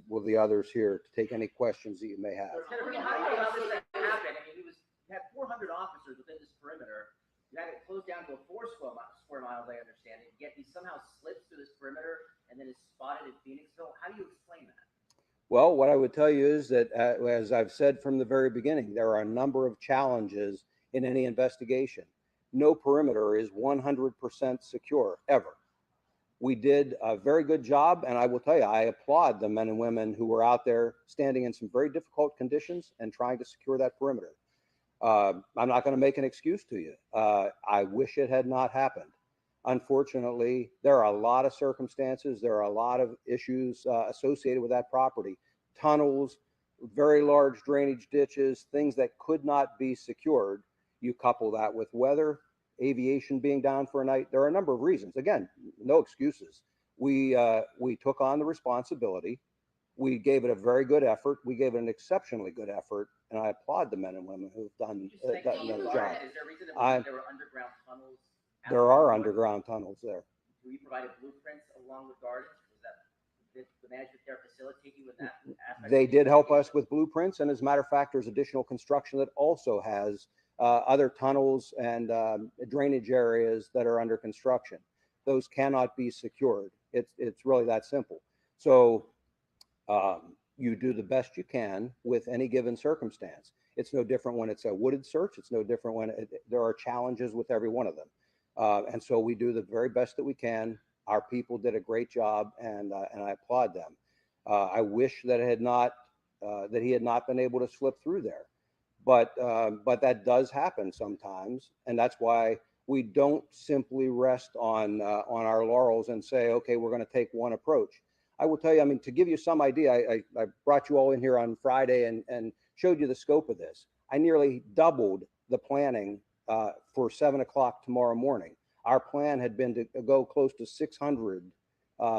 with the others here to take any questions that you may have. How do you allow this to happen? I mean, you had 400 officers within this perimeter. You had it closed down to a 4 square miles, I understand it. Yet he somehow slips through this perimeter and then is spotted in Phoenixville. How do you explain that? Well, what I would tell you is that, as I've said from the very beginning, there are a number of challenges in any investigation. No perimeter is 100% secure ever. We did a very good job, and I will tell you, I applaud the men and women who were out there standing in some very difficult conditions and trying to secure that perimeter. I'm not going to make an excuse to you. I wish it had not happened. Unfortunately, there are a lot of circumstances. There are a lot of issues associated with that property. Tunnels, very large drainage ditches, things that could not be secured. You couple that with weather, aviation being down for a night. There are a number of reasons. Again, no excuses. We took on the responsibility. We gave it a very good effort. We gave it an exceptionally good effort, and I applaud the men and women who've done the job. Is there a reason that there were underground tunnels? There are underground tunnels there. Do you provide blueprints along with gardens? Did the management there facilitate you with that aspect? They did help us with blueprints, and as a matter of fact, there's additional construction that also has other tunnels and drainage areas that are under construction. Those cannot be secured. It's really that simple. So you do the best you can with any given circumstance. It's no different when it's a wooded search. It's no different when there are challenges with every one of them. And so we do the very best that we can. Our people did a great job, and I applaud them. I wish that it had not that he had not been able to slip through there, but that does happen sometimes, and that's why we don't simply rest on our laurels and say, okay, we're going to take one approach. I will tell you, I mean, to give you some idea, I brought you all in here on Friday and showed you the scope of this. I nearly doubled the planning for 7 o'clock tomorrow morning. Our plan had been to go close to 600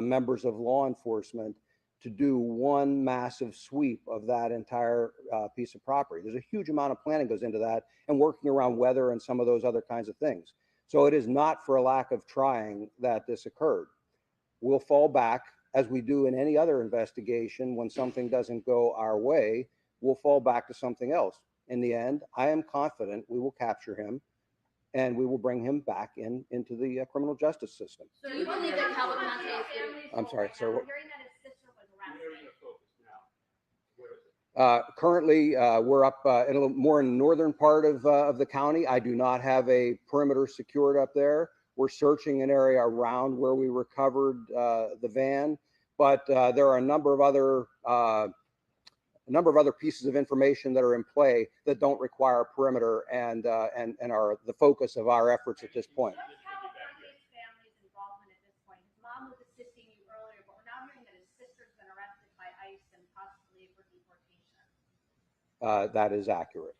members of law enforcement to do one massive sweep of that entire piece of property. There's a huge amount of planning goes into that, and working around weather and some of those other kinds of things. So it is not for a lack of trying that this occurred. We'll fall back, as we do in any other investigation. When something doesn't go our way, we'll fall back to something else. In the end, I am confident we will capture him, and we will bring him back into the criminal justice system. So you believe that Cavalcante is getting... I'm sorry, sir. I'm hearing that his sister was arrested. Currently, we're up in a little more in the northern part of the county. I do not have a perimeter secured up there. We're searching an area around where we recovered the van, but there are a number of other pieces of information that are in play that don't require a perimeter and are the focus of our efforts at this point. What's Cavalcante's family's involvement at this point? His mom was assisting you earlier, but we're now hearing that his sister's been arrested by ICE and possibly for deportation. That is accurate.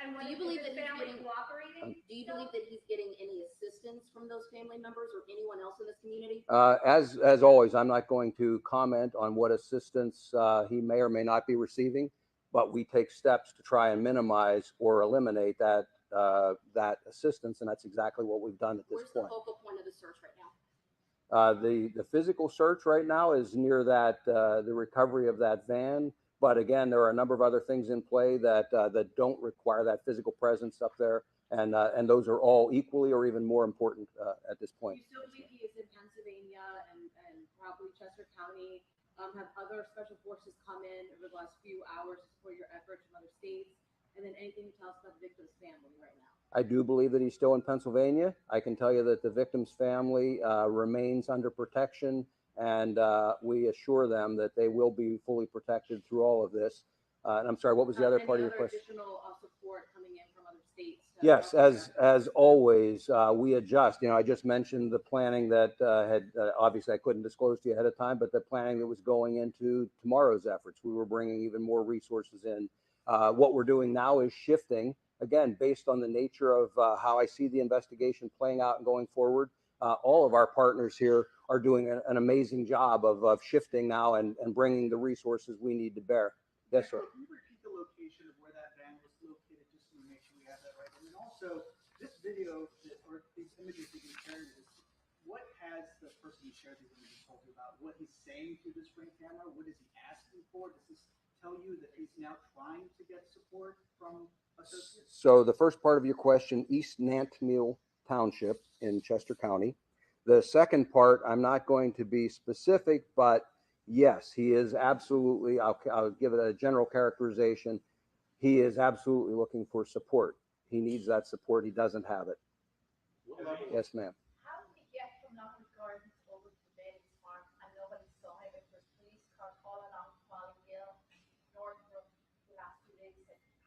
And do you believe that he's getting cooperating? Do you believe that he's getting any assistance from those family members or anyone else in this community? As always, I'm not going to comment on what assistance he may or may not be receiving, but we take steps to try and minimize or eliminate that assistance, and that's exactly what we've done at this point. Where's the focal point of the search right now? The physical search right now is near that the recovery of that van. But again, there are a number of other things in play that don't require that physical presence up there, and those are all equally or even more important at this point. You still believe he is in Pennsylvania and probably Chester County? Have other special forces come in over the last few hours to support your efforts from other states? And then anything to tell us about the victim's family right now? I do believe that he's still in Pennsylvania. I can tell you that the victim's family remains under protection, and we assure them that they will be fully protected through all of this. And I'm sorry, what was the other part of your question? Additional support coming in from other states? Yes, as always, we adjust. You know, I just mentioned the planning that had obviously I couldn't disclose to you ahead of time, but the planning that was going into tomorrow's efforts. We were bringing even more resources in. What we're doing now is shifting, again, based on the nature of how I see the investigation playing out and going forward. All of our partners here are doing an amazing job of shifting now and bringing the resources we need to bear. Yes, sir. Can you repeat the location of where that van was located, just to make sure we have that right? And then also, this video or these images that you shared is what has the person who shared the image told you about what he's saying through this ring camera? What is he asking for? Does this tell you that he's now trying to get support from associates? So the first part of your question, East Nantmeal Township in Chester County. The second part, I'm not going to be specific, but yes, he is absolutely, I'll give it a general characterization. He is absolutely looking for support. He needs that support. He doesn't have it. Yes, ma'am. How did he get from Knockers Gardens over to Bailey's Farm and nobody saw him? If there's police cars all along Molly Hill, Northbrook, the last 2 days,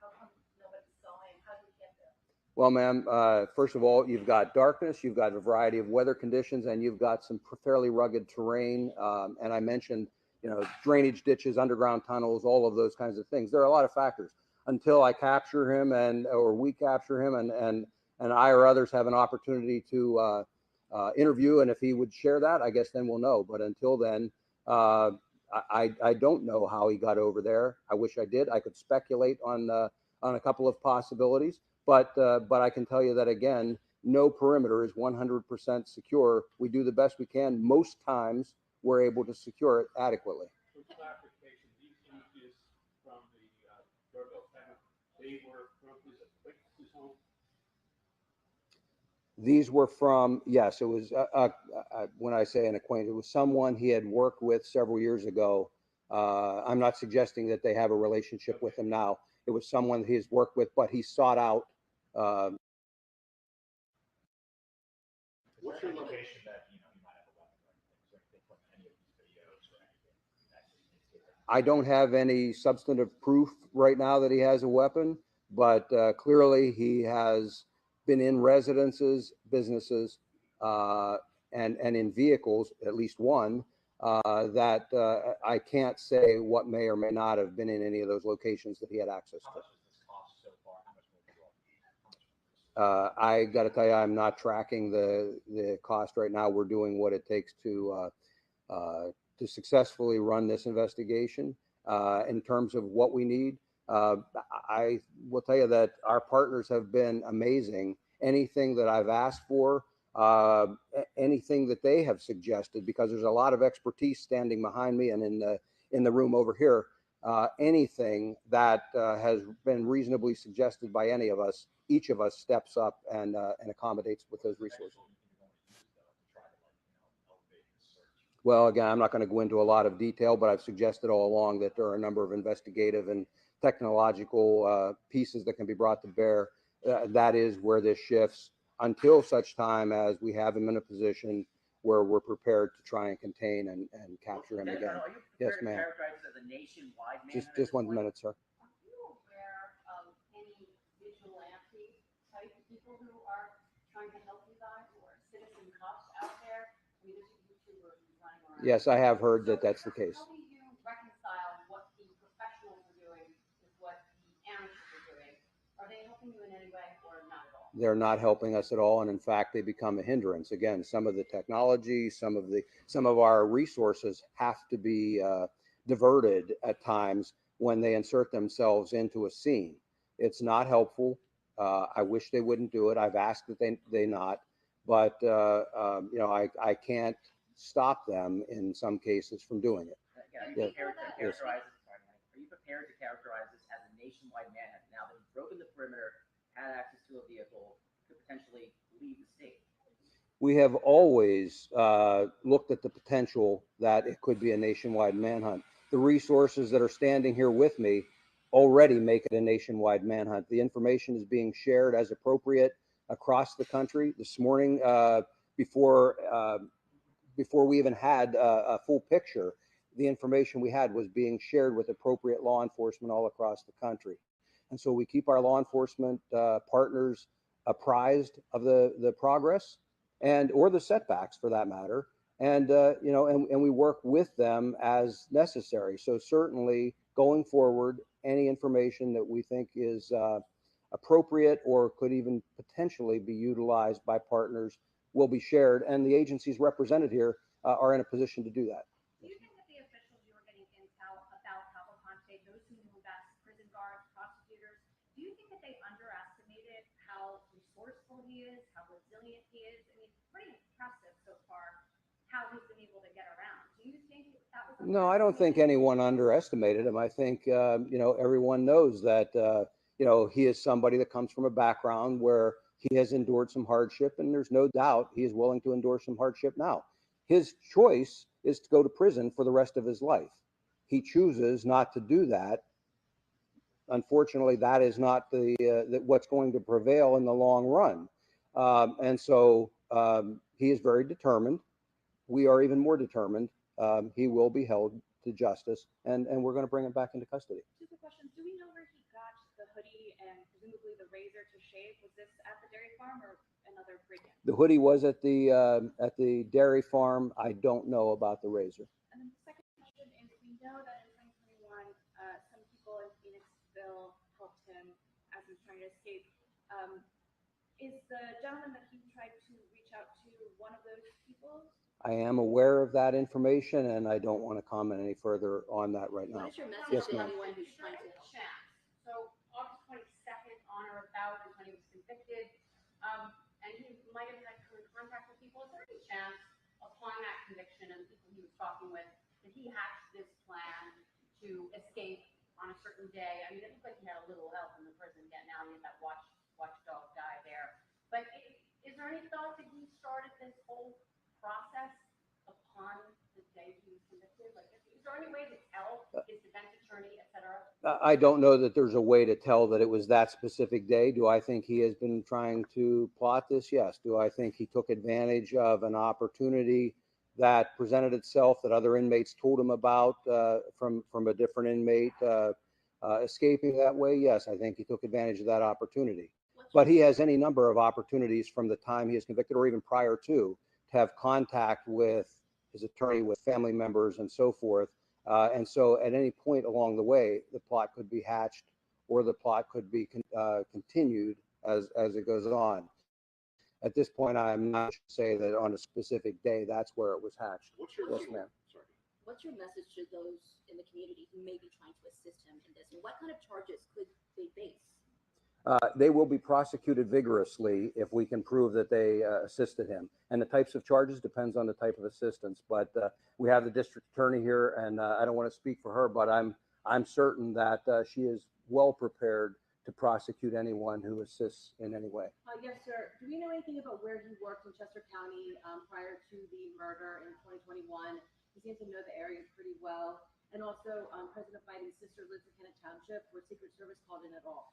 how come nobody saw him? How did he get there? Well, ma'am, first of all, you've got darkness, you've got a variety of weather conditions, and you've got some fairly rugged terrain. And I mentioned, drainage ditches, underground tunnels, all of those kinds of things. There are a lot of factors. Until I capture him or we capture him and I or others have an opportunity to interview, and if he would share that, I guess then we'll know. But until then, I don't know how he got over there. I wish I did. I could speculate on a couple of possibilities. But I can tell you that, again, no perimeter is 100% secure. We do the best we can. Most times we're able to secure it adequately. For clarification, these images from the doorbell camera, they were from his acquaintance's home? These were from, yes, it was, when I say an acquaintance, it was someone he had worked with several years ago. I'm not suggesting that they have a relationship with him now. It was someone he has worked with, but he sought out. What's your location that he might have a weapon or anything? Is there anything from any of these videos or anything? I don't have any substantive proof right now that he has a weapon, but clearly he has been in residences, businesses, and in vehicles, at least one, that I can't say what may or may not have been in any of those locations that he had access How to. much does this cost so far? How much will it cost? I got to tell you, I'm not tracking the cost right now. We're doing what it takes to successfully run this investigation. In terms of what we need, I will tell you that our partners have been amazing. Anything that I've asked for, anything that they have suggested, because there's a lot of expertise standing behind me and in the room over here. Anything that has been reasonably suggested by any of us, each of us steps up and accommodates with those resources. Well, again, I'm not going to go into a lot of detail, but I've suggested all along that there are a number of investigative and technological pieces that can be brought to bear. That is where this shifts until such time as we have him in a position where we're prepared to try and contain and capture him again. Are you Yes, prepared to ma'am. characterize this as a nationwide manhunt? Just 1 minute, sir. Are you aware of any vigilante type people who are trying to help you guys or citizen cops out there? I mean, there's a YouTuber who's running around. Yes, I have heard that that's the case. How do you reconcile what the professionals are doing with what the amateurs are doing? Are they helping you in any way or not at all? They're not helping us at all, and in fact, they become a hindrance. Again, some of the technology, some of our resources have to be diverted at times when they insert themselves into a scene. It's not helpful. I wish they wouldn't do it. I've asked that they not, but I can't stop them in some cases from doing it. Again, Yes. Are you prepared to characterize this as a nationwide manhunt now that he's broken the perimeter, had access to a vehicle, could potentially leave the state? We have always looked at the potential that it could be a nationwide manhunt. The resources that are standing here with me already make it a nationwide manhunt. The information is being shared as appropriate across the country. This morning, before we even had a full picture, the information we had was being shared with appropriate law enforcement all across the country. And so we keep our law enforcement partners apprised of the progress or the setbacks for that matter. And we work with them as necessary. So certainly going forward, any information that we think is appropriate or could even potentially be utilized by partners will be shared, and the agencies represented here are in a position to do that. Do you think that the officials you were getting intel about Cavalcante, those who knew best, prison guards, prosecutors, do you think that they underestimated how resourceful he is, how resilient he is. I mean, pretty impressive so far how he's been able to get around. Do you think that was? No, I don't think anyone underestimated him. I think, everyone knows that, he is somebody that comes from a background where he has endured some hardship, and there's no doubt he is willing to endure some hardship now. His choice is to go to prison for the rest of his life. He chooses not to do that. Unfortunately, that is not what's going to prevail in the long run. And so he is very determined. We are even more determined. He will be held to justice, and we're going to bring him back into custody. Two quick questions. Do we know where he got the hoodie and presumably the razor to shave? Was this at the dairy farm or another break-in? The hoodie was at the dairy farm. I don't know about the razor. And then the second question is, we know that in 2021, some people in Phoenixville helped him as he was trying to escape. Is the gentleman that he tried to reach out to one of those people? I am aware of that information, and I don't want to comment any further on that right now. What is your message Yes, to ma'am. anyone who's trying to help? Chance. So August 22nd, on or about is when he was convicted, and he might have had contact with people. Is there any chance upon that conviction and the people he was talking with that he hatched this plan to escape on a certain day? I mean, it looked like he had a little help in the prison getting out. He had that watchdog guy there. But is there any thought that he started this whole process upon the day he was convicted? Like, is there any way to tell his defense attorney, et cetera? I don't know that there's a way to tell that it was that specific day. Do I think he has been trying to plot this? Yes. Do I think he took advantage of an opportunity that presented itself that other inmates told him about from a different inmate escaping that way? Yes, I think he took advantage of that opportunity. But he has any number of opportunities from the time he is convicted or even prior to have contact with his attorney, with family members, and so forth. And so at any point along the way, the plot could be hatched or the plot could be continued as it goes on. At this point, I'm not sure to say that on a specific day, that's where it was hatched. Yes, ma'am. What's your message to those in the community who may be trying to assist him in this? And what kind of charges could they face? They will be prosecuted vigorously if we can prove that they assisted him. And the types of charges depends on the type of assistance. But we have the district attorney here, and I don't want to speak for her, but I'm certain that she is well prepared to prosecute anyone who assists in any way. Yes, sir. Do we know anything about where he worked in Chester County prior to the murder in 2021? He seems to know the area pretty well. And also, President Biden's sister lives in Kennett Township, where Secret Service called in at all.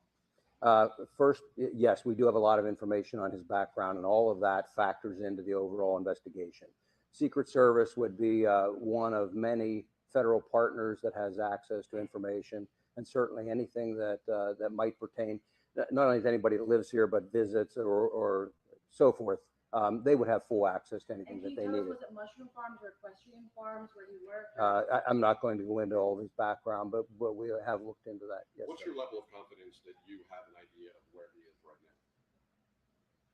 First, yes, we do have a lot of information on his background, and all of that factors into the overall investigation. Secret Service would be one of many federal partners that has access to information, and certainly anything that might pertain not only to anybody that lives here, but visits or so forth. They would have full access to anything that they needed. Was it mushroom farms or equestrian farms where he worked? I'm not going to go into all of his background, but we have looked into that. Yes. What's your level of confidence that you have an idea of where he is right now?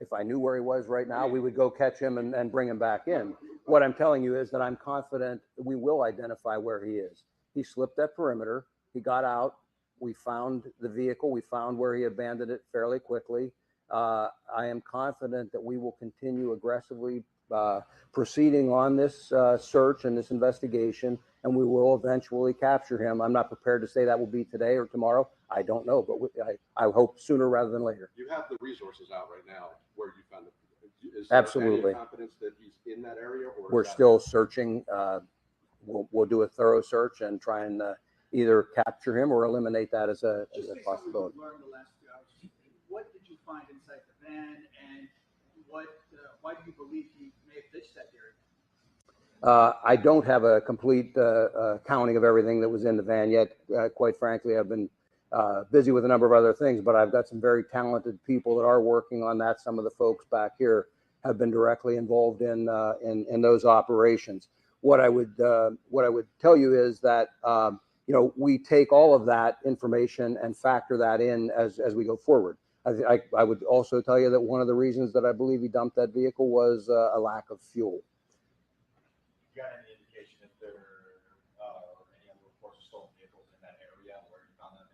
If I knew where he was right now, we would go catch him and bring him back in. What I'm telling you is that I'm confident that we will identify where he is. He slipped that perimeter. He got out. We found the vehicle. We found where he abandoned it fairly quickly. I am confident that we will continue aggressively proceeding on this search and this investigation, and we will eventually capture him. I'm not prepared to say that will be today or tomorrow. I don't know, but I hope sooner rather than later. You have the resources out right now where you found it. Is Absolutely. there any confidence that he's in that area? Or we're still searching. We'll do a thorough search and try and either capture him or eliminate that as a possibility. What did you find inside the van, and why do you believe he may have ditched that area? I don't have a complete counting of everything that was in the van yet. Quite frankly, I've been busy with a number of other things, but I've got some very talented people that are working on that. Some of the folks back here have been directly involved in those operations. What I would tell you is that we take all of that information and factor that in as we go forward. I would also tell you that one of the reasons that I believe he dumped that vehicle was a lack of fuel. You got any indication if there are any other reports of stolen vehicles in that area where you found that?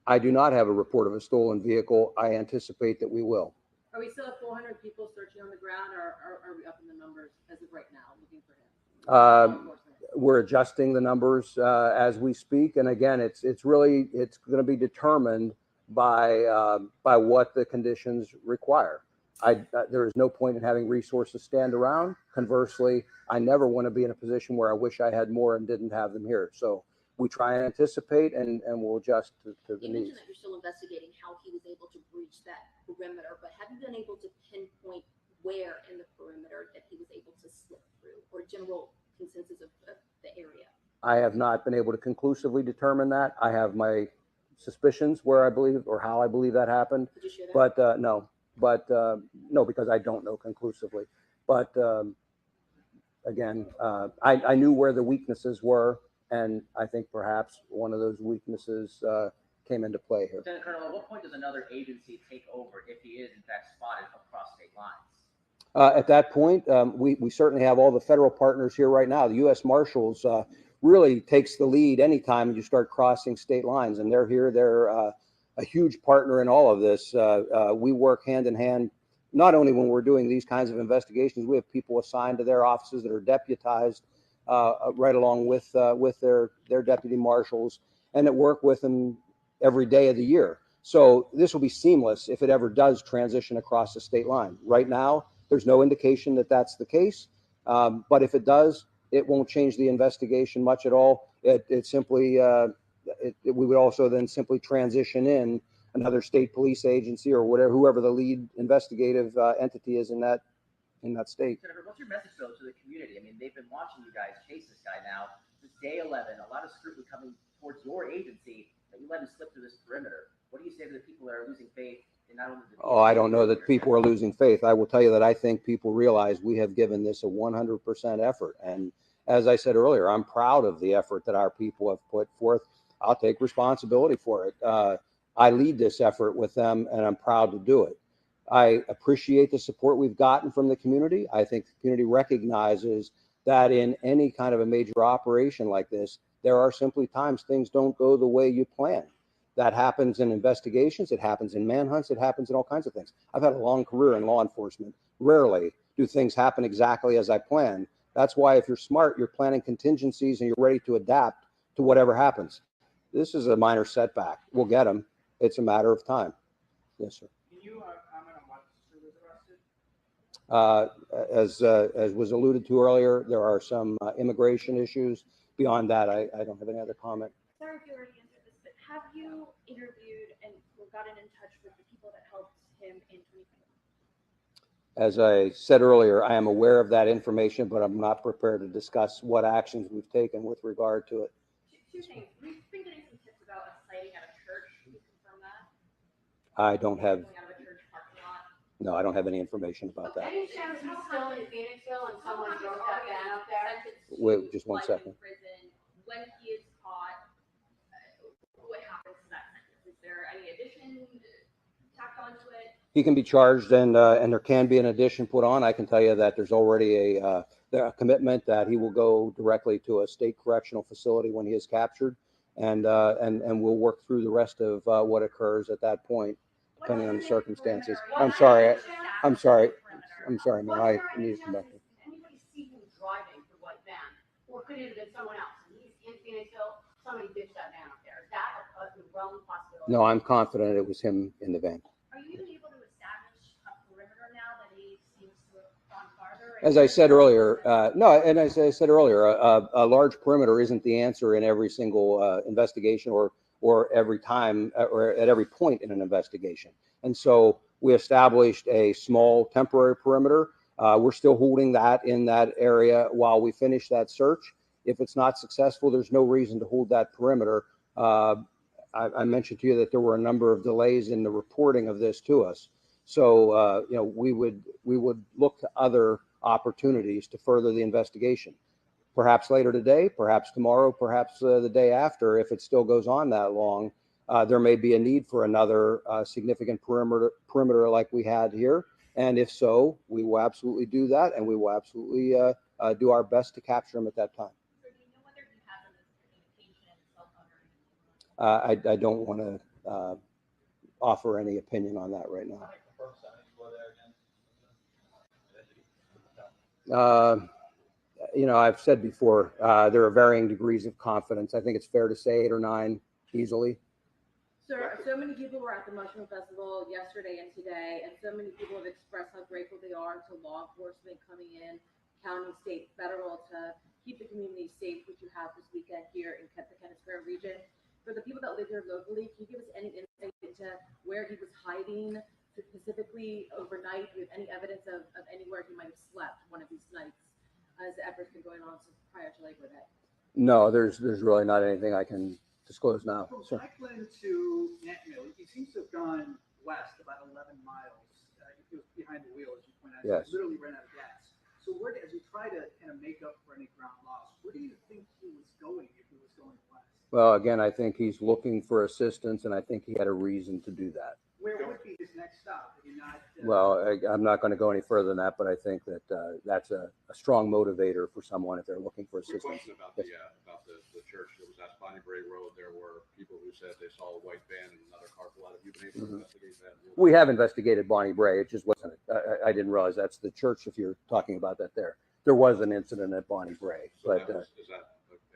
I do not have a report of a stolen vehicle. I anticipate that we will. Are we still at 400 people searching on the ground, or are we up in the numbers as of right now, looking for him? We're adjusting the numbers as we speak, and again, it's going to be determined by what the conditions require. There is no point in having resources stand around. Conversely, I never want to be in a position where I wish I had more and didn't have them here. So we try and anticipate, and we'll adjust to the You needs. mentioned that you're still investigating how he was able to breach that perimeter, but have you been able to pinpoint where in the perimeter that he was able to slip through, or general consensus of the area? I have not been able to conclusively determine that. I have my suspicions where I believe or how I believe that happened. Could you share that? But no, because I don't know conclusively. But again, I knew where the weaknesses were, and I think perhaps one of those weaknesses came into play here. Lieutenant Colonel, at what point does another agency take over if he is in fact spotted across state lines? At that point, we certainly have all the federal partners here right now. The U.S. Marshals really takes the lead anytime you start crossing state lines, and they're here. They're a huge partner in all of this. We work hand in hand, not only when we're doing these kinds of investigations. We have people assigned to their offices that are deputized right along with their deputy marshals, and that work with them every day of the year. So this will be seamless if it ever does transition across the state line. Right now, there's no indication that that's the case, but if it does, it won't change the investigation much at all. It simply, we would also then simply transition in another state police agency or whatever, whoever the lead investigative entity is in that state. Senator, what's your message though to the community? I mean, they've been watching you guys chase this guy now. This day 11, a lot of scrutiny coming towards your agency that you let him slip through this perimeter. What do you say to the people that are losing faith in not only the Oh, I don't know that people are losing faith. I will tell you that I think people realize we have given this a 100% effort. And as I said earlier, I'm proud of the effort that our people have put forth. I'll take responsibility for it. I lead this effort with them, and I'm proud to do it. I appreciate the support we've gotten from the community. I think the community recognizes that in any kind of a major operation like this, there are simply times things don't go the way you plan. That happens in investigations. It happens in manhunts. It happens in all kinds of things. I've had a long career in law enforcement. Rarely do things happen exactly as I planned. That's why if you're smart, you're planning contingencies and you're ready to adapt to whatever happens. This is a minor setback. We'll get them. It's a matter of time. Yes, sir. Can you comment on why the was arrested? As was alluded to earlier, there are some immigration issues. Beyond that, I don't have any other comment. Sorry if you already answered this, but have you interviewed and gotten in touch with the people that helped him in 2020? As I said earlier, I am aware of that information, but I'm not prepared to discuss what actions we've taken with regard to it. Two things. We've been getting some tips about a sighting at a church. Can you confirm that? I don't have, Going out of a church parking lot. no, I don't have any information about that. Any chance he's still in Phoenixville and someone drove that van up there? Wait, just 1 second. Prison. When he is caught, what happens to that sentence? Is there any addition tacked onto it? He can be charged, and there can be an addition put on. I can tell you that there's already a commitment that he will go directly to a state correctional facility when he is captured, and we'll work through the rest of what occurs at that point, depending on the circumstances. I'm sorry, man. I need to come back. Did anybody see him driving the white van, or could it have been someone else? And he's in Phoenixville. Somebody ditched that van up there. Is that a realm possibility? No, I'm confident it was him in the van. Are you even able to establish a perimeter now that he seems to have gone farther? As I said earlier, a large perimeter isn't the answer in every single investigation or every time or at every point in an investigation. And so we established a small temporary perimeter. We're still holding that in that area while we finish that search. If it's not successful, there's no reason to hold that perimeter. I mentioned to you that there were a number of delays in the reporting of this to us. So, we would look to other opportunities to further the investigation. Perhaps later today, perhaps tomorrow, perhaps the day after, if it still goes on that long, there may be a need for another significant perimeter like we had here. And if so, we will absolutely do that, and we will absolutely do our best to capture him at that time. So do you know whether he has a communication cell phone or anything? I don't want to offer any opinion on that right now. I've said before, there are varying degrees of confidence. I think it's fair to say 8 or 9 easily. Sir, so many people were at the Mushroom Festival yesterday and today, and so many people have expressed how grateful they are to law enforcement coming in, county, state, federal, to keep the community safe, which you have this weekend here in the Kennett Square region. For the people that live here locally, can you give us any insight into where he was hiding specifically overnight? Do you have any evidence of anywhere he might have slept one of these nights as the effort's been going on since prior to Labor Day? No, there's really not anything I can disclose now. From So, Franklin to Netmill, he seems to have gone west about 11 miles. He was behind the wheel, as you point out. yes. He literally ran out of gas. So where, as you try to kind of make up for any ground lost, where do you think he was going if he was going west? Well, again, I think he's looking for assistance, and I think he had a reason to do that. Where would be his next stop? Did he not? Well, I'm not going to go any further than that, but I think that that's a strong motivator for someone if they're looking for Quick assistance. question about Yes. the church that was at Bonnie Bray Road. There were people who said they saw a white van and another car pull out. Have you been able to investigate that? We have investigated Bonnie Bray. It just wasn't. I didn't realize that's the church. If you're talking about that, there was an incident at Bonnie Bray, So but is that a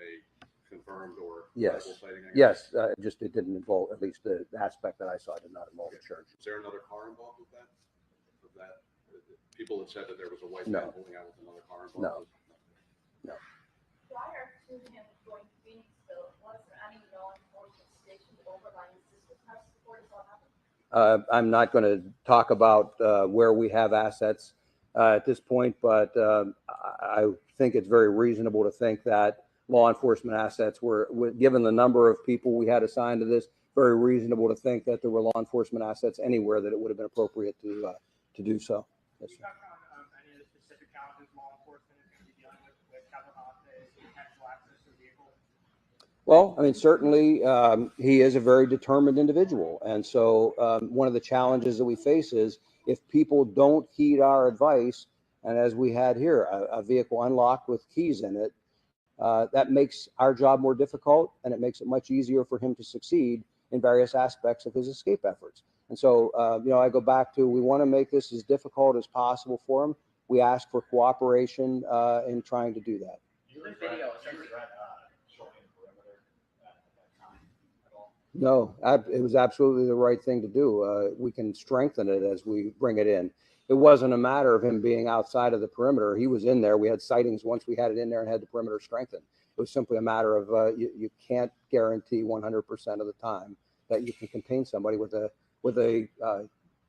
confirmed or yes, credible sighting? I guess? yes. Just it didn't involve, at least the aspect that I saw did not involve the church. Is there another car involved with that? People had said that there was a white No. van pulling out with another car involved. No. Prior to him going to Phoenixville, was there any law enforcement stationed overlying assistance? How support is all happening? I'm not going to talk about where we have assets at this point, but I think it's very reasonable to think that law enforcement assets were, given the number of people we had assigned to this, very reasonable to think that there were law enforcement assets anywhere that it would have been appropriate to do so. Yes, Can you touch on any of the specific challenges law enforcement is going to be dealing with Kevin Hoffa's potential access to the vehicle? Well, I mean, certainly he is a very determined individual. And so one of the challenges that we face is if people don't heed our advice, and as we had here, a vehicle unlocked with keys in it, that makes our job more difficult, and it makes it much easier for him to succeed in various aspects of his escape efforts. And so, I go back to, we want to make this as difficult as possible for him. We ask for cooperation in trying to do that. You in video, essentially. No, it was absolutely the right thing to do. We can strengthen it as we bring it in. It wasn't a matter of him being outside of the perimeter. He was in there. We had sightings once we had it in there and had the perimeter strengthened. It was simply a matter of you can't guarantee 100% of the time that you can contain somebody with a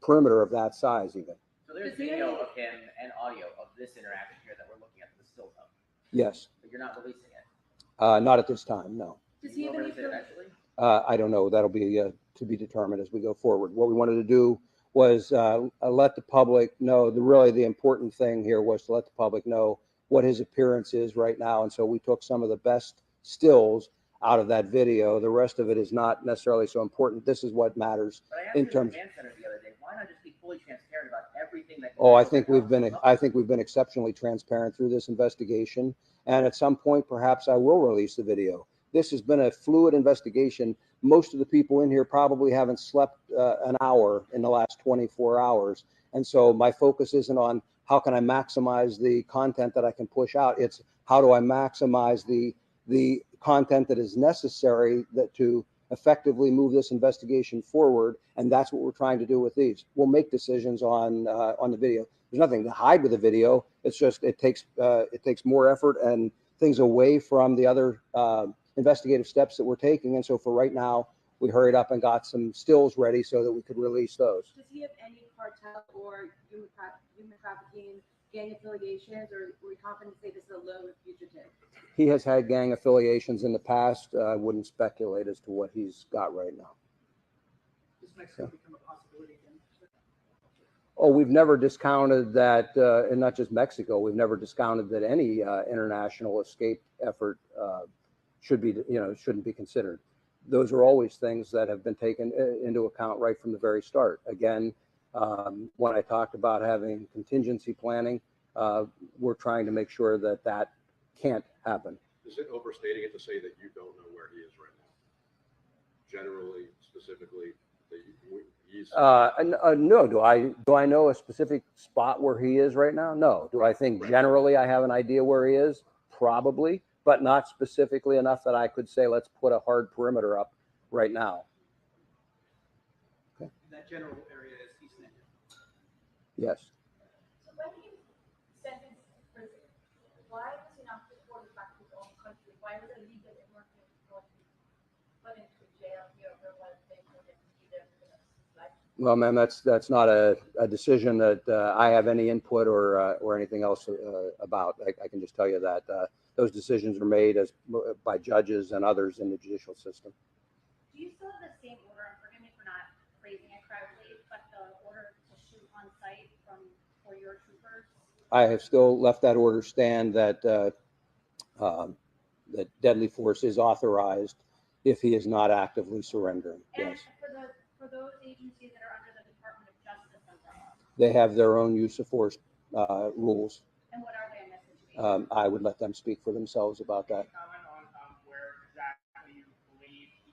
perimeter of that size even. So there's video of him and audio of this interaction here that we're looking at, the still of. Yes. But you're not releasing it. Not at this time, no. Does he have any eventually? I don't know. That'll be to be determined as we go forward. What we wanted to do was let the public know. Really the important thing here was to let the public know what his appearance is right now. And so we took some of the best stills out of that video. The rest of it is not necessarily so important. This is what matters in terms. Command center the other day, why not just be fully transparent about everything that? Oh, I think we've been exceptionally transparent through this investigation. And at some point, perhaps I will release the video. This has been a fluid investigation. Most of the people in here probably haven't slept an hour in the last 24 hours. And so my focus isn't on how can I maximize the content that I can push out. It's how do I maximize the content that is necessary to effectively move this investigation forward. And that's what we're trying to do with these. We'll make decisions on the video. There's nothing to hide with the video. It's just it takes more effort and things away from the other investigative steps that we're taking. And so for right now, we hurried up and got some stills ready so that we could release those. Does he have any cartel or human trafficking gang affiliations, or are we confident to say this is a lone fugitive? He has had gang affiliations in the past. I wouldn't speculate as to what he's got right now. Does Mexico become a possibility again? Oh, we've never discounted that, and not just Mexico. We've never discounted that any international escape effort shouldn't be considered. Those are always things that have been taken into account right from the very start. Again, when I talked about having contingency planning, we're trying to make sure that that can't happen. Is it overstating it to say that you don't know where he is right now? Generally speaking. specifically that he's? No. Do I know a specific spot where he is right now? No. Do I think generally I have an idea where he is? Probably, but not specifically enough that I could say, let's put a hard perimeter up right now. And that general area is East End. Yes. So when he sentenced to prison, why was he not deported back to his own country? Why was it legal immigrant going to be put into jail here or while they put him either for the rest of his life? Well, ma'am, that's not a decision that I have any input or anything else about. I can just tell you that those decisions are made by judges and others in the judicial system. Do you still have the same order, and forgive me for not phrasing it correctly, but the order to shoot on sight for your troopers? I have still left that order stand that that deadly force is authorized if he is not actively surrendering. And Yes. for those agencies that are under the Department of Justice umbrella, They have their own use of force rules. and what are they in this situation? I would let them speak for themselves about that. Comment on where exactly you believe he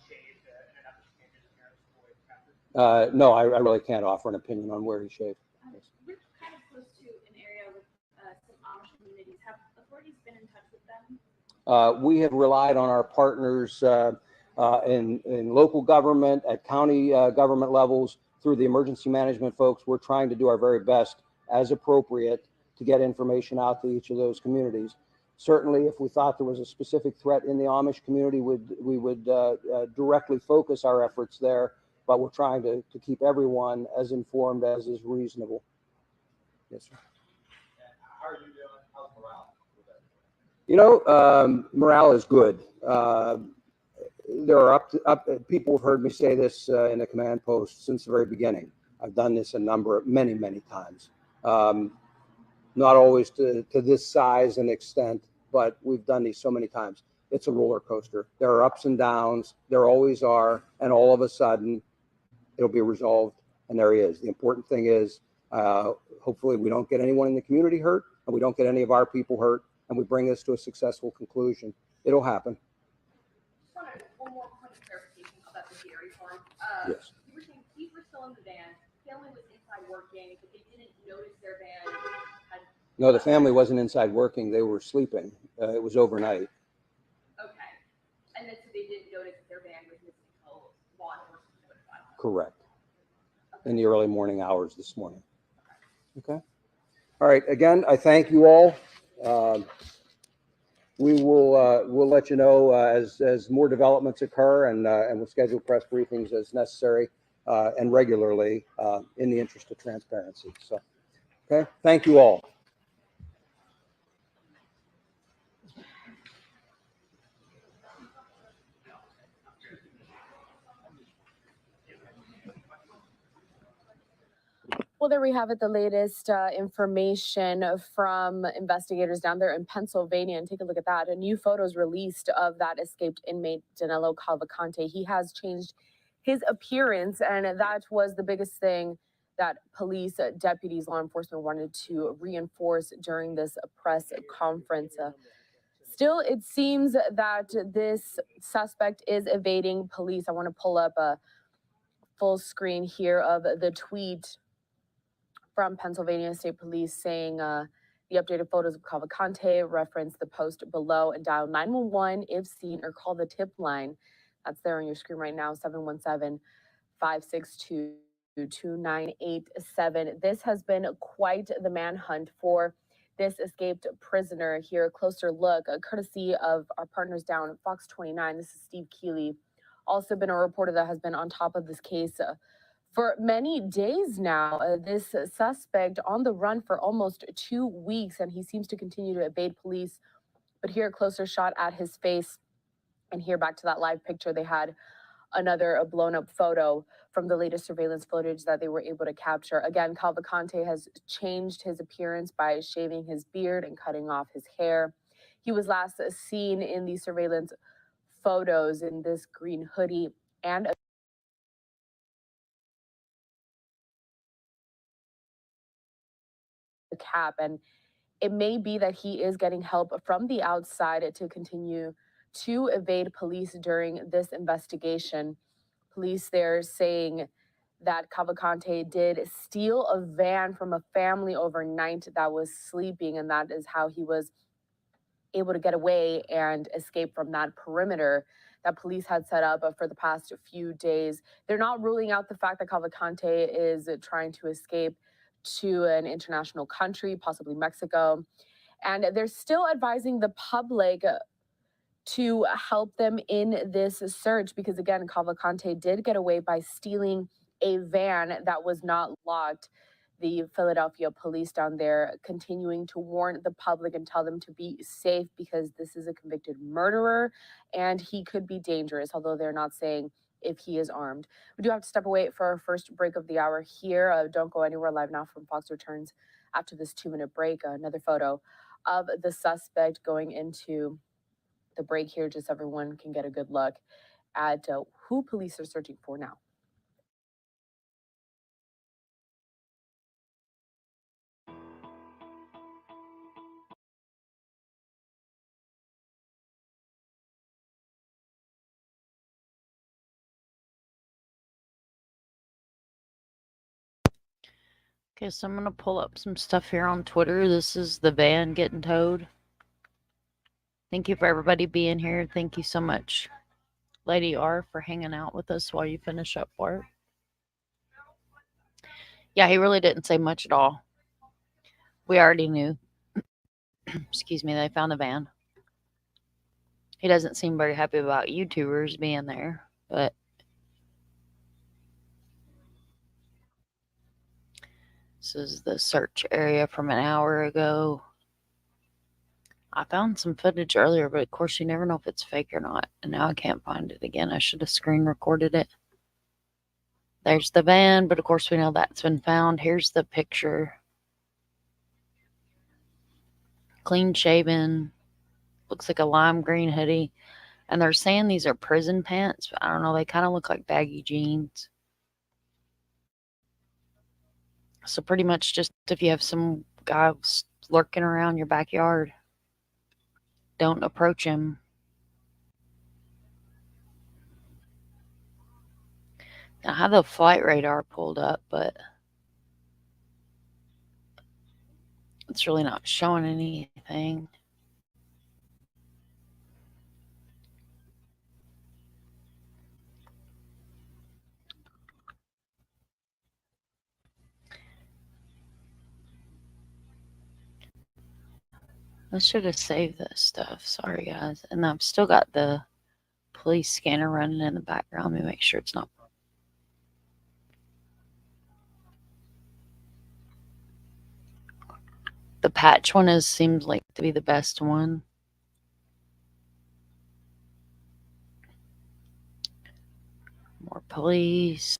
shaved and enough changes appearance for his captain? No, I really can't offer an opinion on where he shaved. Yes. We're kind of close to an area with some Amish communities. Have authorities been in touch with them? We have relied on our partners in local government, at county government levels, through the emergency management folks. We're trying to do our very best as appropriate to get information out to each of those communities. Certainly, if we thought there was a specific threat in the Amish community, we would directly focus our efforts there, but we're trying to keep everyone as informed as is reasonable. Yes, sir. How are you doing? How's morale? You know, morale is good. There are people have heard me say this in the command post since the very beginning. I've done this many times. Not always to this size and extent, but we've done these so many times. It's a roller coaster. There are ups and downs. There always are. And all of a sudden, it'll be resolved. And there he is. The important thing is, hopefully we don't get anyone in the community hurt, and we don't get any of our people hurt, and we bring this to a successful conclusion. It'll happen. Just wanted one more point of clarification about the dairy farm. Yes. You were saying thieves were still in the van, family was inside working, but they didn't notice their van had. No, the family wasn't inside working. They were sleeping. It was overnight. Okay. And then so they didn't notice that their van was missing until law enforcement notified them. Correct. In the early morning hours this morning. Okay. All right. Again, I thank you all. We'll let you know as more developments occur, and we'll schedule press briefings as necessary and regularly in the interest of transparency. So, okay. Thank you all. Well, there we have it, the latest information from investigators down there in Pennsylvania. And take a look at that. A new photos released of that escaped inmate, Danilo Cavalcante. He has changed his appearance, and that was the biggest thing that police, deputies, law enforcement wanted to reinforce during this press conference. Still, it seems that this suspect is evading police. I want to pull up a full screen here of the tweet from Pennsylvania State Police saying the updated photos of Cavalcante, reference the post below, and dial 911 if seen, or call the tip line. That's there on your screen right now, 717-562-2987. This has been quite the manhunt for this escaped prisoner. Here, a closer look, courtesy of our partners down at Fox 29. This is Steve Keeley. Also been a reporter that has been on top of this case for many days now. This suspect on the run for almost 2 weeks, and he seems to continue to evade police. But here, a closer shot at his face, and here back to that live picture. They had another blown up photo from the latest surveillance footage that they were able to capture. Again, Cavalcante has changed his appearance by shaving his beard and cutting off his hair. He was last seen in the surveillance photos in this green hoodie and a cap, and it may be that he is getting help from the outside to continue to evade police during this investigation. Police there saying that Cavalcante did steal a van from a family overnight that was sleeping, and that is how he was able to get away and escape from that perimeter that police had set up for the past few days. They're not ruling out the fact that Cavalcante is trying to escape to an international country, possibly Mexico. And they're still advising the public to help them in this search because, again, Cavalcante did get away by stealing a van that was not locked. The Philadelphia police down there continuing to warn the public and tell them to be safe because this is a convicted murderer and he could be dangerous, although they're not saying if he is armed. We do have to step away for our first break of the hour here. Don't go anywhere. Live now from Fox returns after this 2-minute break. Another photo of the suspect going into the break here, just so everyone can get a good look at who police are searching for now. Okay, so I'm going to pull up some stuff here on Twitter. This is the van getting towed. Thank you for everybody being here. Thank you so much, Lady R, for hanging out with us while you finish up work. Yeah, he really didn't say much at all. We already knew. Excuse me, they found the van. He doesn't seem very happy about YouTubers being there, but this is the search area from an hour ago. I found some footage earlier, but of course you never know if it's fake or not. And now I can't find it again. I should have screen recorded it. There's the van, but of course we know that's been found. Here's the picture. Clean shaven. Looks like a lime green hoodie. And they're saying these are prison pants, but I don't know. They kind of look like baggy jeans. So pretty much just if you have some guy lurking around your backyard, don't approach him. I have the flight radar pulled up, but it's really not showing anything. I should have saved this stuff. Sorry, guys. And I've still got the police scanner running in the background. Let me make sure it's not. The patch one seems like to be the best one. More police.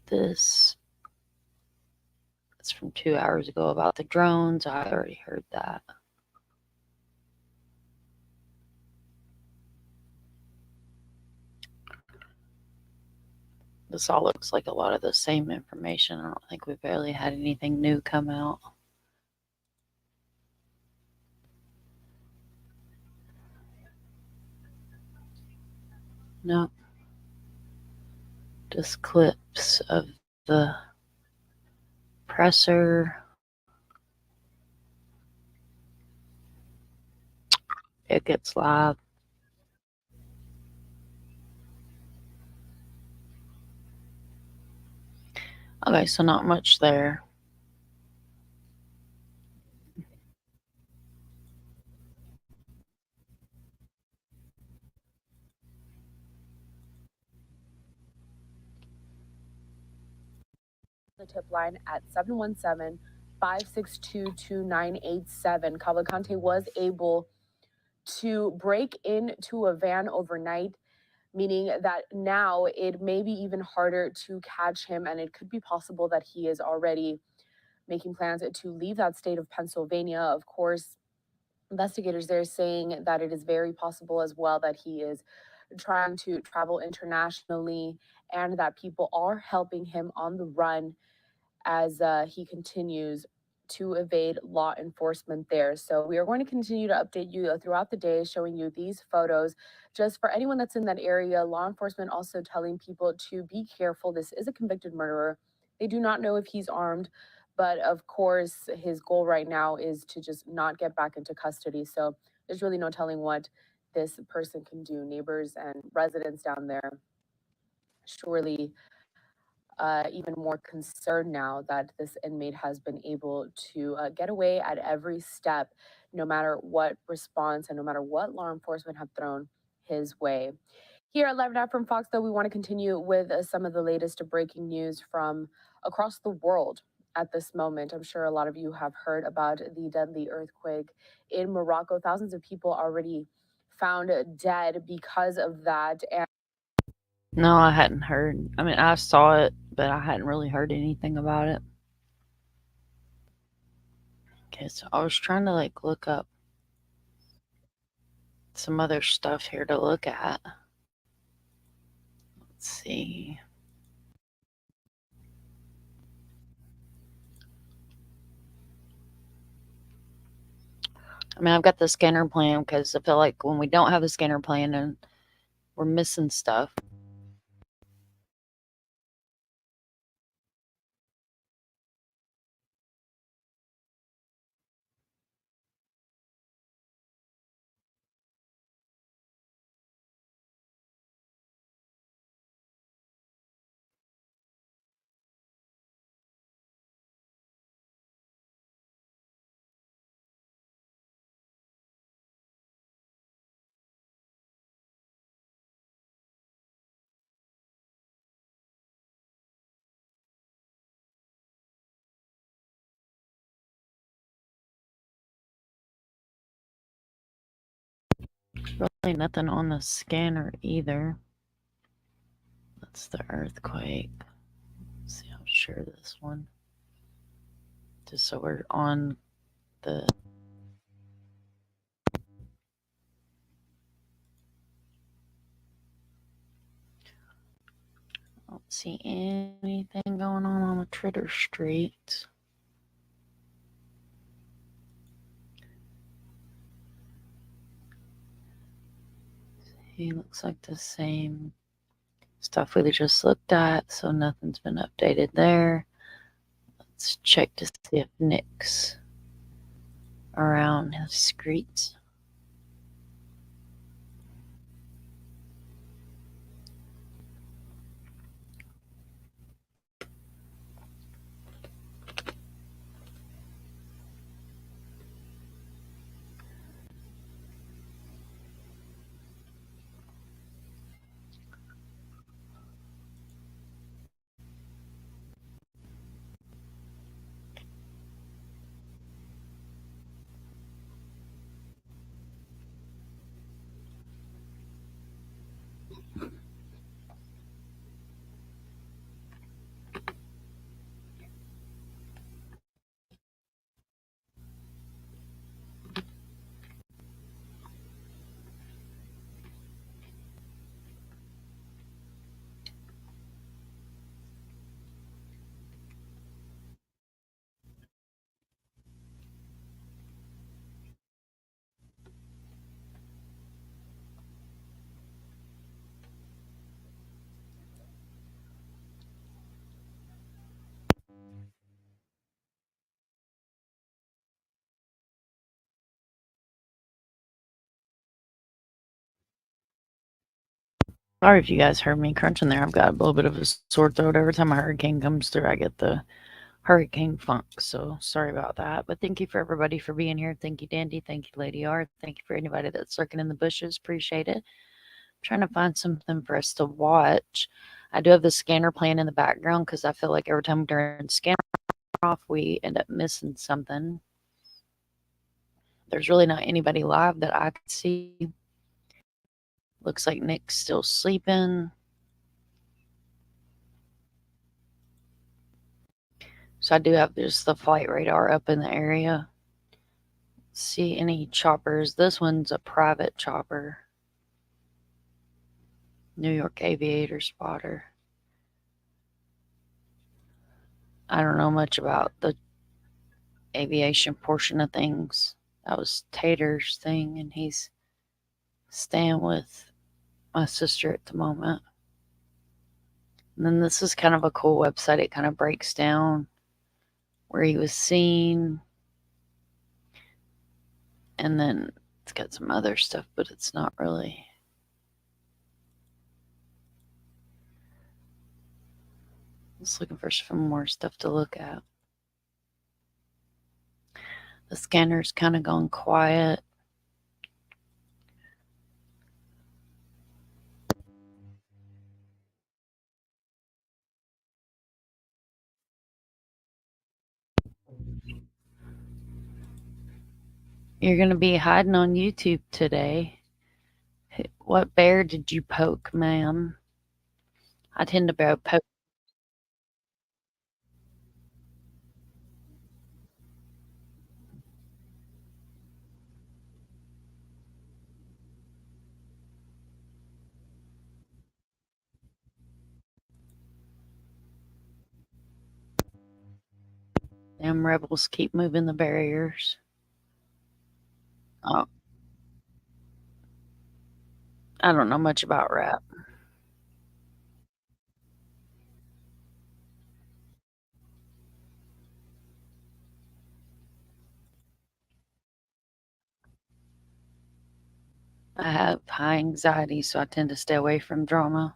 This. It's from 2 hours ago about the drones. I already heard that. This all looks like a lot of the same information. I don't think we've barely had anything new come out. No. Just clips of the presser. It gets live. Okay, so not much there. The tip line at 717-562-2987. Cavalcante was able to break into a van overnight, meaning that now it may be even harder to catch him, and it could be possible that he is already making plans to leave that state of Pennsylvania. Of course, investigators there saying that it is very possible as well that he is trying to travel internationally and that people are helping him on the run as he continues to evade law enforcement there. So we are going to continue to update you throughout the day, showing you these photos. Just for anyone that's in that area, law enforcement also telling people to be careful. This is a convicted murderer. They do not know if he's armed, but of course, his goal right now is to just not get back into custody. So there's really no telling what this person can do. Neighbors and residents down there surely even more concerned now that this inmate has been able to get away at every step, no matter what response and no matter what law enforcement have thrown his way. Here at Live Now from Fox, though, we want to continue with some of the latest breaking news from across the world at this moment. I'm sure a lot of you have heard about the deadly earthquake in Morocco. Thousands of people already found dead because of that. And No, I hadn't heard. I mean, I saw it, but I hadn't really heard anything about it. Okay, so I was trying to like look up some other stuff here to look at. Let's see. I mean, I've got the scanner plan because I feel like when we don't have a scanner plan and we're missing stuff. Really nothing on the scanner either. That's the earthquake. Let's see, I'll share this one. Just so we're on the. I don't see anything going on the Tritter Street. He looks like the same stuff we just looked at, so nothing's been updated there. Let's check to see if Nick's around his streets. Sorry if you guys heard me crunching there. I've got a little bit of a sore throat. Every time a hurricane comes through, I get the hurricane funk. So sorry about that. But thank you for everybody for being here. Thank you, Dandy. Thank you, Lady R. Thank you for anybody that's lurking in the bushes. Appreciate it. I'm trying to find something for us to watch. I do have the scanner playing in the background because I feel like every time during scanner off, we end up missing something. There's really not anybody live that I can see. Looks like Nick's still sleeping. So I do have just the flight radar up in the area. See any choppers. This one's a private chopper. New York Aviator Spotter. I don't know much about the aviation portion of things. That was Tater's thing, and he's staying with my sister at the moment. And then this is kind of a cool website. It kind of breaks down where he was seen, and then it's got some other stuff, but it's not really. Just looking for some more stuff to look at. The scanner's kind of gone quiet. You're going to be hiding on YouTube today. What bear did you poke, ma'am? I tend to poke. Them rebels keep moving the barriers. Oh, I don't know much about rap. I have high anxiety, so I tend to stay away from drama.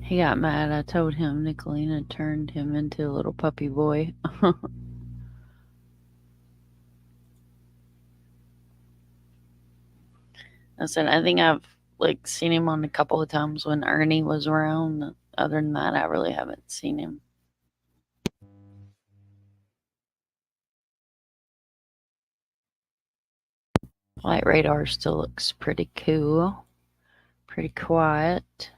He got mad. I told him Nicolina turned him into a little puppy boy. I said, I think I've seen him on a couple of times when Ernie was around. Other than that, I really haven't seen him. Flight radar still looks pretty cool. Pretty quiet.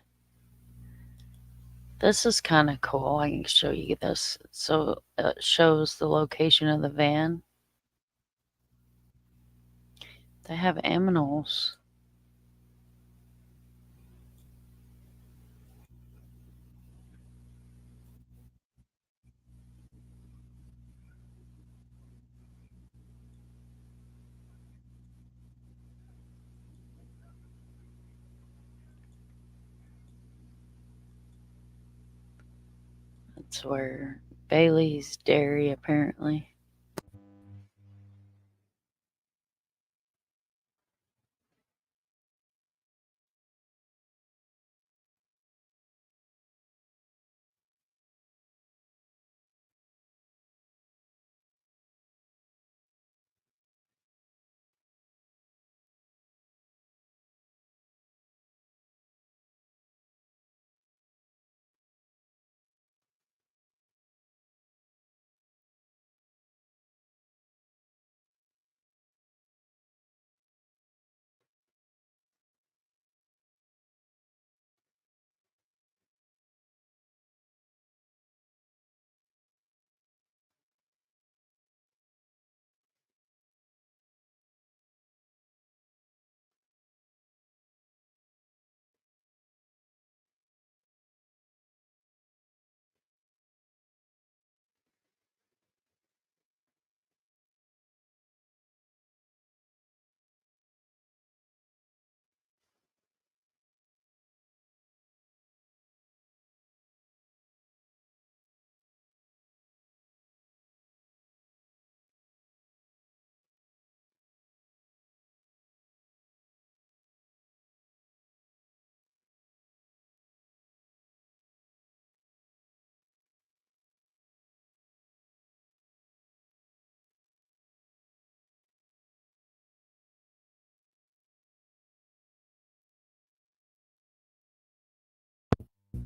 This is kind of cool. I can show you this. So it shows the location of the van. They have aminals. That's where Bailey's Dairy apparently.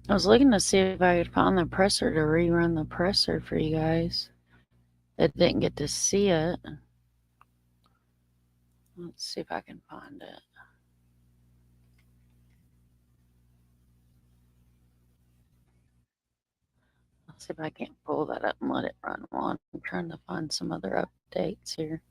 I was looking to see if I could find the presser to rerun the presser for you guys. I didn't get to see it. Let's see if I can find it. Let's see if I can't pull that up and let it run while I'm trying to find some other updates here.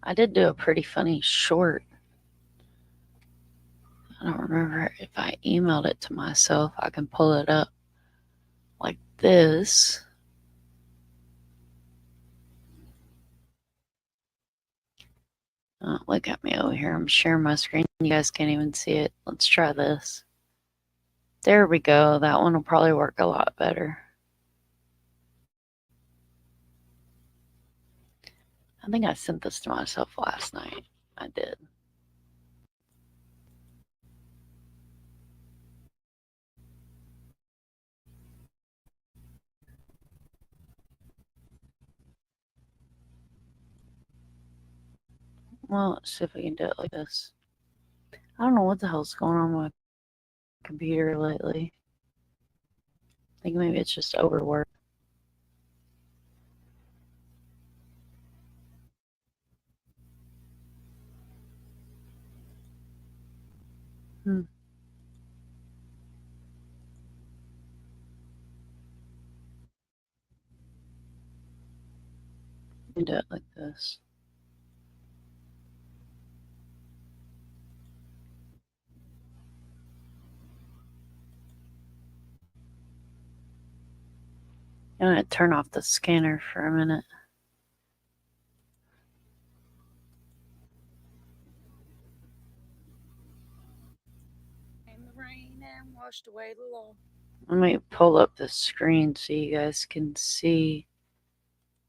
I did do a pretty funny short. I don't remember if I emailed it to myself. I can pull it up like this. Oh, look at me over here. I'm sharing my screen. You guys can't even see it. Let's try this. There we go. That one will probably work a lot better. I think I sent this to myself last night. I did. Well, let's see if we can do it like this. I don't know what the hell's going on with my computer lately. I think maybe it's just overwork. You can do it like this. I'm going to turn off the scanner for a minute. Came the rain and washed away the law. Let me pull up the screen so you guys can see.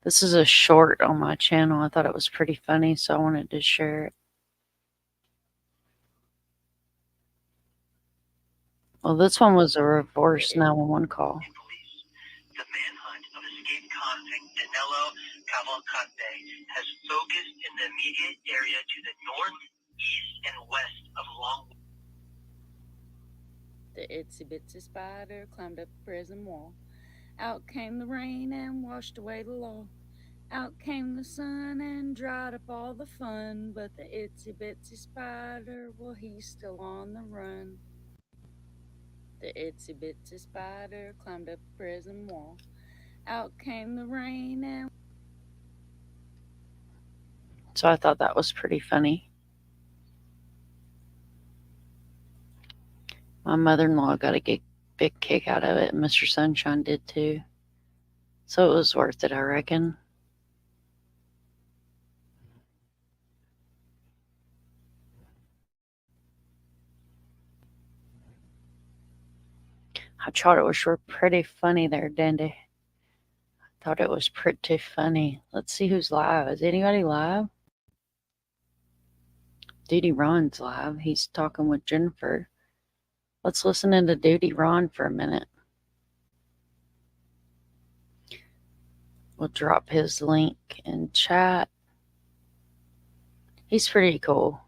This is a short on my channel. I thought it was pretty funny, so I wanted to share it. Well, this one was a reverse 911 call. The manhunt of escaped convict Danilo Cavalcante has focused in the immediate area to the north, east, and west of Long. The itsy bitsy spider climbed up the prison wall. Out came the rain and washed away the law. Out came the sun and dried up all the fun. But the itsy bitsy spider, well, he's still on the run. The itsy bitsy spider climbed up the prison wall. Out came the rain and... So I thought that was pretty funny. My mother-in-law got a big kick out of it, and Mr. Sunshine did too. So it was worth it, I reckon. I thought it was pretty funny there, Dandy. I thought it was pretty funny. Let's see who's live. Is anybody live? Duty Ron's live. He's talking with Jennifer. Let's listen into Duty Ron for a minute. We'll drop his link in chat. He's pretty cool.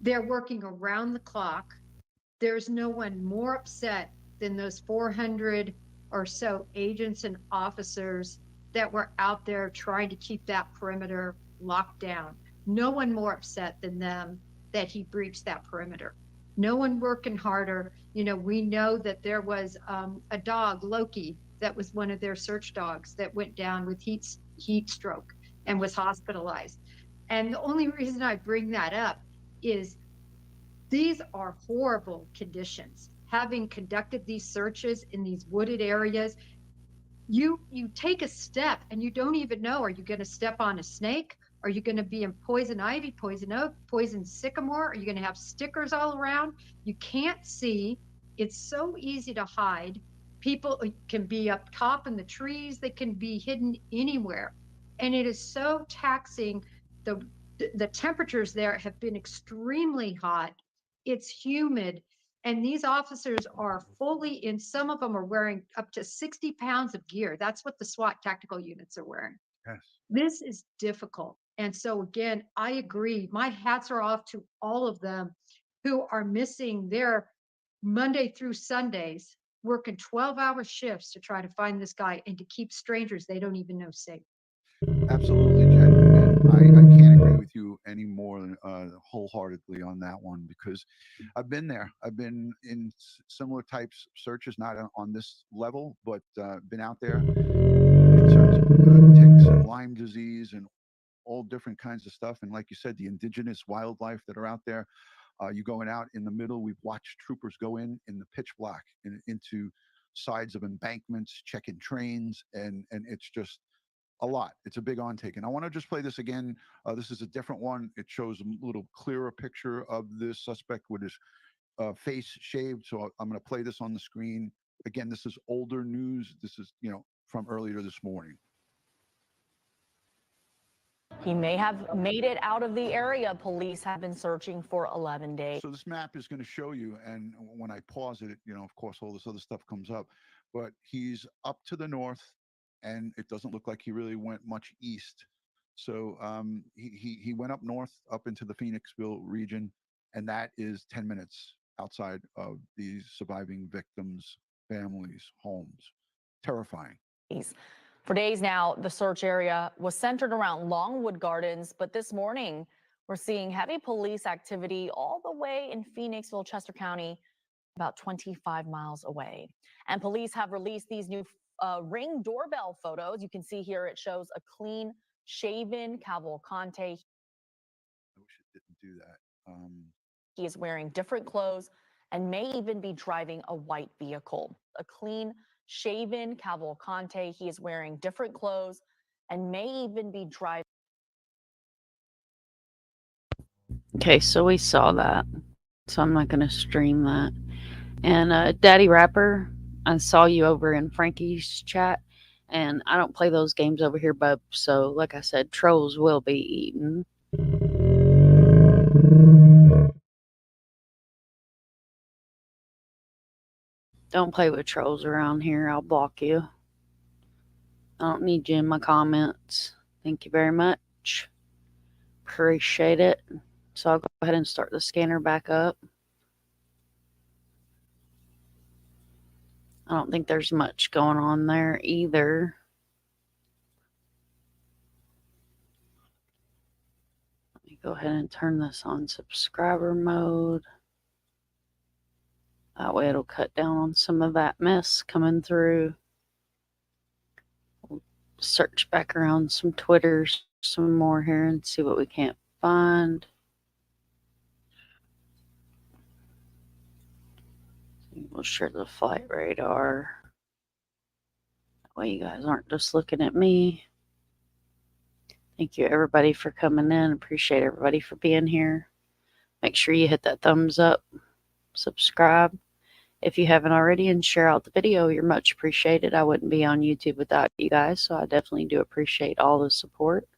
They're working around the clock. There's no one more upset than those 400 or so agents and officers that were out there trying to keep that perimeter locked down. No one more upset than them that he breached that perimeter. No one working harder. You know, we know that there was a dog, Loki, that was one of their search dogs that went down with heat stroke and was hospitalized. And the only reason I bring that up is these are horrible conditions. Having conducted these searches in these wooded areas, you take a step and you don't even know, are you going to step on a snake? Are you going to be in poison ivy, poison oak, poison sycamore? Are you going to have stickers all around? You can't see. It's so easy to hide. People can be up top in the trees. They can be hidden anywhere. And it is so taxing. The temperatures there have been extremely hot. It's humid. And these officers are fully in, some of them are wearing up to 60 pounds of gear. That's what the SWAT tactical units are wearing. Yes. This is difficult. And so again, I agree. My hats are off to all of them who are missing their Monday through Sundays, working 12-hour shifts to try to find this guy and to keep strangers they don't even know safe. Absolutely, Jen. And I can't agree with you any more than wholeheartedly on that one, because I've been there. I've been in similar types of searches, not on this level, but been out there. Concerns of ticks and Lyme disease and all different kinds of stuff. And like you said, the indigenous wildlife that are out there. You going out in the middle. We've watched troopers go in the pitch black into sides of embankments, checking trains, and it's just a lot. It's a big on take. And I want to just play this again. This is a different one. It shows a little clearer picture of this suspect with his face shaved. So I'm going to play this on the screen. Again, this is older news. This is, from earlier this morning. He may have made it out of the area. Police have been searching for 11 days. So this map is going to show you, and when I pause it, of course, all this other stuff comes up, but he's up to the north, and it doesn't look like he really went much east. So he went up north, up into the Phoenixville region, and that is 10 minutes outside of these surviving victims' families' homes. Terrifying. For days now, the search area was centered around Longwood Gardens, but this morning we're seeing heavy police activity all the way in Phoenixville, Chester County, about 25 miles away. And police have released these new Ring doorbell photos. You can see here it shows a clean shaven Cavalcante. I wish it didn't do that. He is wearing different clothes and may even be driving a white vehicle. A clean shaven Cavalcante. He is wearing different clothes and may even be driving. Okay, so we saw that. So I'm not going to stream that. And Daddy Rapper, I saw you over in Frankie's chat. And I don't play those games over here, bub. So, like I said, trolls will be eaten. Don't play with trolls around here. I'll block you. I don't need you in my comments. Thank you very much. Appreciate it. So I'll go ahead and start the scanner back up. I don't think there's much going on there either. Let me go ahead and turn this on subscriber mode. That way it'll cut down on some of that mess coming through. We'll search back around some Twitters some more here and see what we can't find. We'll share the flight radar. That way you guys aren't just looking at me. Thank you everybody for coming in. Appreciate everybody for being here. Make sure you hit that thumbs up, subscribe if you haven't already, and share out the video. You're much appreciated. I wouldn't be on YouTube without you guys, so I definitely do appreciate all the support.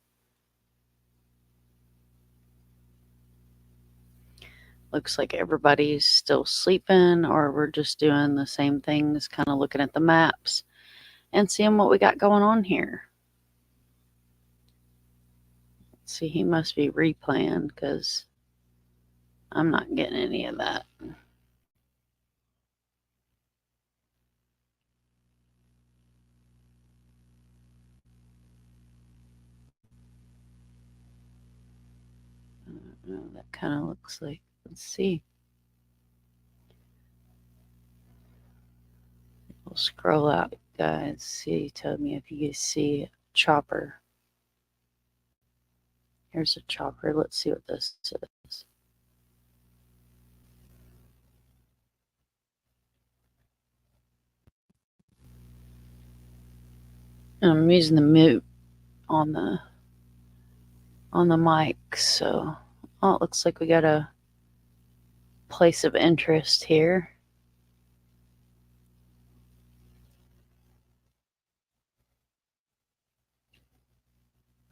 Looks like everybody's still sleeping, or we're just doing the same things, kind of looking at the maps and seeing what we got going on here. Let's see, he must be replaying because I'm not getting any of that. That kind of looks like, let's see. Scroll out, guys. See, tell me if you guys see a chopper. Here's a chopper. Let's see what this is. And I'm using the mute on the mic, so it looks like we got a place of interest here.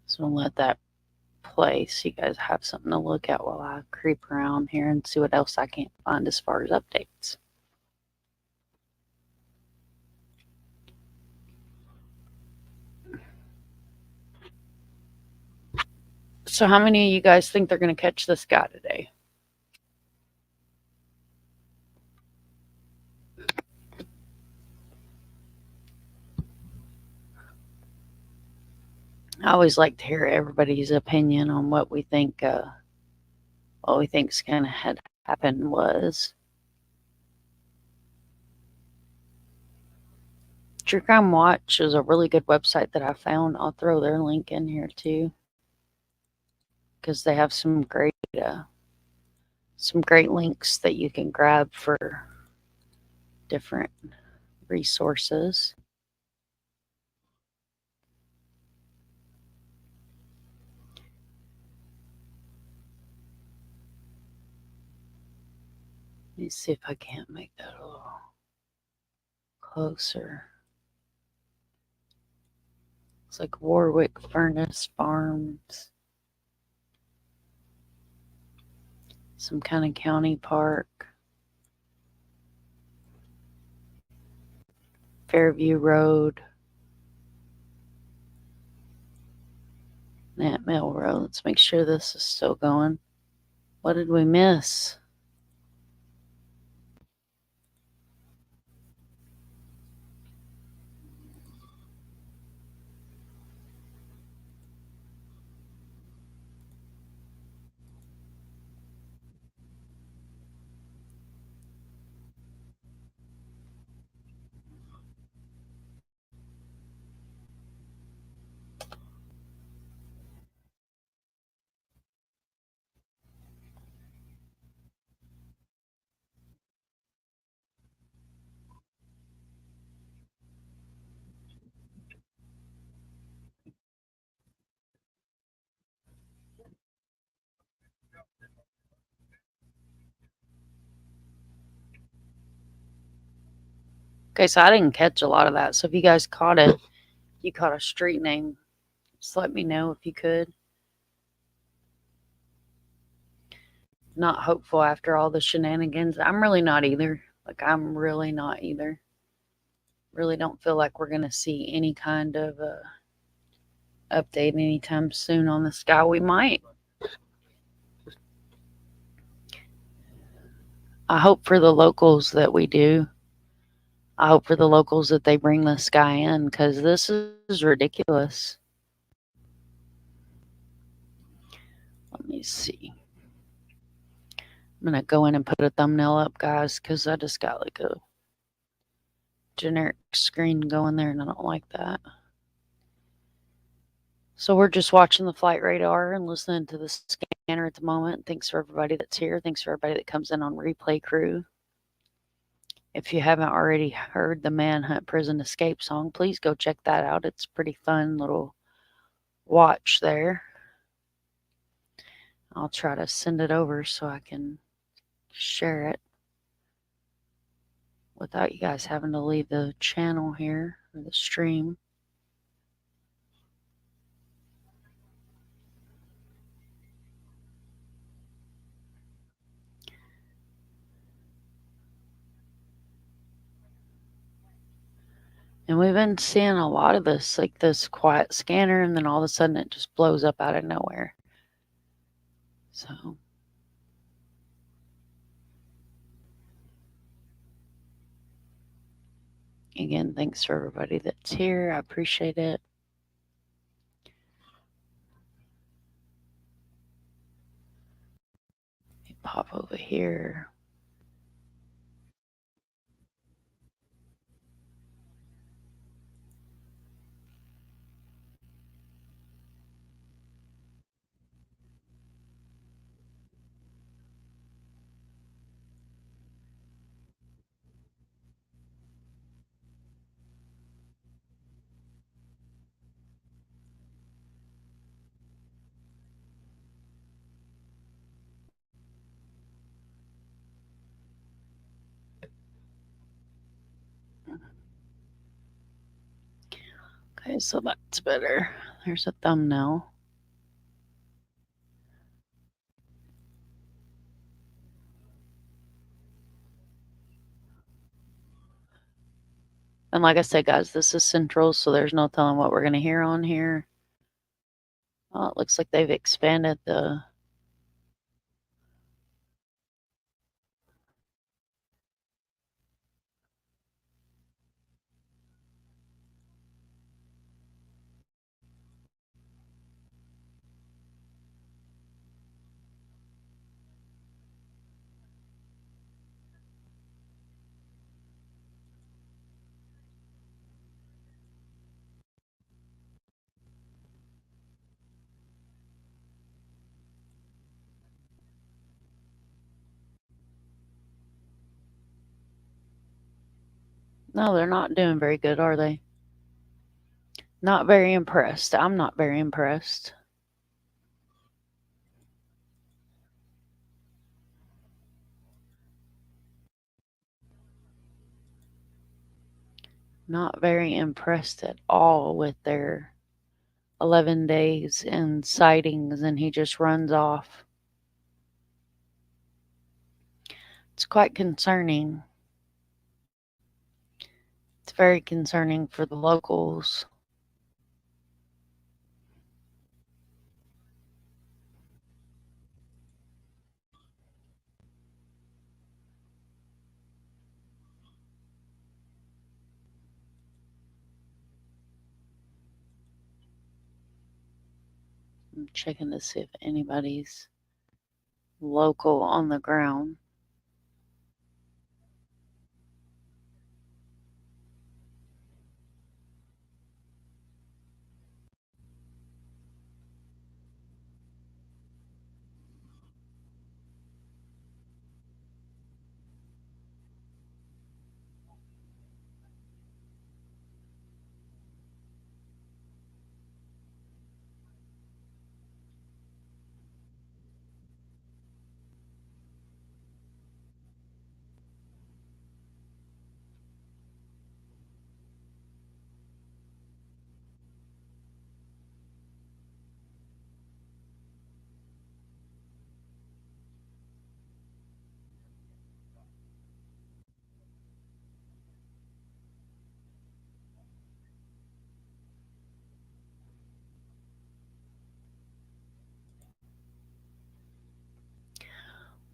So I'll let that play so you guys have something to look at while I creep around here and see what else I can find as far as updates. So how many of you guys think they're going to catch this guy today? I always like to hear everybody's opinion on what we think is going to happen was. True Crime Watch is a really good website that I found. I'll throw their link in here too, because they have some great links that you can grab for different resources. Let me see if I can't make that a little closer. It's like Warwick Furnace Farms, some kind of county park, Fairview Road, Nat Mill Road. Let's make sure this is still going. What did we miss? Okay, so I didn't catch a lot of that. So if you guys caught it, you caught a street name, just let me know if you could. Not hopeful after all the shenanigans. I'm really not either. I'm really not either. Really don't feel like we're going to see any kind of update anytime soon on this guy. We might. I hope for the locals that we do. I hope for the locals that they bring this guy in, because this is ridiculous. Let me see. I'm going to go in and put a thumbnail up, guys, because I just got like a generic screen going there, and I don't like that. So we're just watching the flight radar and listening to the scanner at the moment. Thanks for everybody that's here. Thanks for everybody that comes in on Replay Crew. If you haven't already heard the Manhunt Prison Escape song, please go check that out. It's a pretty fun little watch there. I'll try to send it over so I can share it without you guys having to leave the channel here or the stream. And we've been seeing a lot of this, like this quiet scanner, and then all of a sudden it just blows up out of nowhere. So again, thanks for everybody that's here. I appreciate it. Let me pop over here. Okay, so that's better. There's a thumbnail. And like I said, guys, this is Central, so there's no telling what we're going to hear on here. Well, it looks like they've expanded the... No, they're not doing very good, are they? Not very impressed. I'm not very impressed. Not very impressed at all with their 11 days and sightings, and he just runs off. It's quite concerning. It's very concerning for the locals. I'm checking to see if anybody's local on the ground.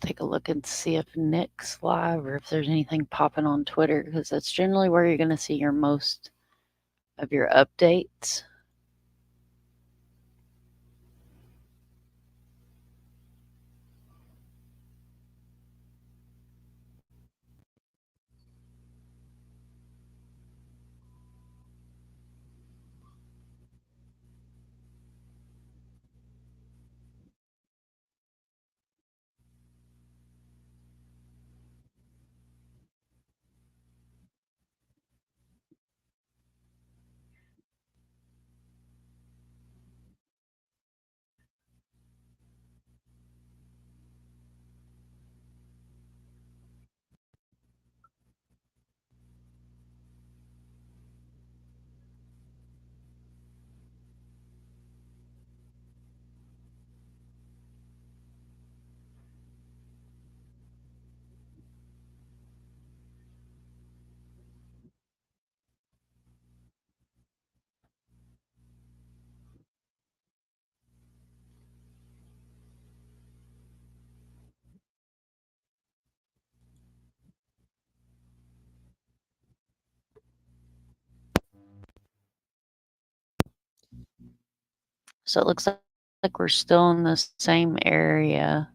Take a look and see if Nick's live or if there's anything popping on Twitter, because that's generally where you're going to see your most of your updates. So it looks like we're still in the same area.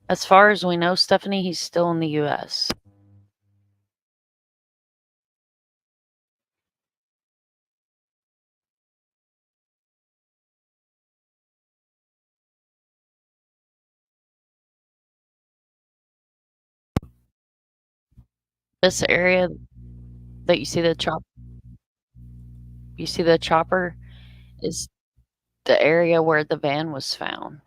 As far as we know, Stephanie, he's still in the U.S. This area that you see the chopper is the area where the van was found.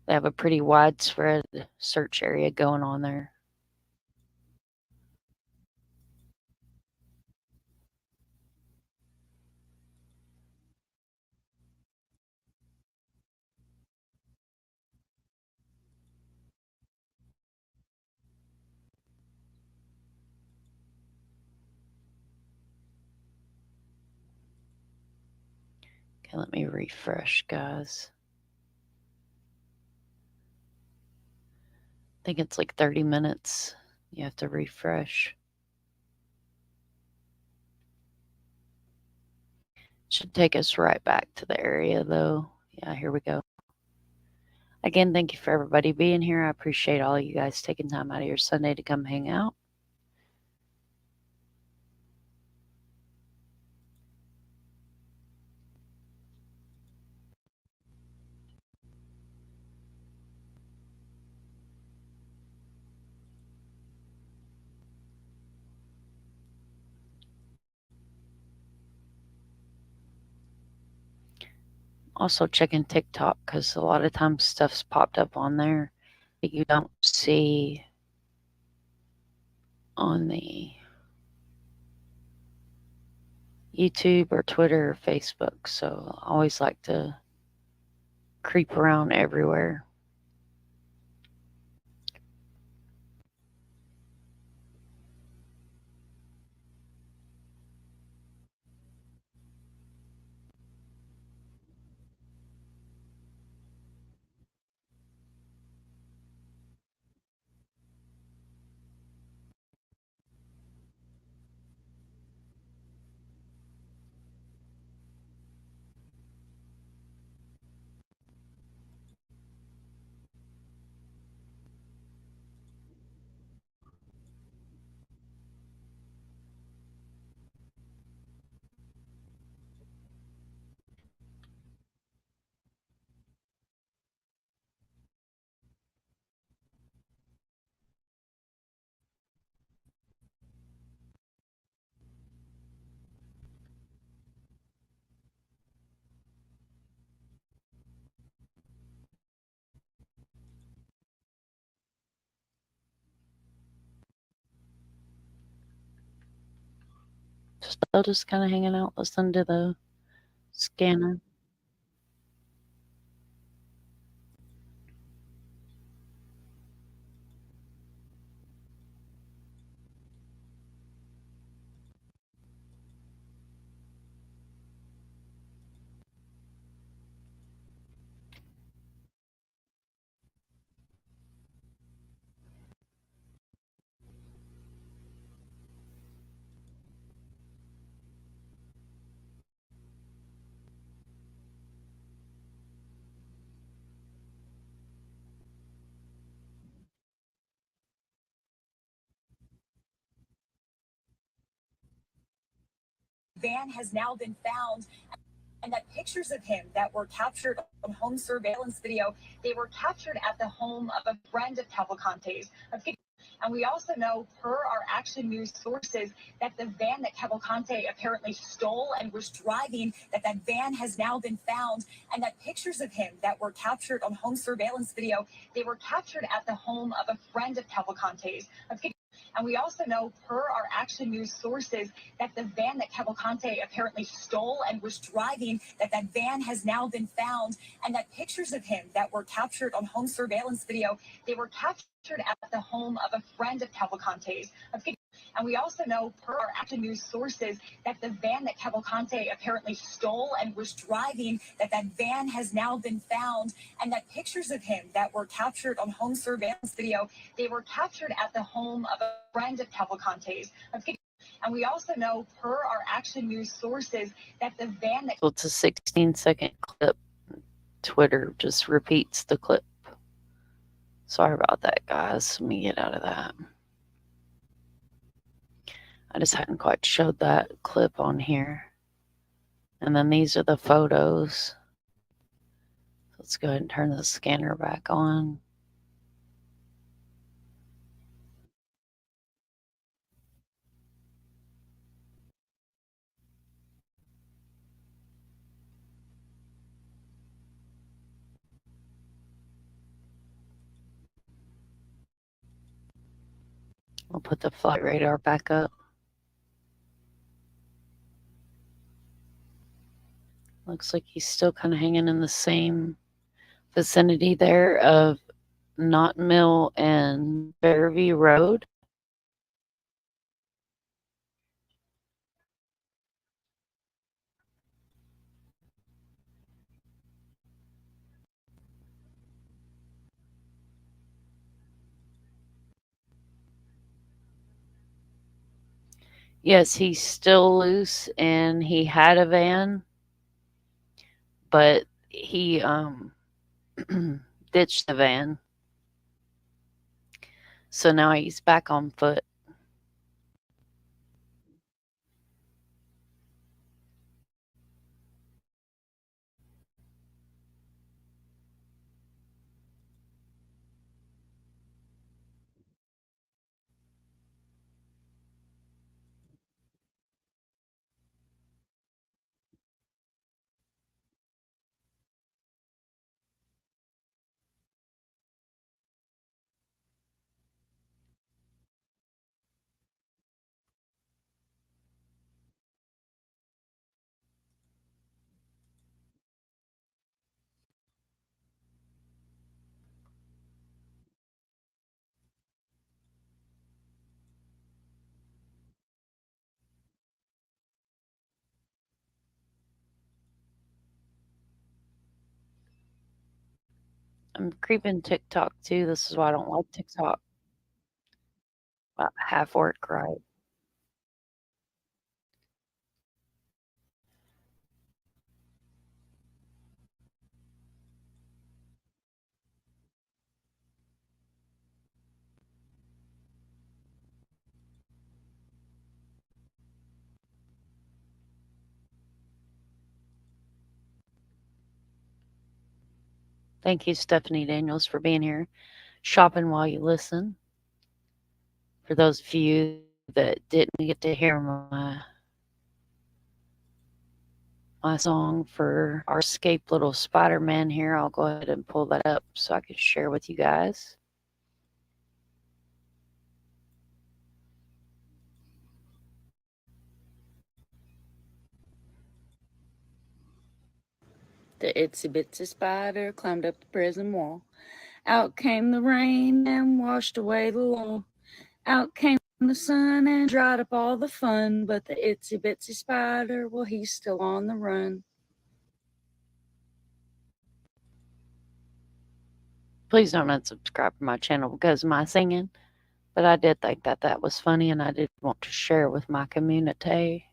They have a pretty widespread search area going on there. Okay, let me refresh, guys. I think it's like 30 minutes. You have to refresh. Should take us right back to the area, though. Yeah, here we go. Again, thank you for everybody being here. I appreciate all of you guys taking time out of your Sunday to come hang out. Also checking TikTok because a lot of times stuff's popped up on there that you don't see on the YouTube or Twitter or Facebook. So I always like to creep around everywhere. Still just kind of hanging out, listening to the scanner. Van has now been found, and that pictures of him that were captured on home surveillance video, they were captured at the home of a friend of Cavalcante's. And we also know, per our Action News sources, that the van that Cavalcante apparently stole and was driving, that van has now been found, and that pictures of him that were captured on home surveillance video, they were captured at the home of a friend of Cavalcante's. And we also know, per our Action News sources, that the van that Cavalcante apparently stole and was driving, that van has now been found, and that pictures of him that were captured on home surveillance video, they were captured at the home of a friend of Cavalcante's. And we also know, per our Action News sources, that the van that Cavalcante apparently stole and was driving, that van has now been found, and that pictures of him that were captured on home surveillance video, they were captured at the home of a friend of Cavalcante's. And we also know, per our Action News sources, that the van that... So it's a 16-second clip. Twitter just repeats the clip. Sorry about that, guys. Let me get out of that. I just hadn't quite showed that clip on here. And then these are the photos. Let's go ahead and turn the scanner back on. I'll put the flight radar back up. Looks like he's still kind of hanging in the same vicinity there of Knott Mill and Fairview Road. Yes, he's still loose and he had a van, but he ditched the van. So now he's back on foot. I'm creeping TikTok too. This is why I don't like TikTok. About half work right. Thank you, Stephanie Daniels, for being here. Shopping while you listen. For those of you that didn't get to hear my song for our escaped little Spider-Man here, I'll go ahead and pull that up so I can share with you guys. The itsy bitsy spider climbed up the prison wall. Out came the rain and washed away the law. Out came the sun and dried up all the fun. But the itsy bitsy spider, well, he's still on the run. Please don't unsubscribe to my channel because of my singing, but I did think that that was funny and I did want to share with my community.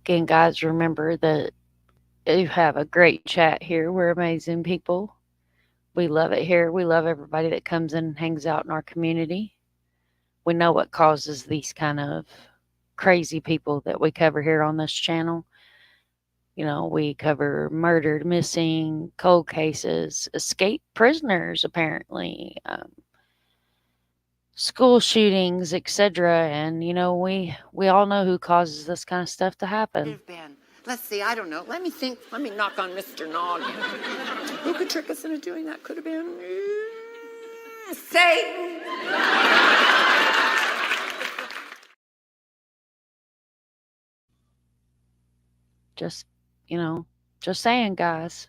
Again, guys, remember that you have a great chat here. We're amazing people. We love it here. We love everybody that comes in and hangs out in our community. We know what causes these kind of crazy people that we cover here on this channel. You know, we cover murdered, missing, cold cases, escaped prisoners, apparently, school shootings, etc. And you know, we all know who causes this kind of stuff to happen. Let's see, I don't know. Let me think. Let me knock on Mr. Noggin. Who could trick us into doing that? Could have been Satan. Just, you know, just saying, guys.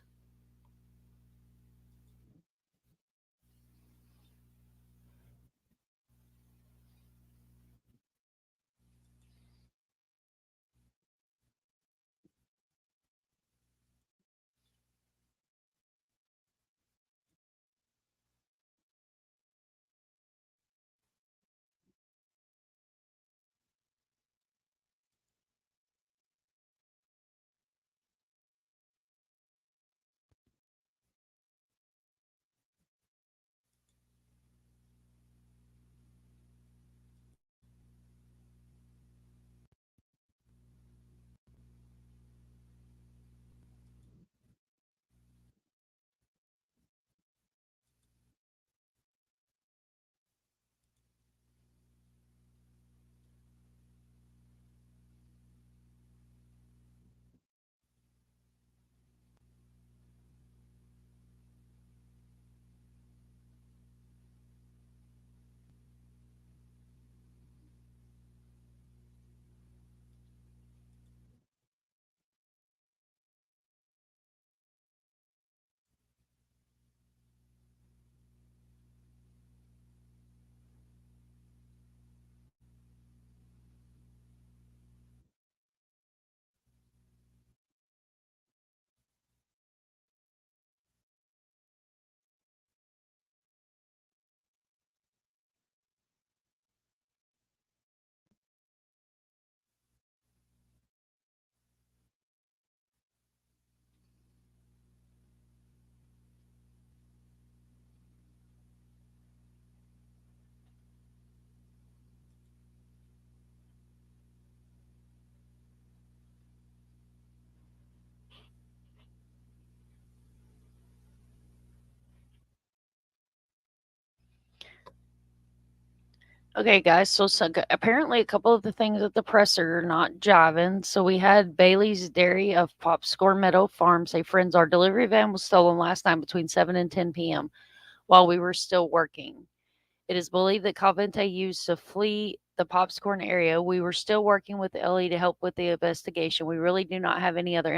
Okay, guys. So apparently, a couple of the things at the presser are not jiving. So we had Bailey's Dairy of Popscore Meadow Farm say, "Friends, our delivery van was stolen last night between 7 and 10 p.m. while we were still working. It is believed that Calvente used to flee the Popscorn area. We were still working with Ellie to help with the investigation. We really do not have any other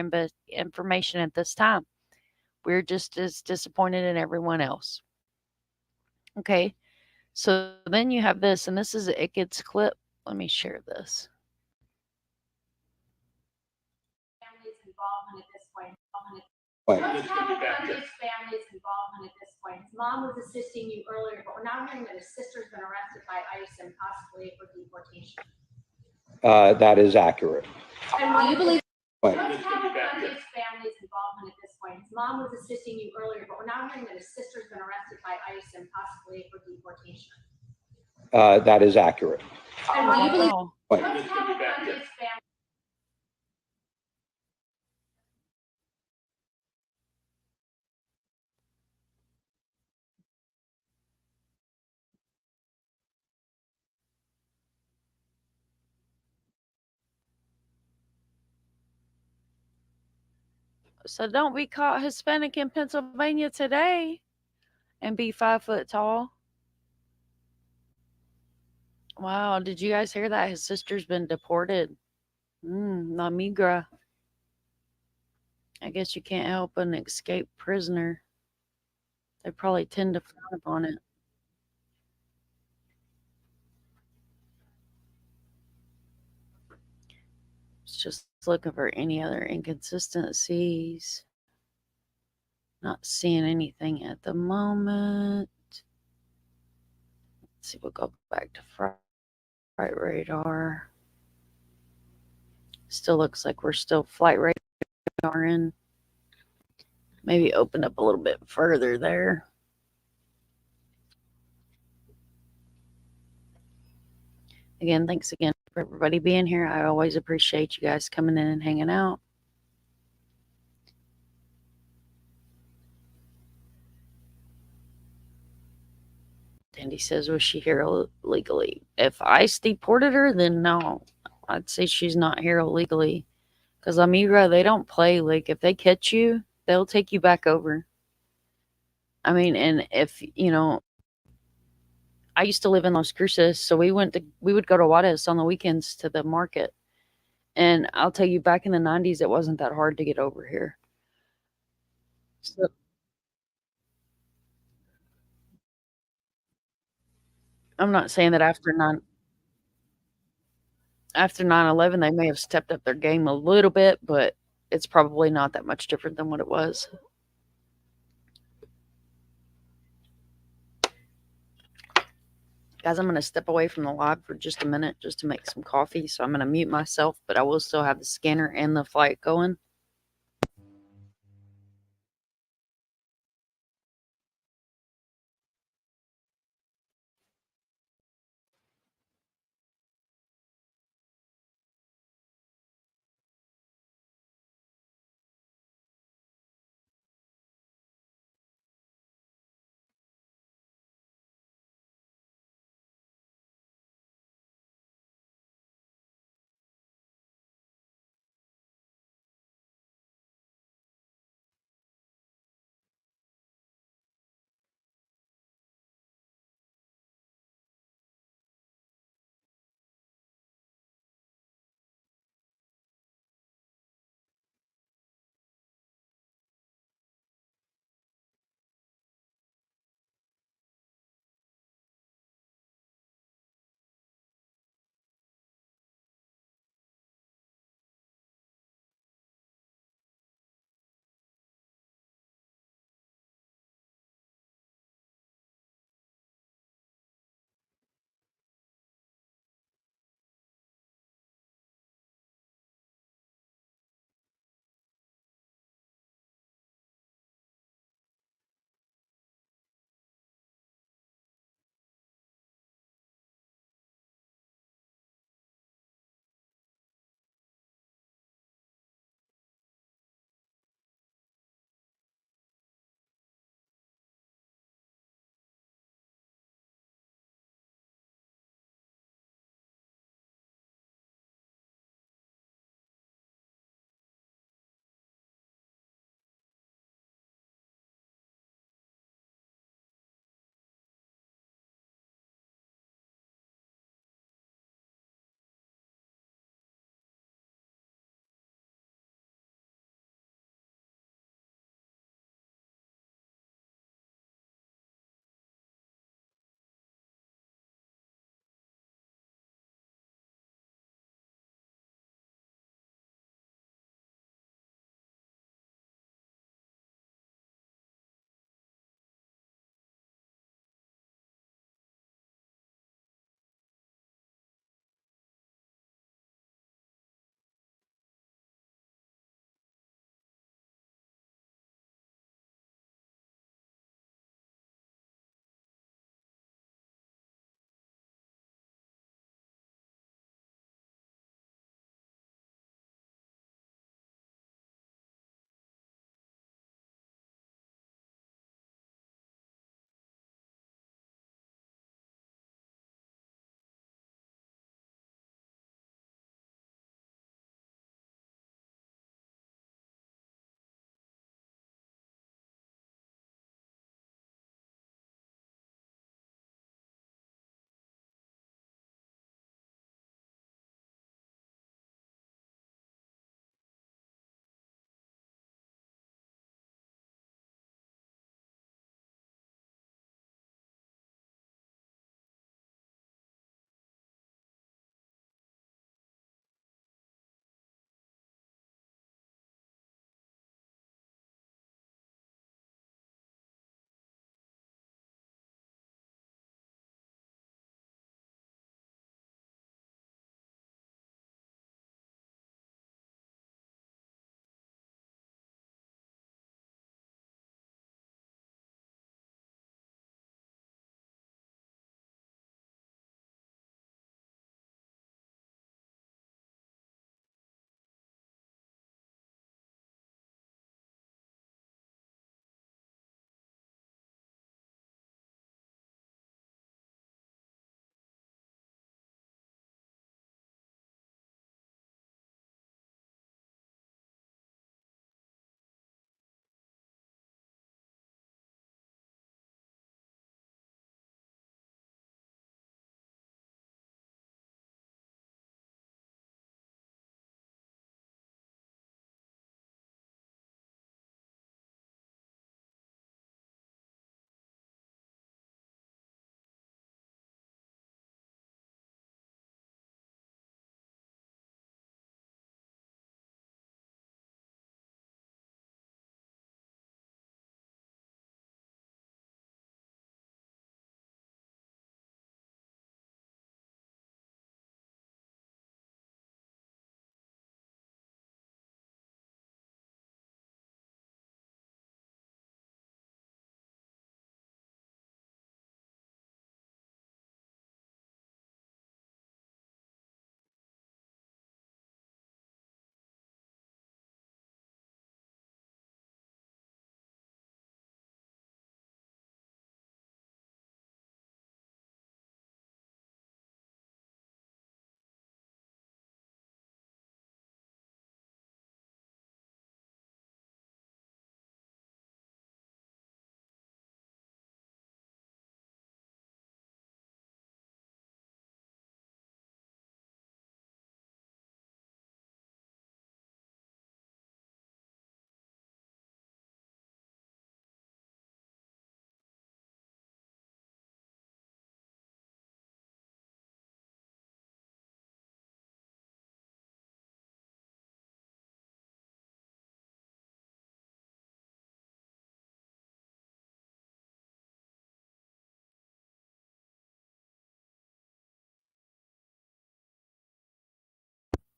information at this time. We're just as disappointed in everyone else." Okay. So then you have this, and this is it gets clip. Let me share this. Families' involvement at this point. Right. Let's have Calvente's family's involvement at this point. His mom was assisting you earlier, but we're now hearing that his sister's been arrested by ICE and possibly for deportation. That is accurate. And do you believe? Right. Let's have Calvente's family's involvement at this point. His mom was assisting you earlier, but we're now hearing that his sister's been arrested by ICE and possibly for deportation. That is accurate. And do you believe? Right. Let's have Calvente's family. So don't be caught Hispanic in Pennsylvania today and be 5 foot tall. Wow, did you guys hear that? His sister's been deported. La migra. I guess you can't help an escaped prisoner. They probably tend to frown upon it. Just looking for any other inconsistencies. Not seeing anything at the moment. Let's see, we'll go back to flight radar. Still looks like we're still flight radar in. Maybe open up a little bit further there. Again, thanks again for everybody being here. I always appreciate you guys coming in and hanging out. Dandy says, was she here illegally? If ICE deported her, then no. I'd say she's not here illegally. Because Amiga, they don't play. Like, if they catch you, they'll take you back over. I mean, and if, I used to live in Las Cruces, so we would go to Juarez on the weekends to the market. And I'll tell you, back in the 90s, it wasn't that hard to get over here. So, I'm not saying that after 9/11, they may have stepped up their game a little bit, but it's probably not that much different than what it was. Guys, I'm going to step away from the live for just a minute just to make some coffee. So I'm going to mute myself, but I will still have the scanner and the flight going.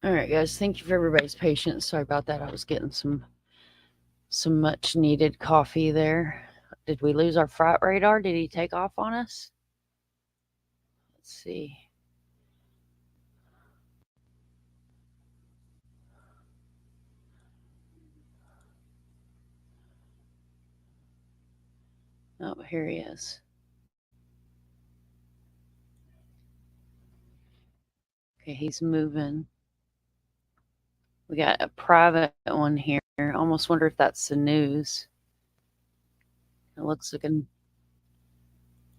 All right, guys. Thank you for everybody's patience. Sorry about that. I was getting some much needed coffee there. Did we lose our flight radar? Did he take off on us? Let's see. Oh, here he is. Okay, he's moving. We got a private one here. I almost wonder if that's the news. It looks like an.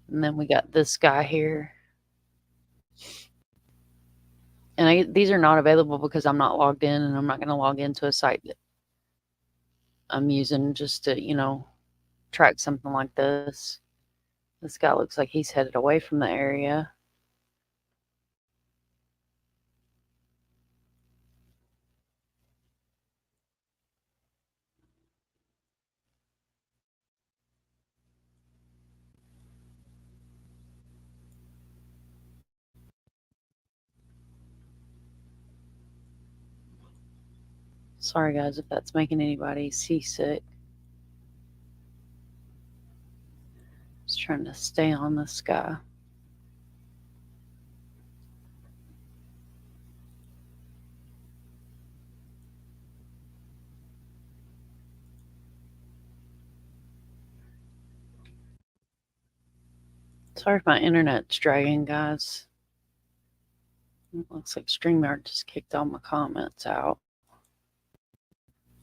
And then we got this guy here. And these are not available because I'm not logged in, and I'm not going to log into a site that I'm using just to, track something like this. This guy looks like he's headed away from the area. Sorry, guys, if that's making anybody seasick. Just trying to stay on this guy. Sorry if my internet's dragging, guys. It looks like StreamYard just kicked all my comments out.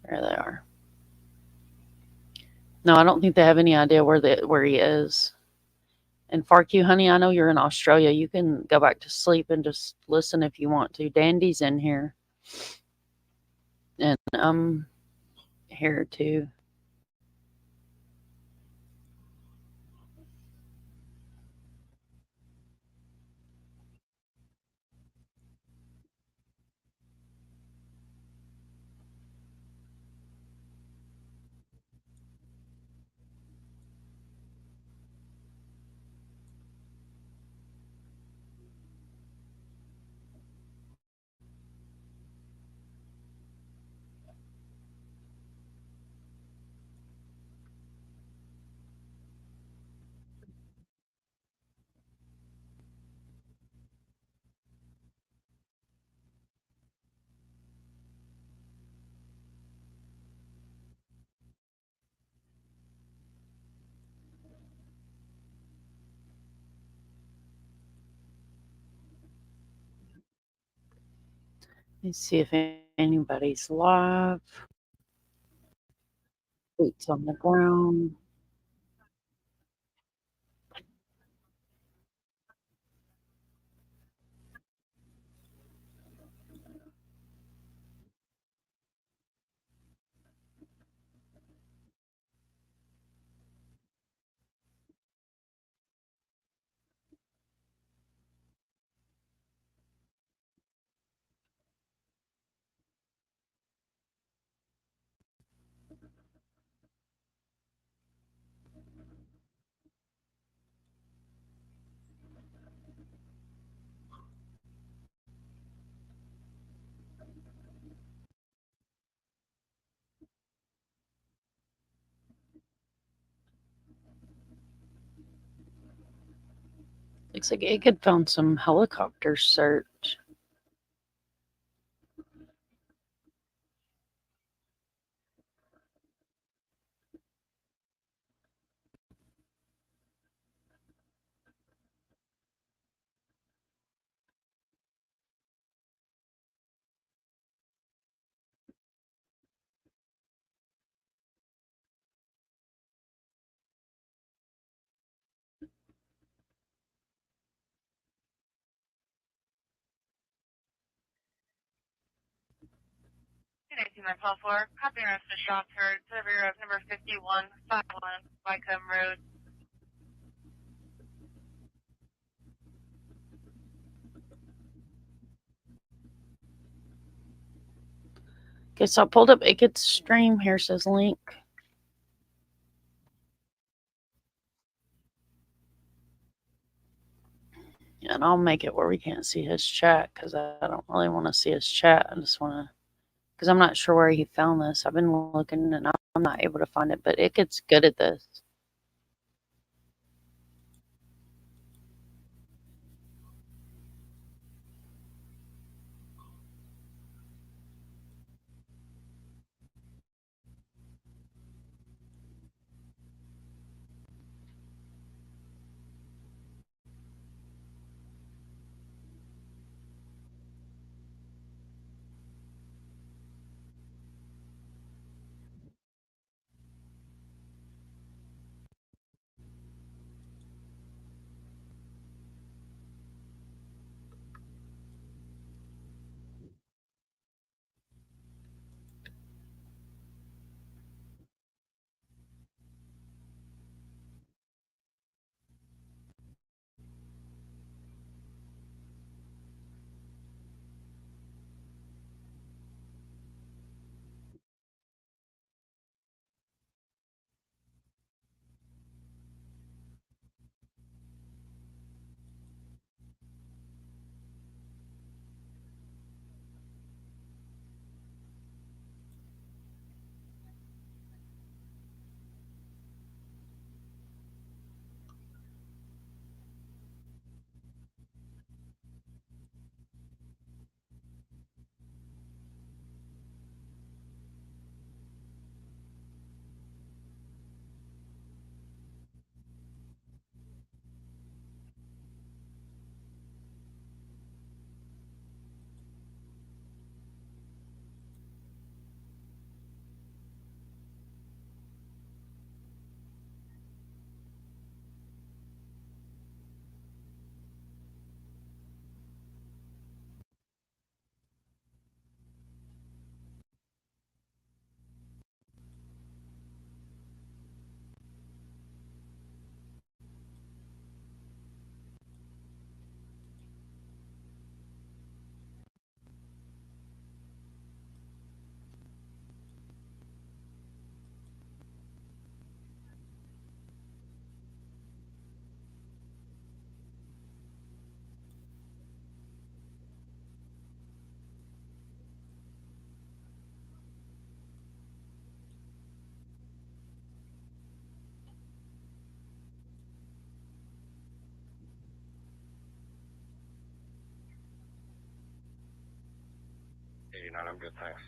There they are. No, I don't think they have any idea where he is. And FarQ, honey, I know you're in Australia. You can go back to sleep and just listen if you want to. Dandy's in here. And I'm here too. Let's see if anybody's live. Boots on the ground. Looks like it could found some helicopter search. Copy rest of Shopford, delivery of number 5151, Wycombe Road. Okay, so I pulled up Aked's stream. Here says link. And I'll make it where we can't see his chat because I don't really want to see his chat. I just want to, because I'm not sure where he found this. I've been looking and I'm not able to find it, but it gets good at this. I'm good, thanks.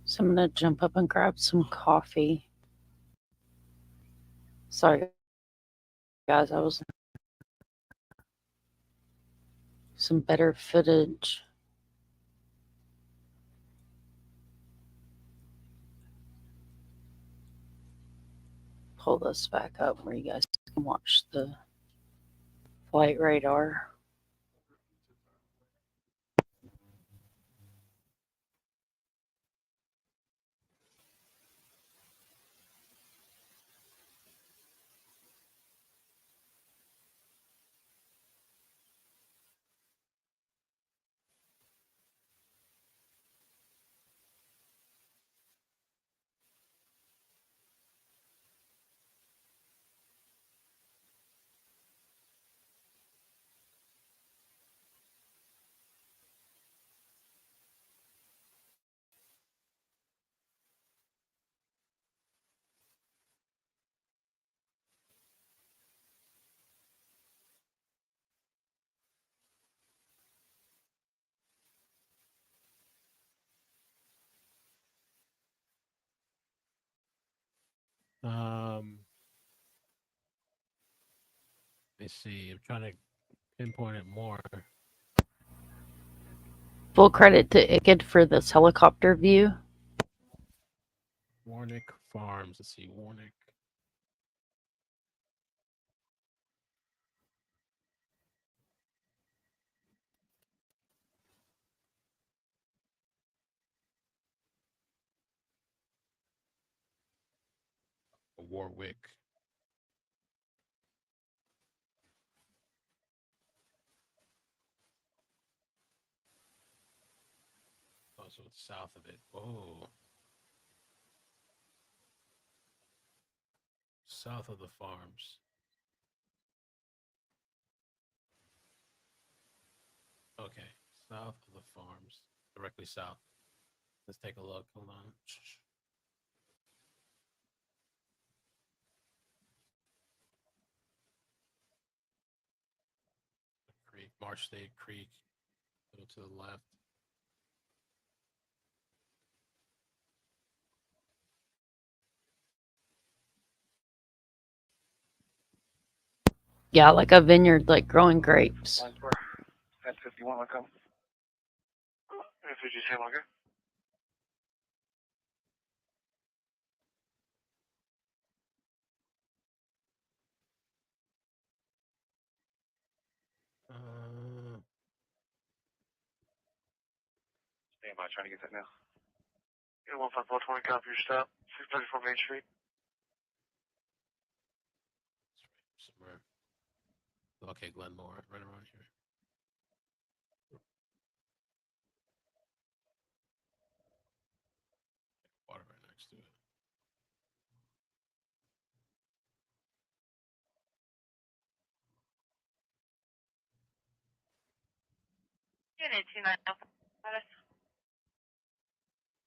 So I'm gonna jump up and grab some coffee. Sorry, guys, I was some better footage. Pull this back up where you guys can watch the flight radar. Let's see. I'm trying to pinpoint it more. Full credit to ICID for this helicopter view. Warnick Farms. Let's see. Warnick. Warwick. Oh, so it's south of it. Oh. South of the farms. Okay. South of the farms. Directly south. Let's take a look. Hold on. Creek. Marsh State Creek. A little to the left. Yeah, like a vineyard, like growing grapes. That's 51, look up. If you say longer. Stand by, trying to get that now. 15420, copy your stop. 634 Main Street. Somewhere. Okay, Glenmore. Right around here. Water right next to it. Unit 290.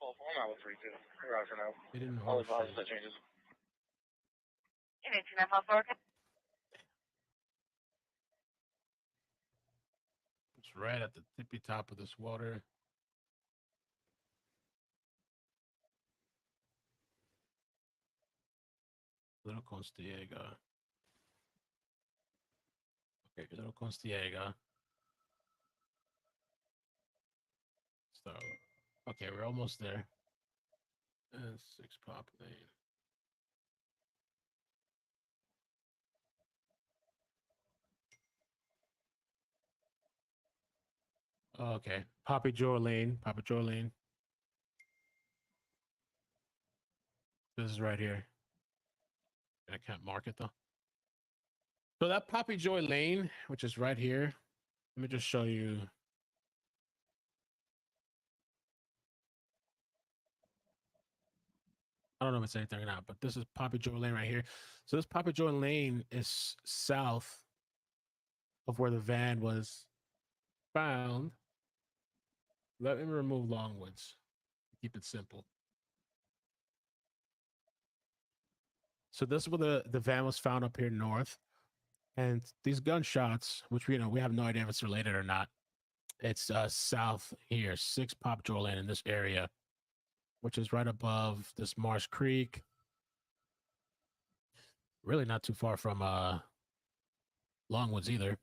Well, I'm out with 32. We're out for now. They didn't All horse advise it. that changes. Unit 294. It's right at the tippy top of this water. Little Constiega. Okay, Little Constiega. So, okay, we're almost there. And 6 Pop Lane. Okay, Poppy Joy Lane. Poppy Joy Lane. This is right here. I can't mark it though. So that Poppy Joy Lane, which is right here, let me just show you. I don't know if it's anything or not, but this is Poppy Joy Lane right here. So this Poppy Joy Lane is south of where the van was found. Let me remove Longwoods. Keep it simple. So this is where the van was found up here north. And these gunshots, which we have no idea if it's related or not. It's south here, 6 Pop Joy Lane in this area. which is right above this Marsh Creek. Really not too far from Longwoods either.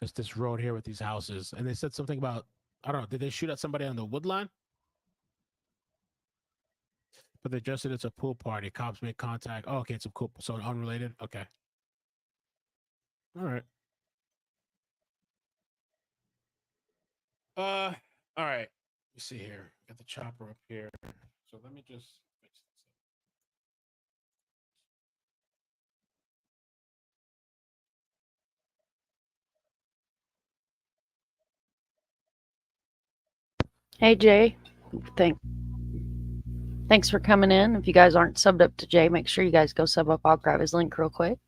It's this road here with these houses. And they said something about, I don't know, did they shoot at somebody on the wood line? But they just said it's a pool party. Cops made contact. Oh, okay, it's a cool, so unrelated. Okay. All right. All right. Let me see here. Got the chopper up here. So let me just fix this. Hey Jay, thanks for coming in. If you guys aren't subbed up to Jay, make sure you guys go sub up. I'll grab his link real quick.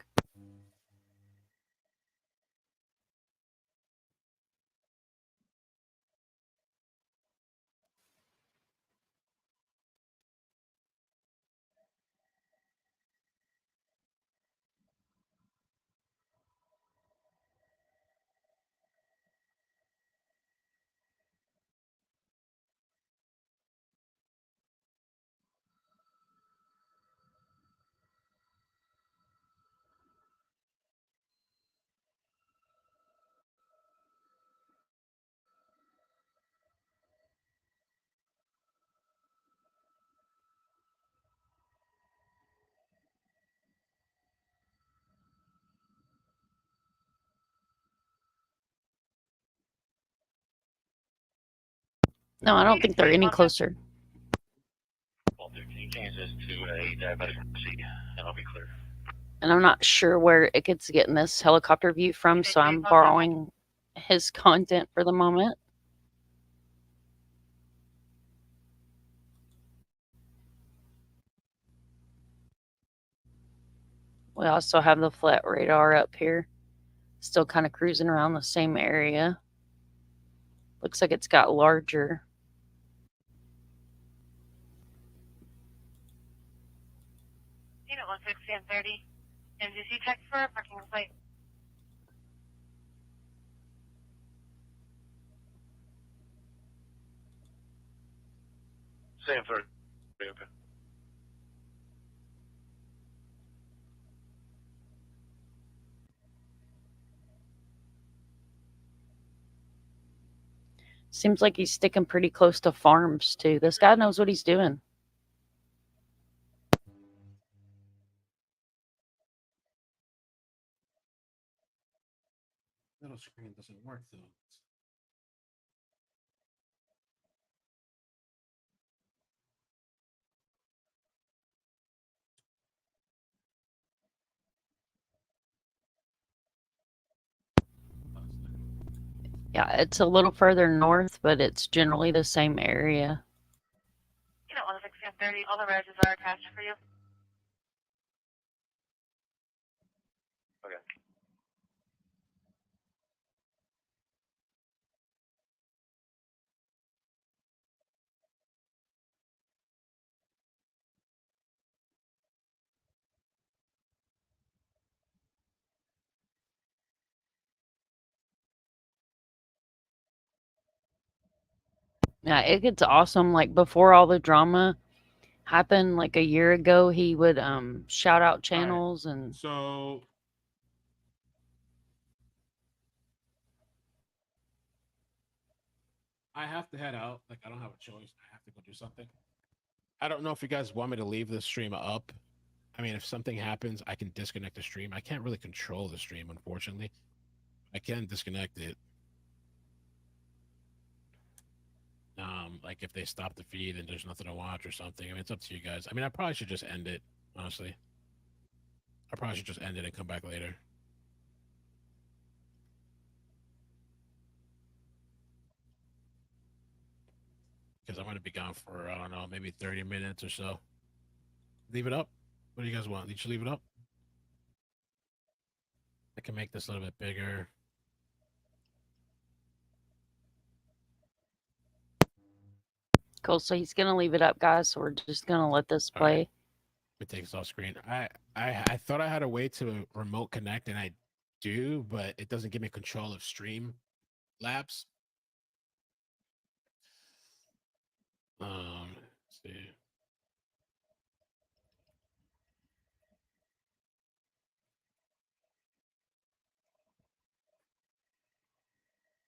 No, I don't think they're any closer. Walter, can you change this to a diabetic emergency and I'll be clear. And I'm not sure where Icket's getting this helicopter view from, so I'm borrowing his content for the moment. We also have the flat radar up here. Still kind of cruising around the same area. Looks like it's got larger. Unit 160 and 30. MGC check for a parking site. Same 30. Okay. Seems like he's sticking pretty close to farms too. This guy knows what he's doing. Little screen doesn't work though. Yeah, it's a little further north, but it's generally the same area. Unit 160 and 30. All the regs are attached for you. Okay. Yeah, it gets awesome. Like before all the drama happened, like a year ago, he would shout out channels and So I have to head out. Like I don't have a choice. I have to go do something. I don't know if you guys want me to leave the stream up. I mean, if something happens, I can disconnect the stream. I can't really control the stream, unfortunately. I can disconnect it. Like if they stop the feed and there's nothing to watch or something. I mean, it's up to you guys. I mean, I probably should just end it, honestly. I probably should just end it and come back later. Because I'm going to be gone for, I don't know, maybe 30 minutes or so. Leave it up? What do you guys want? You should leave it up? I can make this a little bit bigger. cool. So he's gonna leave it up, guys. So we're just gonna let this play. Let me take this off screen. I thought I had a way to remote connect, and I do, but it doesn't give me control of stream labs. Let's see.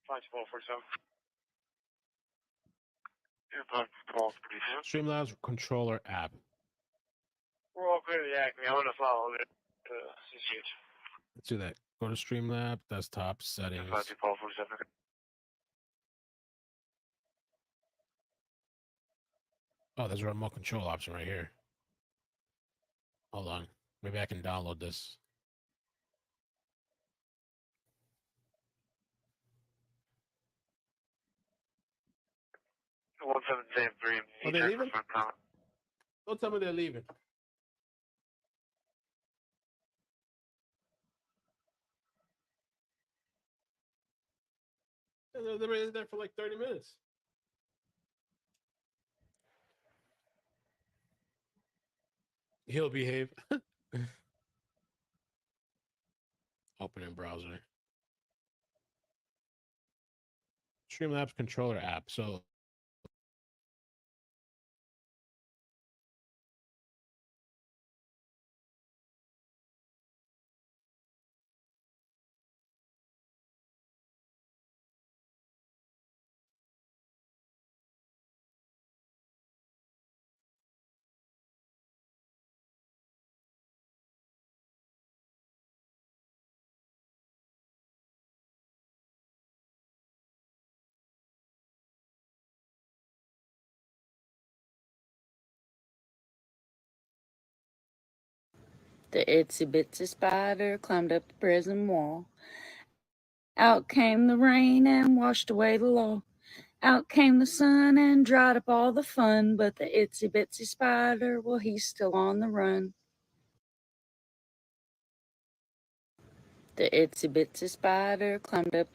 Five four four seven. Impact calls pretty soon. Streamlabs controller app. We're all clear the Acme. I'm gonna follow it. CCH. Let's do that. Go to Streamlab, desktop settings. 52447. Oh, there's a remote control option right here. Hold on. Maybe I can download this. One seven seven three. Oh, they're leaving? Don't tell me they're leaving. They're in there for like 30 minutes. He'll behave. Open in browser. Streamlabs controller app. So The itsy bitsy spider climbed up the prison wall. Out came the rain and washed away the law. Out came the sun and dried up all the fun. But the itsy bitsy spider, well, he's still on the run. The itsy bitsy spider climbed up.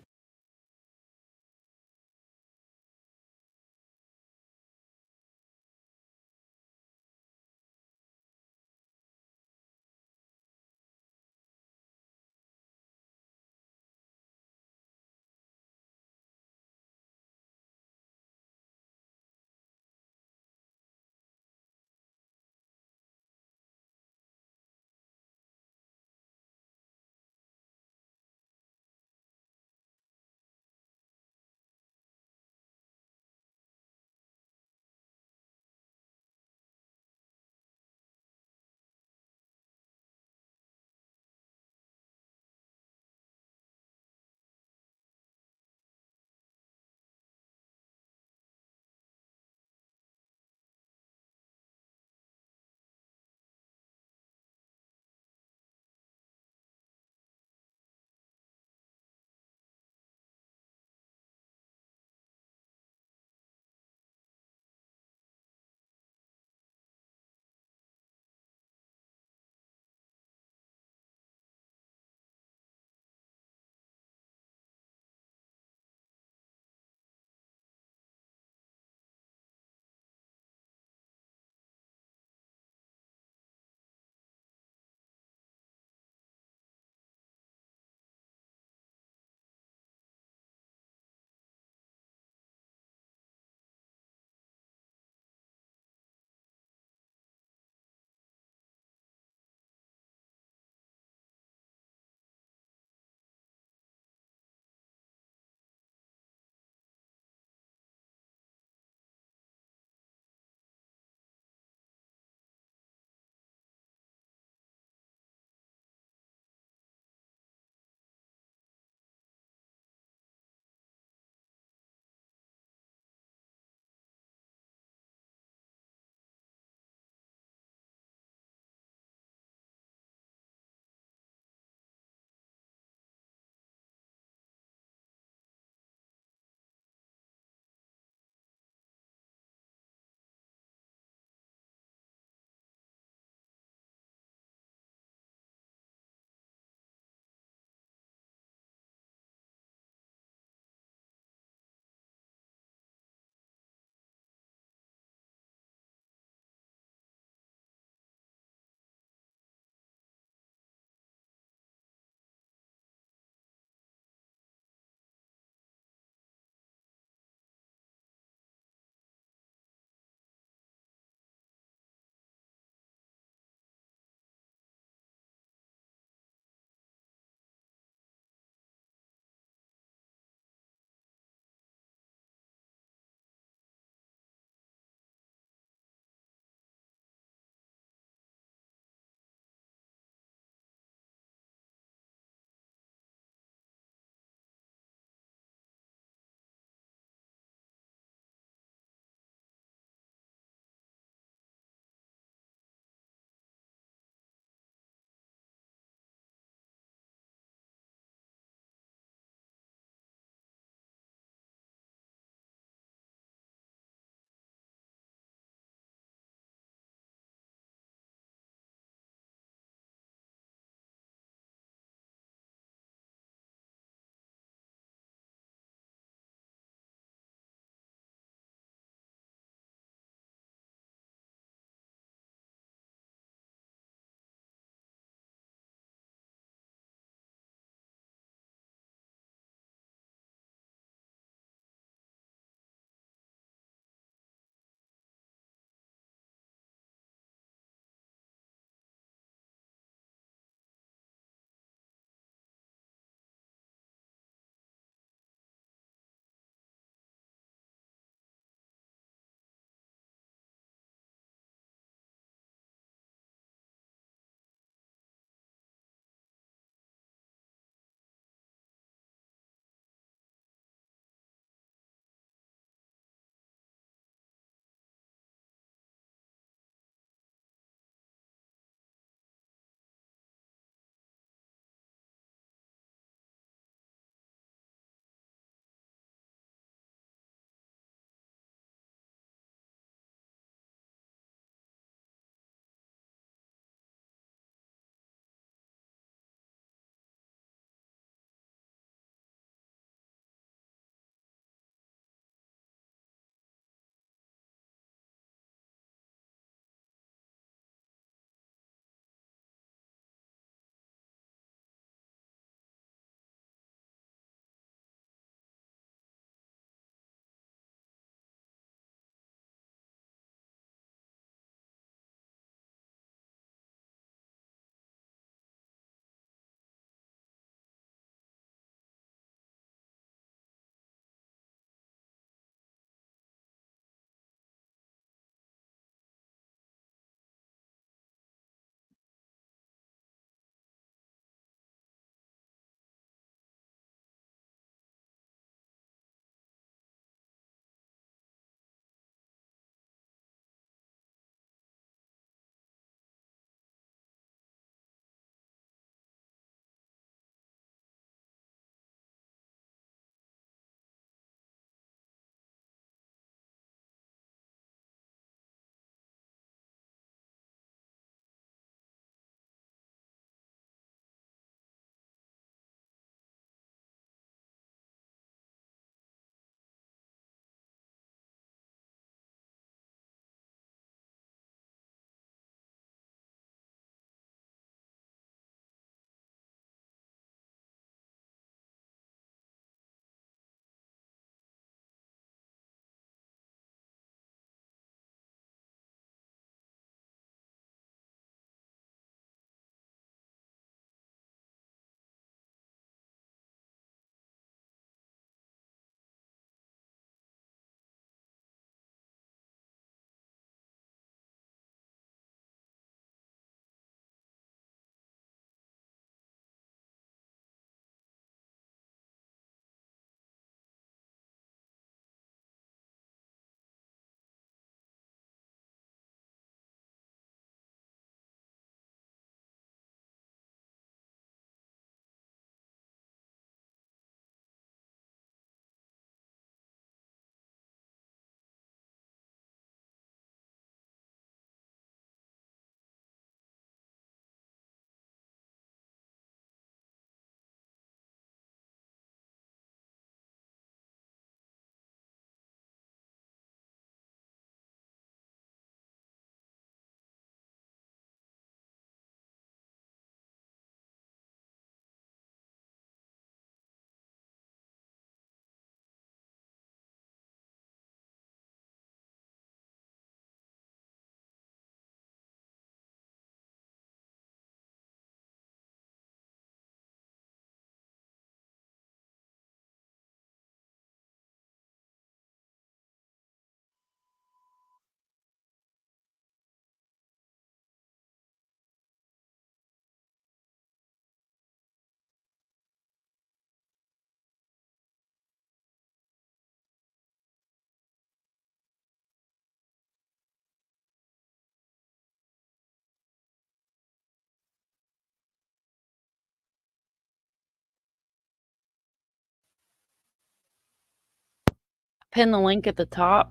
pin the link at the top.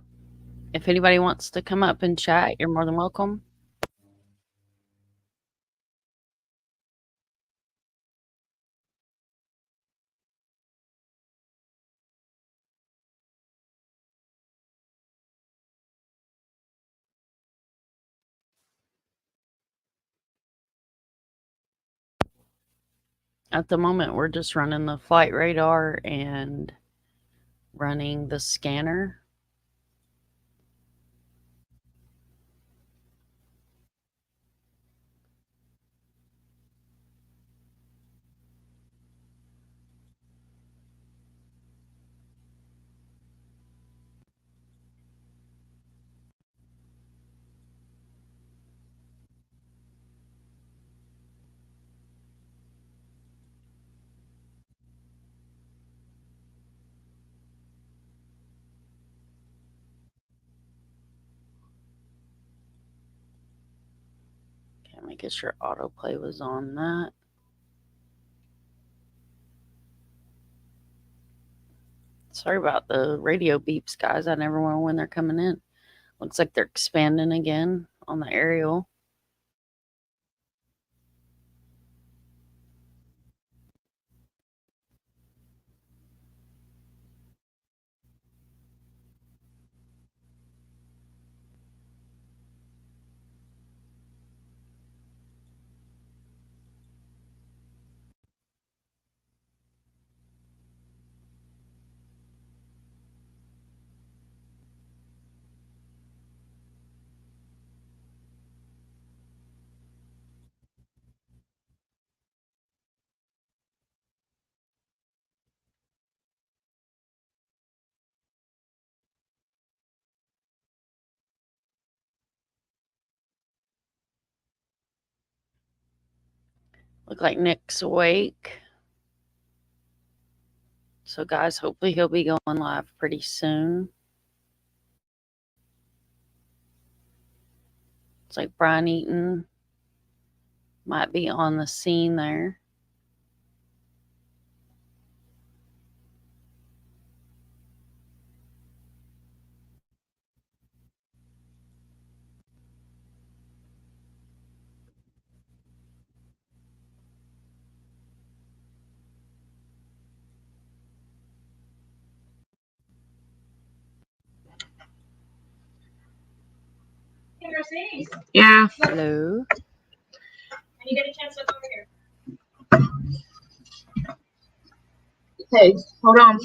If anybody wants to come up and chat, you're more than welcome. At the moment, we're just running the flight radar and running the scanner. Okay, making sure autoplay was on that. Sorry about the radio beeps, guys. I never know when they're coming in. Looks like they're expanding again on the aerial. Look like Nick's awake. So, guys, hopefully he'll be going live pretty soon. It's like Brian Eaton might be on the scene there. Hey, Mercedes. Yeah. Hello. When you get a chance, look over here. Okay, hold on.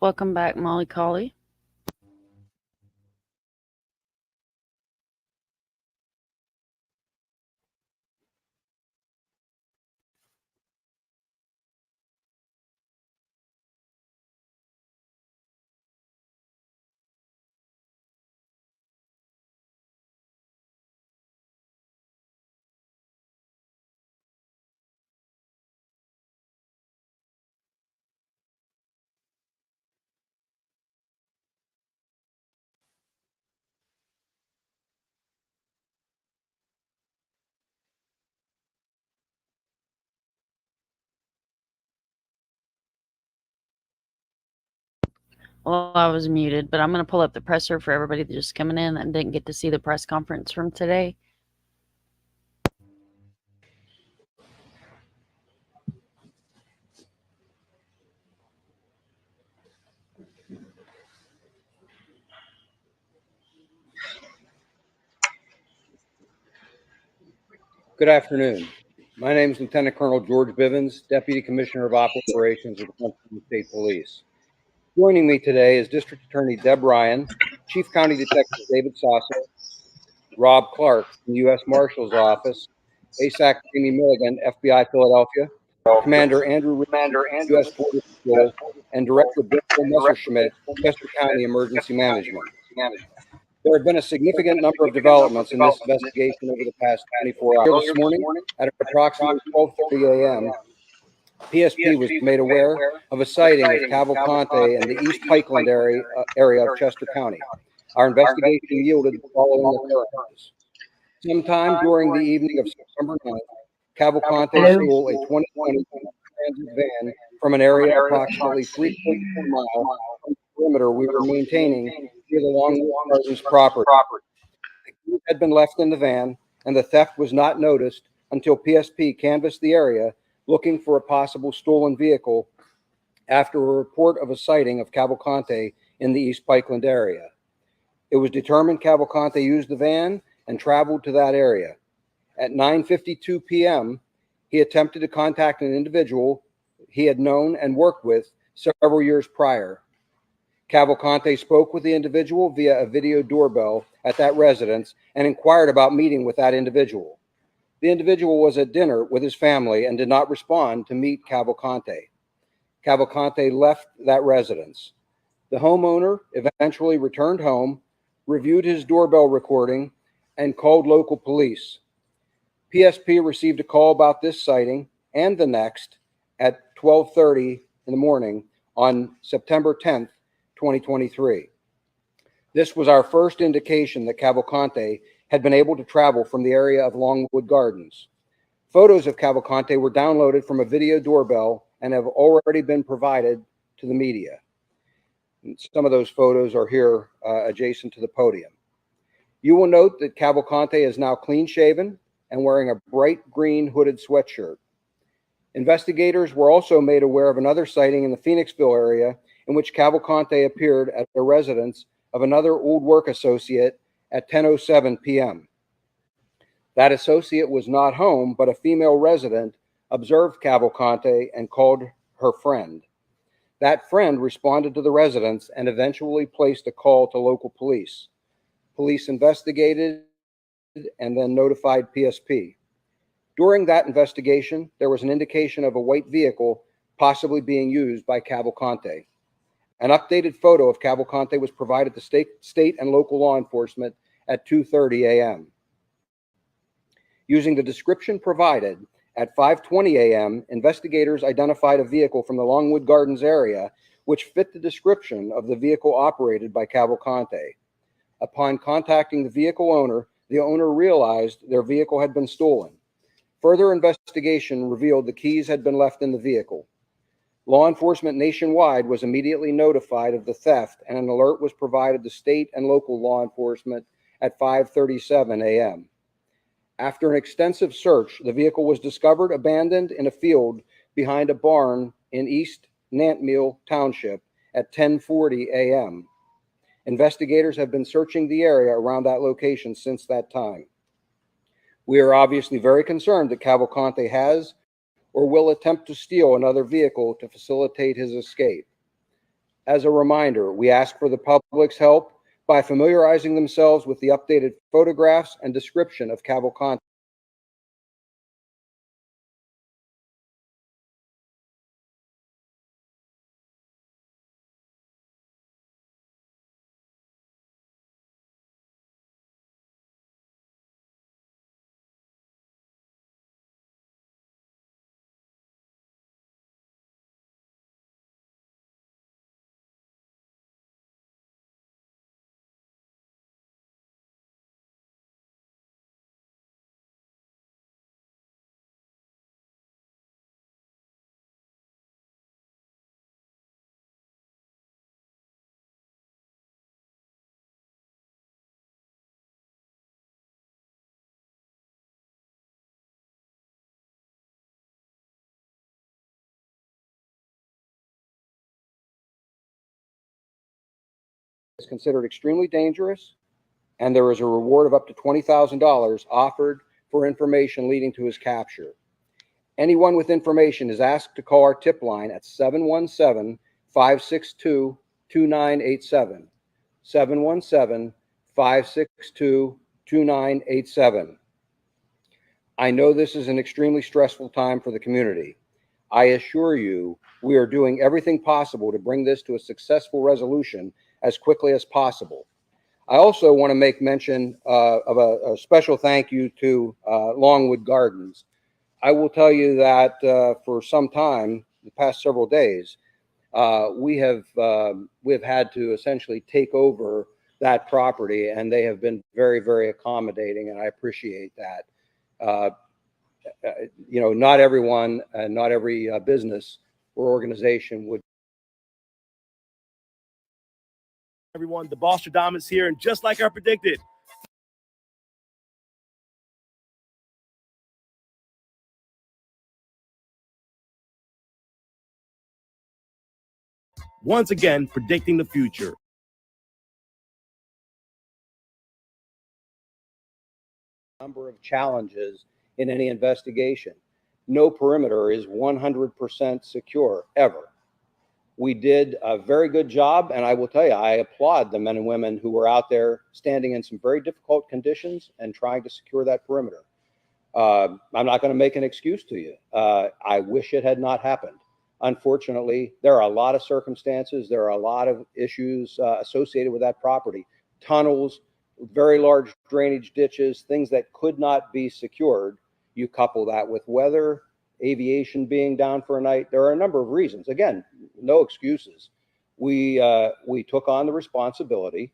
Welcome back, Molly Collie. Well, I was muted, but I'm going to pull up the presser for everybody that's just coming in and didn't get to see the press conference from today. Good afternoon. My name is Lieutenant Colonel George Bivens, Deputy Commissioner of Operations of the Pennsylvania State Police. Joining me today is District Attorney Deb Ryan, Chief County Detective David Sosek, Rob Clark from the U.S. Marshal's Office, ASAC Amy Milligan, FBI Philadelphia, Commander Andrew Reed, U.S. Border Patrol, and Director Bill Messerschmidt, Chester County Emergency Management. There have been a significant number of developments in this investigation over the past 24 hours. This morning, at approximately 12:30 a.m., PSP was made aware of a sighting of Cavalcante in the East Pikeland area of Chester County. Our investigation yielded the following occurrences. Sometime during the evening of September 9th, Cavalcante stole a 2020 transit van from an area approximately 3.4 miles from the perimeter we were maintaining near the Longwood Gardens property. The keys had been left in the van, and the theft was not noticed until PSP canvassed the area looking for a possible stolen vehicle after a report of a sighting of Cavalcante in the East Pikeland area. It was determined Cavalcante used the van and traveled to that area. At 9:52 p.m., he attempted to contact an individual he had known and worked with several years prior. Cavalcante spoke with the individual via a video doorbell at that residence and inquired about meeting with that individual. The individual was at dinner with his family and did not respond to meet Cavalcante. Cavalcante left that residence. The homeowner eventually returned home, reviewed his doorbell recording, and called local police. PSP received a call about this sighting and the next at 12:30 in the morning on September 10th, 2023. This was our first indication that Cavalcante had been able to travel from the area of Longwood Gardens. Photos of Cavalcante were downloaded from a video doorbell and have already been provided to the media. And some of those photos are here adjacent to the podium. You will note that Cavalcante is now clean-shaven and wearing a bright green hooded sweatshirt. Investigators were also made aware of another sighting in the Phoenixville area in which Cavalcante appeared at the residence of another old work associate at 10:07 p.m. That associate was not home, but a female resident observed Cavalcante and called her friend. That friend responded to the residence and eventually placed a call to local police. Police investigated and then notified PSP. During that investigation, there was an indication of a white vehicle possibly being used by Cavalcante. An updated photo of Cavalcante was provided to state and local law enforcement at 2:30 a.m. Using the description provided, at 5:20 a.m., investigators identified a vehicle from the Longwood Gardens area which fit the description of the vehicle operated by Cavalcante. Upon contacting the vehicle owner, the owner realized their vehicle had been stolen. Further investigation revealed the keys had been left in the vehicle. Law enforcement nationwide was immediately notified of the theft, and an alert was provided to state and local law enforcement at 5:37 a.m. After an extensive search, the vehicle was discovered abandoned in a field behind a barn in East Nantmeal Township at 10:40 a.m. Investigators have been searching the area around that location since that time. We are obviously very concerned that Cavalcante has or will attempt to steal another vehicle to facilitate his escape. As a reminder, we ask for the public's help by familiarizing themselves with the updated photographs and description of Cavalcante. Is considered extremely dangerous, and there is a reward of up to $20,000 offered for information leading to his capture. Anyone with information is asked to call our tip line at 717-562-2987. 717-562-2987. I know this is an extremely stressful time for the community. I assure you, we are doing everything possible to bring this to a successful resolution as quickly as possible. I also want to make mention of a special thank you to Longwood Gardens. I will tell you that for some time, the past several days, we have had to essentially take over that property, and they have been very, very accommodating, and I appreciate that. Not everyone and not every business or organization would. Everyone, the Bostradam is here, and just like I predicted, once again, predicting the future. Number of challenges in any investigation. No perimeter is 100% secure ever. We did a very good job, and I will tell you, I applaud the men and women who were out there standing in some very difficult conditions and trying to secure that perimeter. I'm not going to make an excuse to you. I wish it had not happened. Unfortunately, there are a lot of circumstances. There are a lot of issues associated with that property. Tunnels, very large drainage ditches, things that could not be secured. You couple that with weather, aviation being down for a night. There are a number of reasons. Again, no excuses. We took on the responsibility.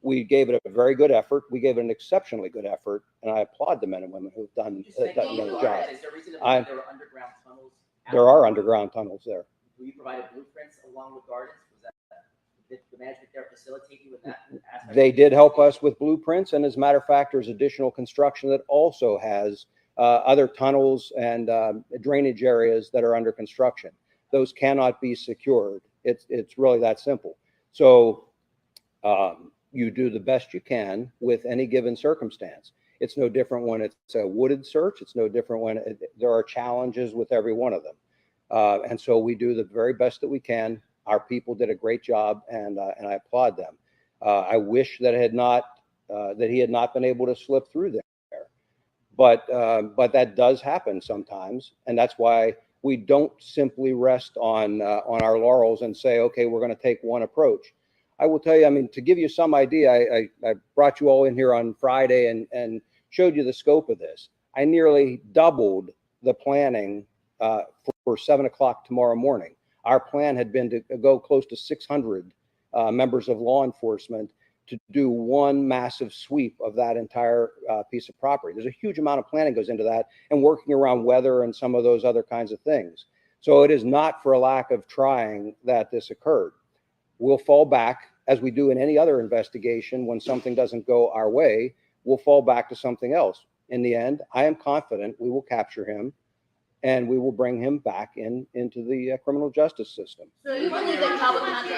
We gave it a very good effort. We gave it an exceptionally good effort, and I applaud the men and women who've done the job. Is there reason to believe there were underground tunnels? There are underground tunnels there. You provided blueprints along with gardens. Did the management there facilitate you with that aspect? They did help us with blueprints, and as a matter of fact, there's additional construction that also has other tunnels and drainage areas that are under construction. Those cannot be secured. It's really that simple. So you do the best you can with any given circumstance. It's no different when it's a wooded search. It's no different when there are challenges with every one of them. And so we do the very best that we can. Our people did a great job, and I applaud them. I wish that he had not been able to slip through there. But that does happen sometimes, and that's why we don't simply rest on our laurels and say, okay, we're going to take one approach. I will tell you, I mean, to give you some idea, I brought you all in here on Friday and showed you the scope of this. I nearly doubled the planning for 7 o'clock tomorrow morning. Our plan had been to go close to 600 members of law enforcement to do one massive sweep of that entire piece of property. There's a huge amount of planning goes into that, and working around weather and some of those other kinds of things. So it is not for a lack of trying that this occurred. We'll fall back, as we do in any other investigation. When something doesn't go our way, we'll fall back to something else. In the end, I am confident we will capture him, and we will bring him back into the criminal justice system. So you believe that Calvin Hunter?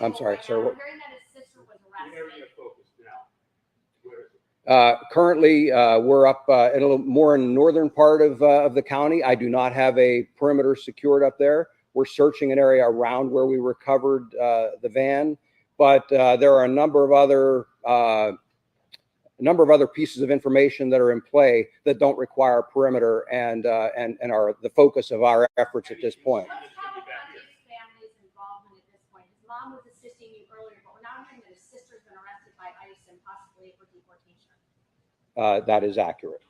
I'm sorry, sir. Hearing that his sister was arrested. Currently, we're up a little more in the northern part of the county. I do not have a perimeter secured up there. We're searching an area around where we recovered the van, but there are a number of other pieces of information that are in play that don't require a perimeter and are the focus of our efforts at this point. What's Calvin Hunter's family's involvement at this point? His mom was assisting you earlier, but we're now hearing that his sister's been arrested by ICE and possibly for deportation. That is accurate.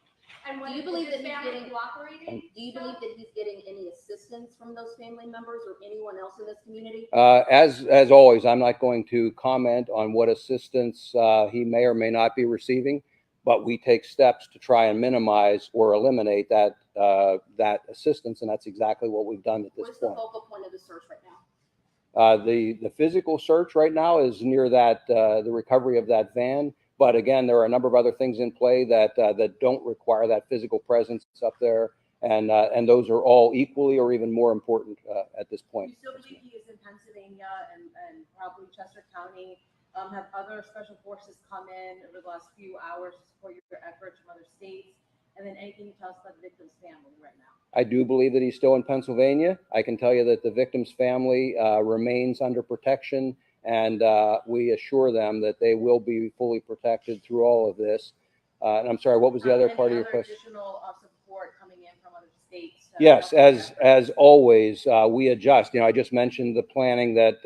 And Do you believe that he's getting cooperating? Do you believe that he's getting any assistance from those family members or anyone else in this community? As always, I'm not going to comment on what assistance he may or may not be receiving, but we take steps to try and minimize or eliminate that assistance, and that's exactly what we've done at this Where's point. the focal point of the search right now? The physical search right now is near that the recovery of that van. But again, there are a number of other things in play that don't require that physical presence up there, and those are all equally or even more important at this point. You still believe he is in Pennsylvania and probably Chester County? Have other special forces come in over the last few hours to support your efforts from other states? And then anything you tell us about the victim's family right now? I do believe that he's still in Pennsylvania. I can tell you that the victim's family remains under protection, and we assure them that they will be fully protected through all of this. And I'm sorry, what was the other part of your question? Additional support coming in from other states? Yes, as always, we adjust. I just mentioned the planning that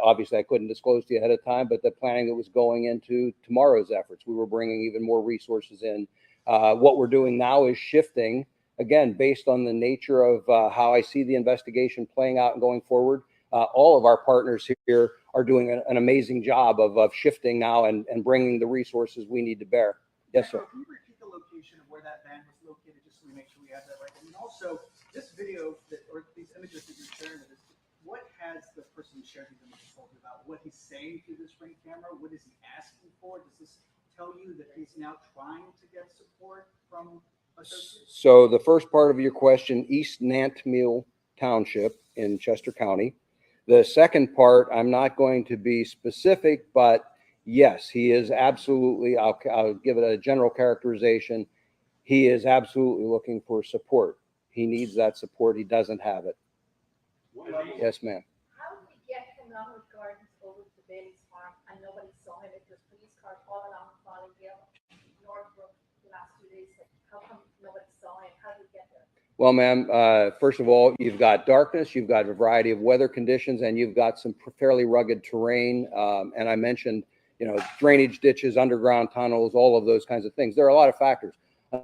obviously I couldn't disclose to you ahead of time, but the planning that was going into tomorrow's efforts. We were bringing even more resources in. What we're doing now is shifting, again, based on the nature of how I see the investigation playing out and going forward. All of our partners here are doing an amazing job of shifting now and bringing the resources we need to bear. Yes, sir. Can you repeat the location of where that van was located, just so we make sure we have that right? And also, this video or these images that you're sharing with us, what has the person who shared these images told you about? What he's saying through this ring camera? What is he asking for? Does this tell you that he's now trying to get support from associates? So the first part of your question, East Nantmeal Township in Chester County. The second part, I'm not going to be specific, but yes, he is absolutely, I'll give it a general characterization. He is absolutely looking for support. He needs that support. He doesn't have it. Yes, ma'am. How did we get from Longwood Gardens over to Bailey's Farm and nobody saw him? If there's police cars all along Farmingdale, Northbrook, the last 2 days, how come nobody saw him? How did we get there? Well, ma'am, first of all, you've got darkness, you've got a variety of weather conditions, and you've got some fairly rugged terrain. And I mentioned, drainage ditches, underground tunnels, all of those kinds of things. There are a lot of factors.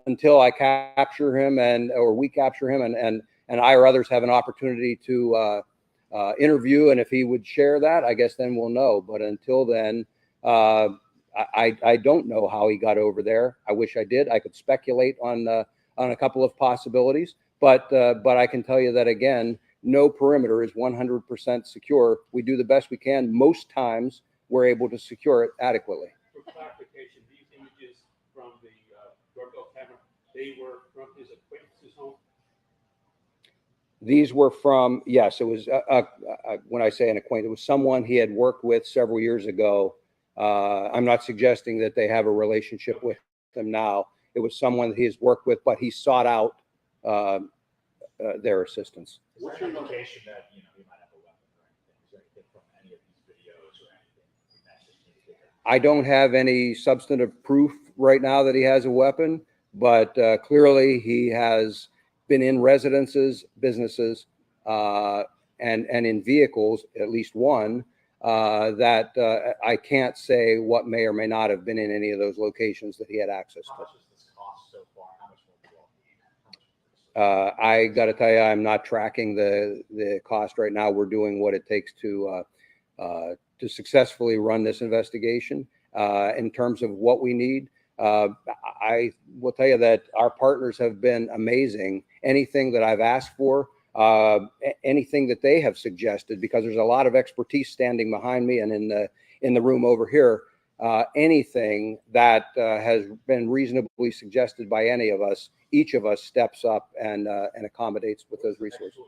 Until I capture him or we capture him and I or others have an opportunity to interview, and if he would share that, I guess then we'll know. But until then, I don't know how he got over there. I wish I did. I could speculate on a couple of possibilities, but I can tell you that again, no perimeter is 100% secure. We do the best we can. Most times, we're able to secure it adequately. For clarification, these images from the doorbell camera, they were from his acquaintance's home? These were from, yes, it was, when I say an acquaintance, it was someone he had worked with several years ago. I'm not suggesting that they have a relationship with him now. It was someone he has worked with, but he sought out their assistance. What's your location that, he might have a weapon or anything? Is there anything from any of these videos or anything that's just indicated? I don't have any substantive proof right now that he has a weapon, but clearly he has been in residences, businesses, and in vehicles, at least one, that I can't say what may or may not have been in any of those locations that he had access to. How much has this cost so far? How much will you all need? I got to tell you, I'm not tracking the cost right now. We're doing what it takes to successfully run this investigation. In terms of what we need, I will tell you that our partners have been amazing. Anything that I've asked for, anything that they have suggested, because there's a lot of expertise standing behind me and in the room over here. Anything that has been reasonably suggested by any of us, each of us steps up and accommodates with those resources.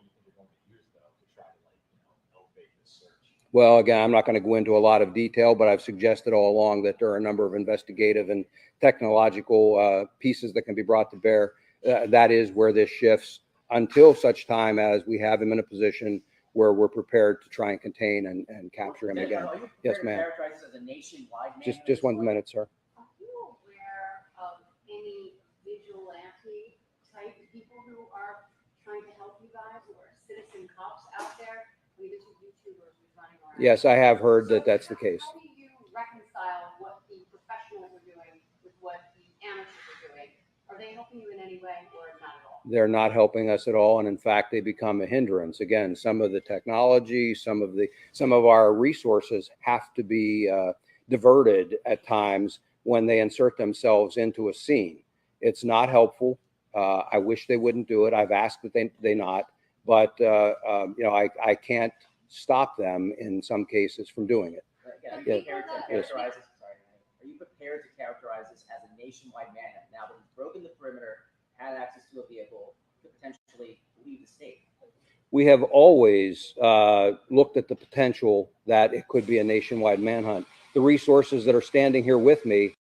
Well, again, I'm not going to go into a lot of detail, but I've suggested all along that there are a number of investigative and technological pieces that can be brought to bear. That is where this shifts until such time as we have him in a position where we're prepared to try and contain and capture him again. Yes, ma'am. Characterize this as a nationwide Just 1 minute, sir. Are you aware of any vigilante type people who are trying to help you guys, or citizen cops out there? I mean, there's YouTubers who's running around. Yes, I have heard that that's the case. How do you reconcile what the professionals are doing with what the amateurs are doing? Are they helping you in any way, or not at all? They're not helping us at all, and in fact, they become a hindrance. Again, some of the technology, some of our resources have to be diverted at times when they insert themselves into a scene. It's not helpful. I wish they wouldn't do it. I've asked that they not, but I can't stop them in some cases from doing it. Are you Yes. prepared to characterize this? Sorry, are you prepared to characterize this as a nationwide manhunt now that he's broken the perimeter, had access to a vehicle, could potentially leave the state? We have always looked at the potential that it could be a nationwide manhunt. The resources that are standing here with me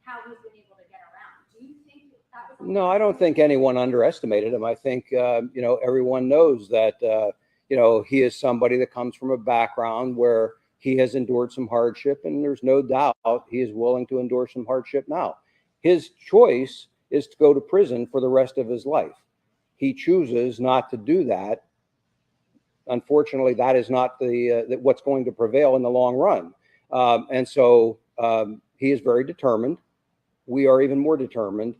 how he's been able to get around. Do you think that was? No, I don't think anyone underestimated him. I think, everyone knows that, he is somebody that comes from a background where he has endured some hardship, and there's no doubt he is willing to endure some hardship now. His choice is to go to prison for the rest of his life. He chooses not to do that. Unfortunately, that is not what's going to prevail in the long run. He is very determined. We are even more determined.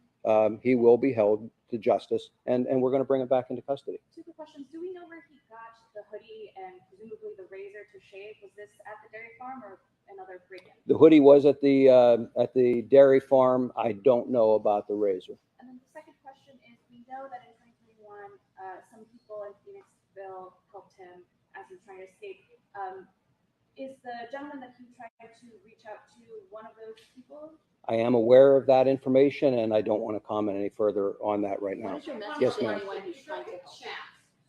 He will be held to justice, and we're going to bring him back into custody. Two quick questions. Do we know where he got the hoodie and presumably the razor to shave? Was this at the dairy farm or another break-in? The hoodie was at the dairy farm. I don't know about the razor. And then the second question is, we know that in 2021, some people in Phoenixville helped him as he was trying to escape. Is the gentleman that he tried to reach out to one of those people? I am aware of that information, and I don't want to comment any further on that right now. What is your message Yes, to ma'am. anyone who's trying to help?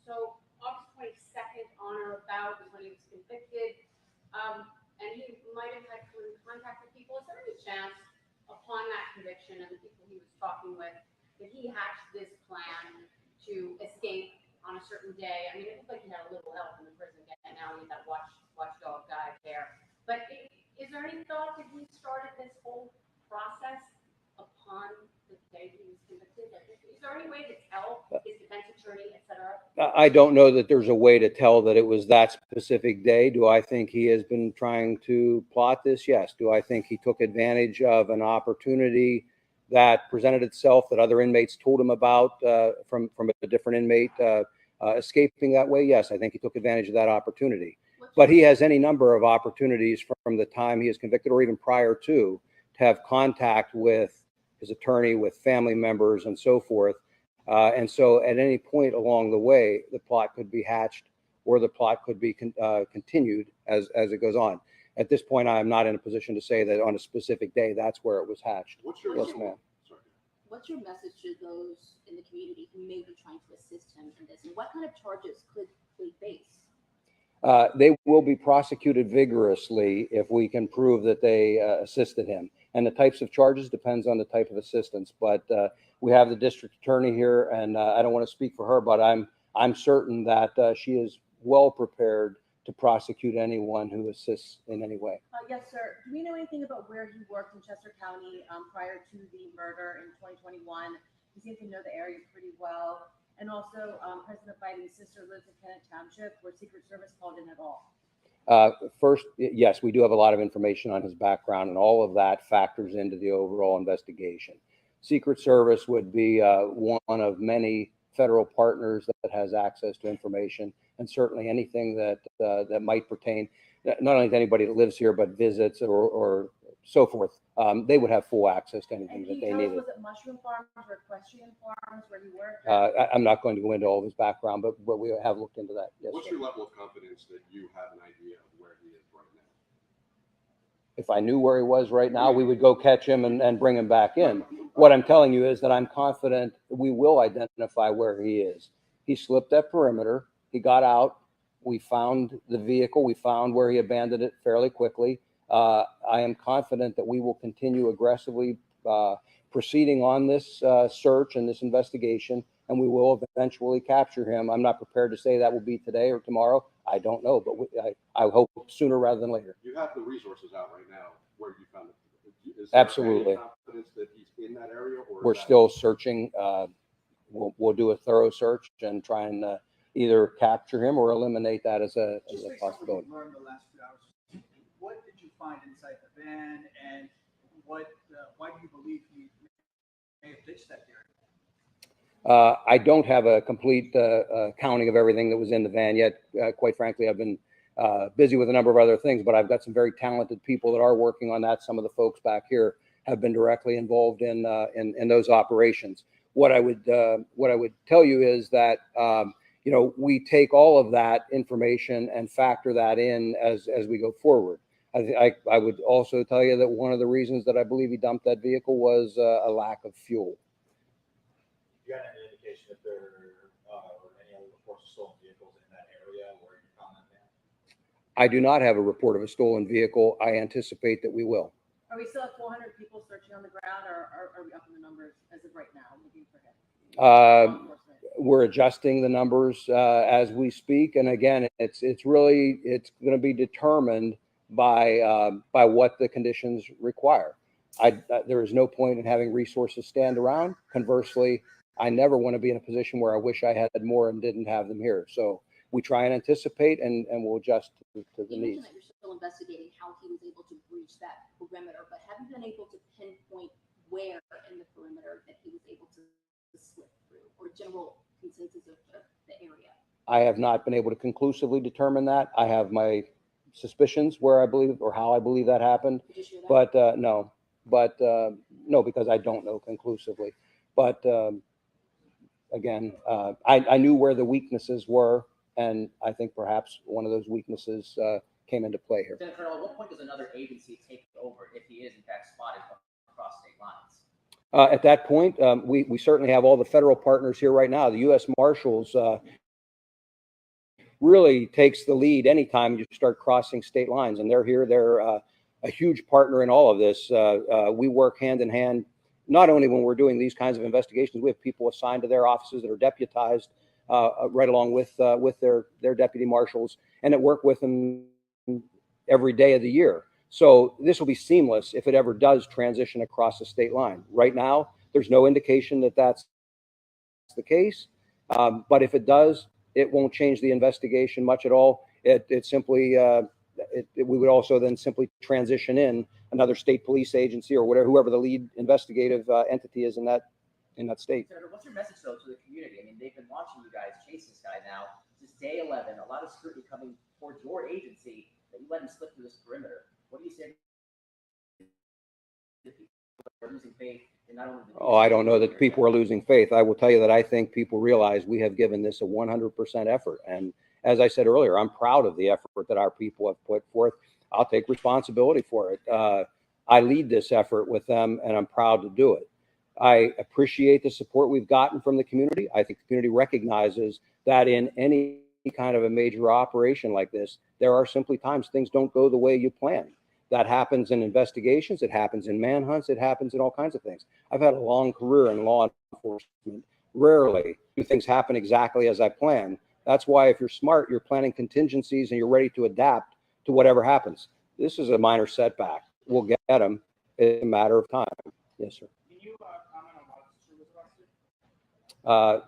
So August 22nd, on or about, is when he was convicted, and he might have had come in contact with people. Is there any chance, upon that conviction and the people he was talking with, that he hatched this plan to escape on a certain day? I mean, it looked like he had a little help in the prison, and now he's that watchdog guy there. But is there any thought that he started this whole process upon the day he was convicted? Is there any way to tell his defense attorney, et cetera? I don't know that there's a way to tell that it was that specific day. Do I think he has been trying to plot this? Yes. Do I think he took advantage of an opportunity that presented itself that other inmates told him about from a different inmate escaping that way? Yes, I think he took advantage of that opportunity. But he has any number of opportunities from the time he is convicted or even prior to have contact with his attorney, with family members, and so forth. And so at any point along the way, the plot could be hatched or the plot could be continued as it goes on. At this point, I am not in a position to say that on a specific day, that's where it was hatched. Yes, ma'am. What's your message to those in the community who may be trying to assist him in this? And what kind of charges could they face? They will be prosecuted vigorously if we can prove that they assisted him. And the types of charges depends on the type of assistance. But we have the district attorney here, and I don't want to speak for her, but I'm certain that she is well prepared to prosecute anyone who assists in any way. Yes, sir. Do we know anything about where he worked in Chester County prior to the murder in 2021? He seems to know the area pretty well. And also, President Biden's sister lives in Kennett Township, where Secret Service called in at all. First, yes, we do have a lot of information on his background, and all of that factors into the overall investigation. Secret Service would be one of many federal partners that has access to information, and certainly anything that might pertain not only to anybody that lives here, but visits or so forth. They would have full access to anything that they needed. Was it mushroom farms or equestrian farms where he worked? I'm not going to go into all of his background, but we have looked into that. Yes. What's your level of confidence that you have an idea of where he is right now? If I knew where he was right now, we would go catch him and bring him back in. What I'm telling you is that I'm confident we will identify where he is. He slipped that perimeter. He got out. We found the vehicle. We found where he abandoned it fairly quickly. I am confident that we will continue aggressively proceeding on this search and this investigation, and we will eventually capture him. I'm not prepared to say that will be today or tomorrow. I don't know, but I hope sooner rather than later. You have the resources out right now where you found it. Is Absolutely. there any confidence that he's in that area? Or We're still searching. We'll do a thorough search and try and either capture him or eliminate that as a possibility. What learned the last few hours? What did you find inside the van, and why do you believe he may have ditched that area? I don't have a complete counting of everything that was in the van yet. Quite frankly, I've been busy with a number of other things, but I've got some very talented people that are working on that. Some of the folks back here have been directly involved in those operations. What I would tell you is that we take all of that information and factor that in as we go forward. I would also tell you that one of the reasons that I believe he dumped that vehicle was a lack of fuel. Do you have any indication if there are any other reports of stolen vehicles in that area where you found that van? I do not have a report of a stolen vehicle. I anticipate that we will. Are we still at 400 people searching on the ground, or are we up in the numbers as of right now? Looking for him. We're adjusting the numbers as we speak, and again, it's going to be determined by what the conditions require. There is no point in having resources stand around. Conversely, I never want to be in a position where I wish I had more and didn't have them here. So we try and anticipate, and we'll adjust to the You needs. mentioned that you're still investigating how he was able to breach that perimeter, but have you been able to pinpoint where in the perimeter that he was able to slip through, or general consensus of the area? I have not been able to conclusively determine that. I have my suspicions where I believe or how I believe that happened, but no, because I don't know conclusively. But again, I knew where the weaknesses were, and I think perhaps one of those weaknesses came into play here. Lieutenant Colonel, at what point does another agency take over if he is in fact spotted across state lines? At that point, we certainly have all the federal partners here right now. The U.S. Marshals really takes the lead anytime you start crossing state lines, and they're here. They're a huge partner in all of this. We work hand in hand, not only when we're doing these kinds of investigations. We have people assigned to their offices that are deputized right along with their deputy marshals, and that work with them every day of the year. So this will be seamless if it ever does transition across the state line. Right now, there's no indication that that's the case, but if it does, it won't change the investigation much at all. It simply, we would also then simply transition in another state police agency or whatever, whoever the lead investigative entity is in that state. Senator, what's your message though to the community? I mean, they've been watching you guys chase this guy now. This is day 11. A lot of scrutiny coming towards your agency that you let him slip through this perimeter. What do you say to people who are losing faith in not only the I don't know that people are losing faith. I will tell you that I think people realize we have given this a 100% effort. And as I said earlier, I'm proud of the effort that our people have put forth. I'll take responsibility for it. I lead this effort with them, and I'm proud to do it. I appreciate the support we've gotten from the community. I think the community recognizes that in any kind of a major operation like this, there are simply times things don't go the way you plan. That happens in investigations, it happens in manhunts, it happens in all kinds of things. I've had a long career in law enforcement. Rarely do things happen exactly as I plan. That's why if you're smart, you're planning contingencies and you're ready to adapt to whatever happens. This is a minor setback. We'll get them. It's a matter of time. Yes, sir. Can you comment on why the sister was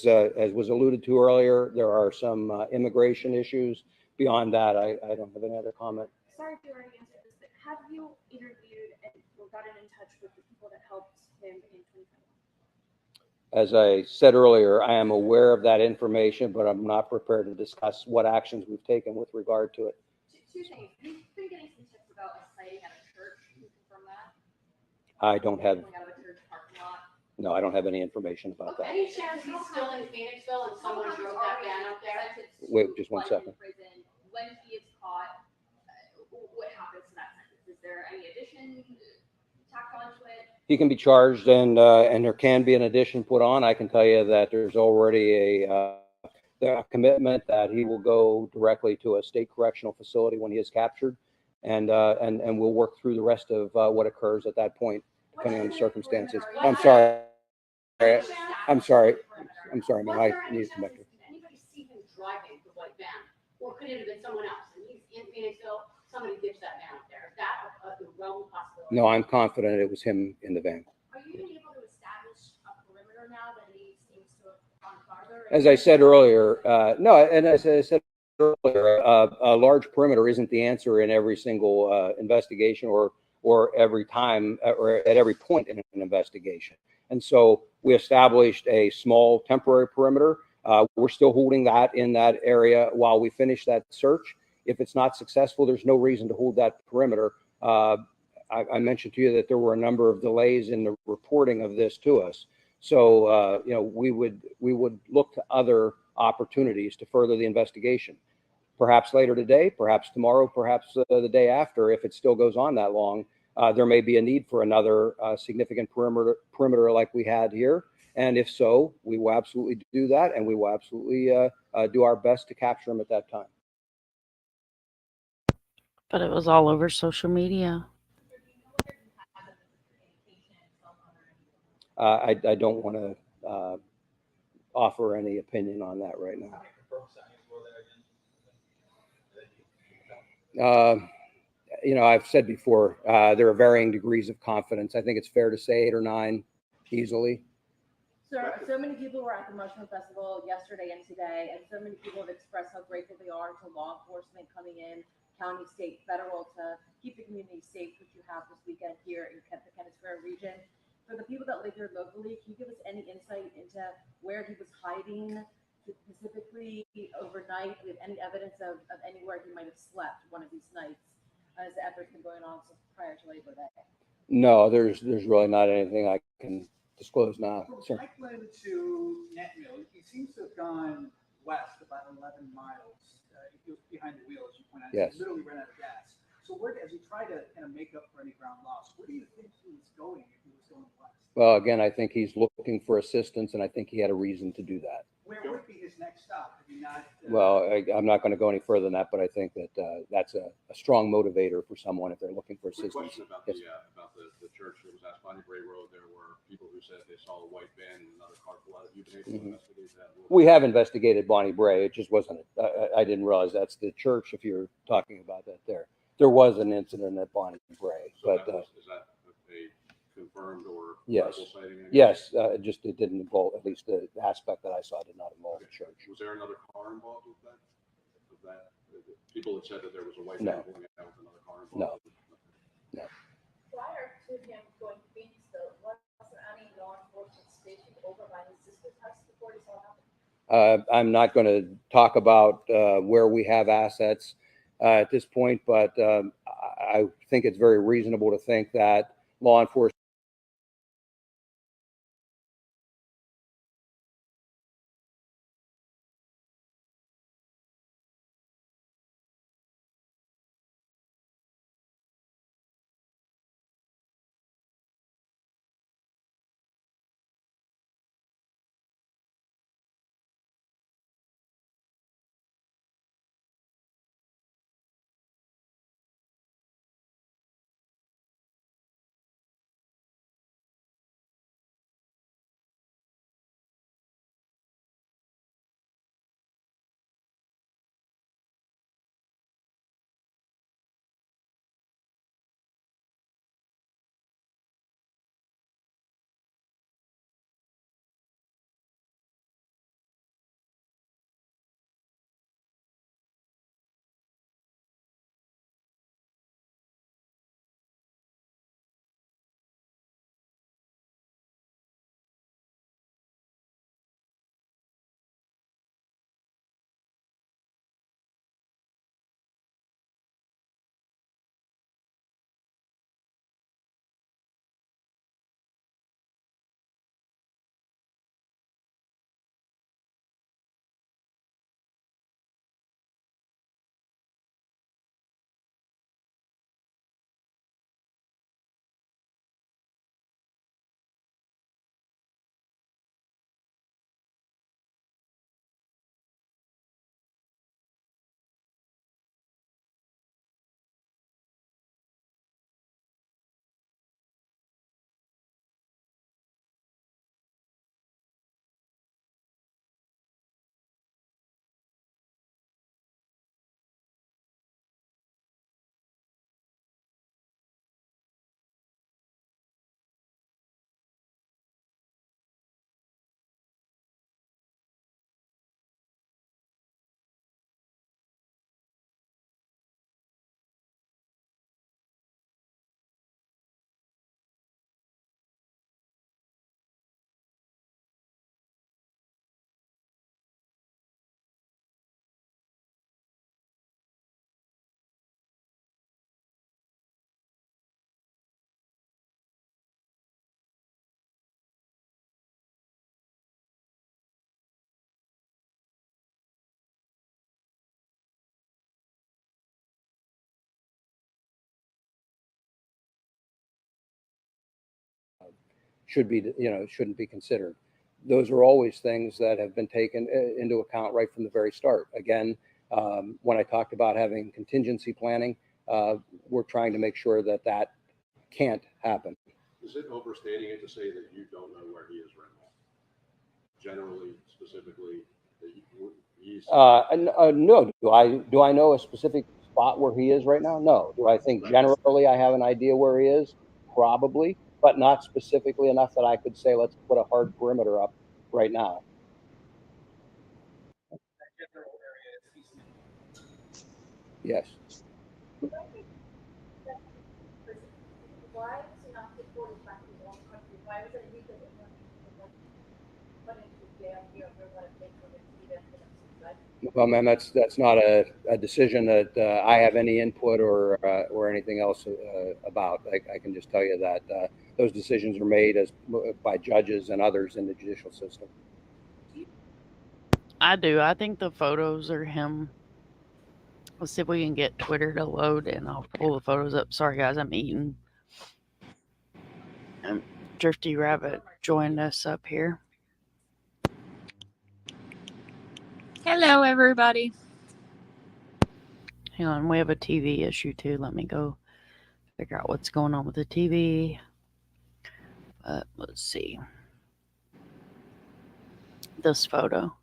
arrested? As was alluded to earlier, there are some immigration issues. Beyond that, I don't have any other comment. Sorry if you already answered this, but have you interviewed or gotten in touch with the people that helped him in 2021? As I said earlier, I am aware of that information, but I'm not prepared to discuss what actions we've taken with regard to it. Two things. You've been getting some tips about a sighting at a church. Can you confirm that? I don't have, Pulling out of a church parking lot. no, I don't have any information about that. Any chance he's still in Phoenixville and someone drove that van up there? Wait, just 1 second. When he is caught, what happens to that sentence? Is there any addition tacked onto it? He can be charged, and there can be an addition put on. I can tell you that there's already a commitment that he will go directly to a state correctional facility when he is captured, and we'll work through the rest of what occurs at that point, depending on the circumstances. I'm sorry. I'm sorry, man. I need to come back here. Did anybody see him driving the white van? Or could it have been someone else? And he's in Phoenixville, somebody ditched that van up there. Is that a realm possibility? No, I'm confident it was him in the van. Are you even able to establish a perimeter now that he seems to have gone farther? As I said earlier, no, and as I said earlier, a large perimeter isn't the answer in every single investigation or every time or at every point in an investigation. And so we established a small temporary perimeter. We're still holding that in that area while we finish that search. If it's not successful, there's no reason to hold that perimeter. I mentioned to you that there were a number of delays in the reporting of this to us. So, we would look to other opportunities to further the investigation. Perhaps later today, perhaps tomorrow, perhaps the day after, if it still goes on that long, there may be a need for another significant perimeter like we had here. And if so, we will absolutely do that, and we will absolutely do our best to capture him at that time. But it was all over social media. I don't want to offer any opinion on that right now. I've said before, there are varying degrees of confidence. I think it's fair to say 8 or 9 easily. So many people were at the Mushroom Festival yesterday and today, and so many people have expressed how grateful they are to law enforcement coming in, county, state, federal, to keep the community safe, which you have this weekend here in the Kennett Square region. For the people that live here locally, can you give us any insight into where he was hiding specifically overnight? Do we have any evidence of anywhere he might have slept one of these nights as the effort's been going on since prior to Labor Day? No, there's really not anything I can disclose now. From Sir. Franklin to Netmill, he seems to have gone west about 11 miles. He was behind the wheel, as you point out. Yes. He literally ran out of gas. So as you try to kind of make up for any ground lost, where do you think he was going if he was going west? Well, again, I think he's looking for assistance, and I think he had a reason to do that. Where would be his next stop? Have you not? Well, I'm not going to go any further than that, but I think that that's a strong motivator for someone if they're looking for Quick assistance. question about Yes. the church that was at Bonnie Bray Road. There were people who said they saw a white van and another car pull out. Have you been able to investigate that? We have investigated Bonnie Bray. It just wasn't. I didn't realize that's the church. If you're talking about that, there was an incident at Bonnie Bray, So but is that a confirmed or yes, credible sighting? yes. Just it didn't involve. At least the aspect that I saw did not involve the church. Was there another car involved with that? People had said that there was a white No. van pulling out with another car involved. No. Prior to him going to Phoenix, though, was there any law enforcement stationed over by his sister's house before this all happened? I'm not going to talk about where we have assets at this point, but I think it's very reasonable to think that law enforcement shouldn't be considered. Those are always things that have been taken into account right from the very start. Again, when I talked about having contingency planning, we're trying to make sure that that can't happen. Is it overstating it to say that you don't know where he is right now? Generally, specifically, that he's. No. Do I know a specific spot where he is right now? No. Do I think generally I have an idea where he is? Probably, but not specifically enough that I could say let's put a hard perimeter up right now. Yes. Why was he not deported back to his own country? Why was it illegal for him to put into jail here or what it takes for him to be there? Well, ma'am, that's not a decision that I have any input or anything else about. I can just tell you that those decisions are made by judges and others in the judicial system. I do. I think the photos are him. Let's see if we can get Twitter to load, and I'll pull the photos up. Sorry, guys, I'm eating. And Drifty Rabbit joined us up here. Hello, everybody. Hang on, we have a TV issue too. Let me go figure out what's going on with the TV. Let's see. This photo.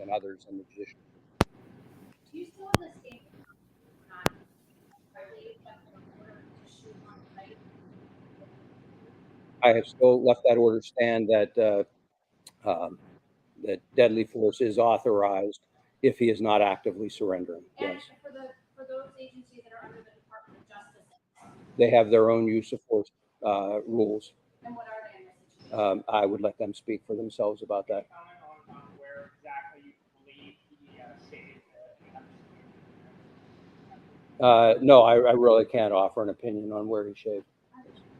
And others in the judicial system. Do you still have the state not regulated by the order to shoot on site? I have still left that order stand that that deadly force is authorized if he is not actively surrendering. And Yes. for those agencies that are under the Department of Justice. They have their own use of force rules. And what are they in this situation? I would let them speak for themselves about that. Comment on where exactly you believe he saved No, I really can't offer an opinion on where he shaved.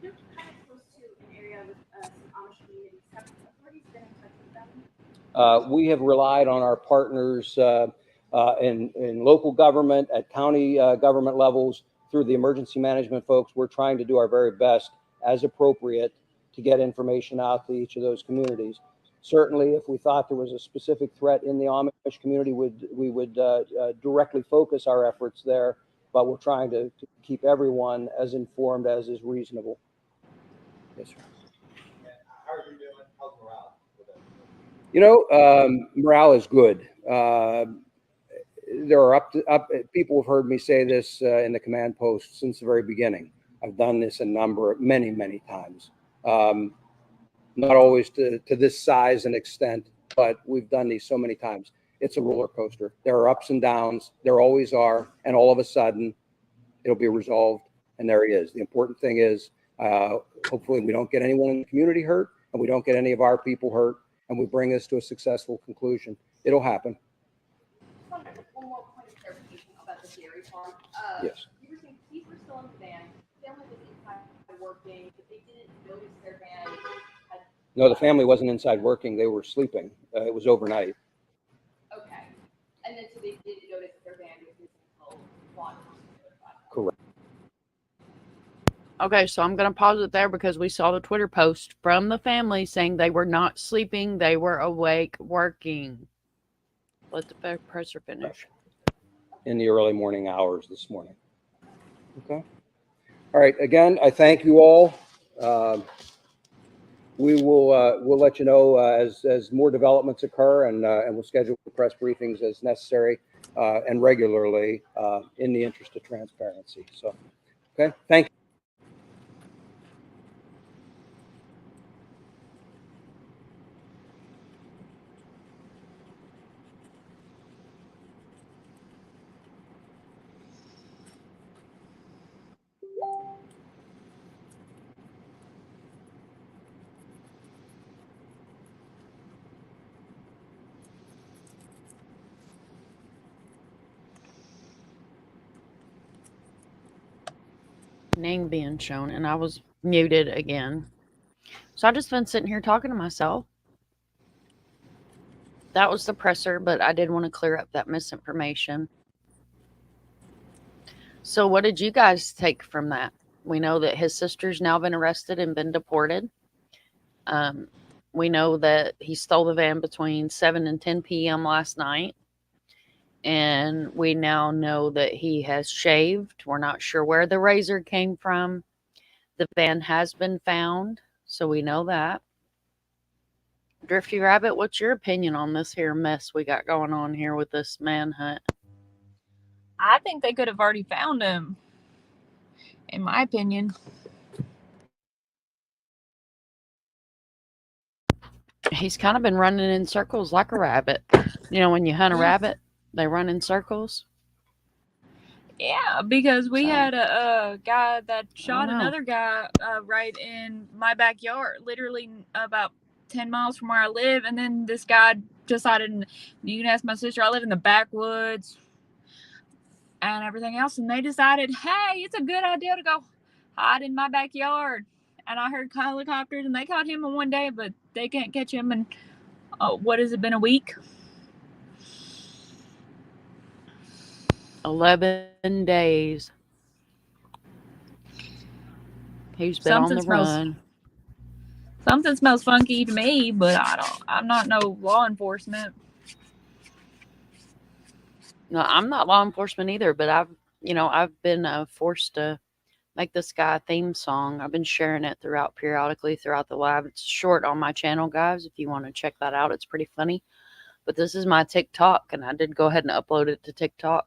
You're kind of close to an area with some Amish communities. Have authorities been in touch with them? We have relied on our partners in local government, at county government levels, through the emergency management folks. We're trying to do our very best, as appropriate, to get information out to each of those communities. Certainly, if we thought there was a specific threat in the Amish community, we would directly focus our efforts there, but we're trying to keep everyone as informed as is reasonable. Yes, sir. How are you doing? How's morale? You know, morale is good. There are people have heard me say this in the command post since the very beginning. I've done this many times. Not always to this size and extent, but we've done these so many times. It's a roller coaster. There are ups and downs. There always are. And all of a sudden, it'll be resolved. And there he is. The important thing is, hopefully we don't get anyone in the community hurt, and we don't get any of our people hurt, and we bring this to a successful conclusion. It'll happen. One more point of clarification about the dairy farm. Yes. You were saying these were still in the van. Family was inside working, but they didn't notice their van. No, the family wasn't inside working. They were sleeping. It was overnight. Okay. And then so they didn't notice their van was missing until law enforcement notified them. Correct. Okay, so I'm going to pause it there because we saw the Twitter post from the family saying they were not sleeping. They were awake working. Let the presser finish. In the early morning hours this morning. Okay. All right. Again, I thank you all. We'll let you know as more developments occur, and we'll schedule press briefings as necessary and regularly in the interest of transparency. So, okay. Thank you. name being shown, and I was muted again. So I just been sitting here talking to myself. That was the presser, but I did want to clear up that misinformation. So what did you guys take from that? We know that his sister's now been arrested and been deported. We know that he stole the van between 7 and 10 p.m. last night. And we now know that he has shaved. We're not sure where the razor came from. The van has been found, so we know that. Drifty Rabbit, what's your opinion on this here mess we got going on here with this manhunt? I think they could have already found him, in my opinion. He's kind of been running in circles like a rabbit. You know, when you hunt a rabbit, they run in circles. Yeah, because we had a guy that shot know. another guy right in my backyard, literally about 10 miles from where I live. And then this guy decided, you can ask my sister, I live in the backwoods and everything else. And they decided, hey, it's a good idea to go hide in my backyard. And I heard helicopters, and they caught him in one day, but they can't catch him in, what has it been, a week? 11 days. He's been on the run. Something smells funky to me, but I'm not no law enforcement. No, I'm not law enforcement either, but I've been forced to make this guy a theme song. I've been sharing it periodically throughout the live. It's short on my channel, guys. If you want to check that out, it's pretty funny. But this is my TikTok, and I did go ahead and upload it to TikTok.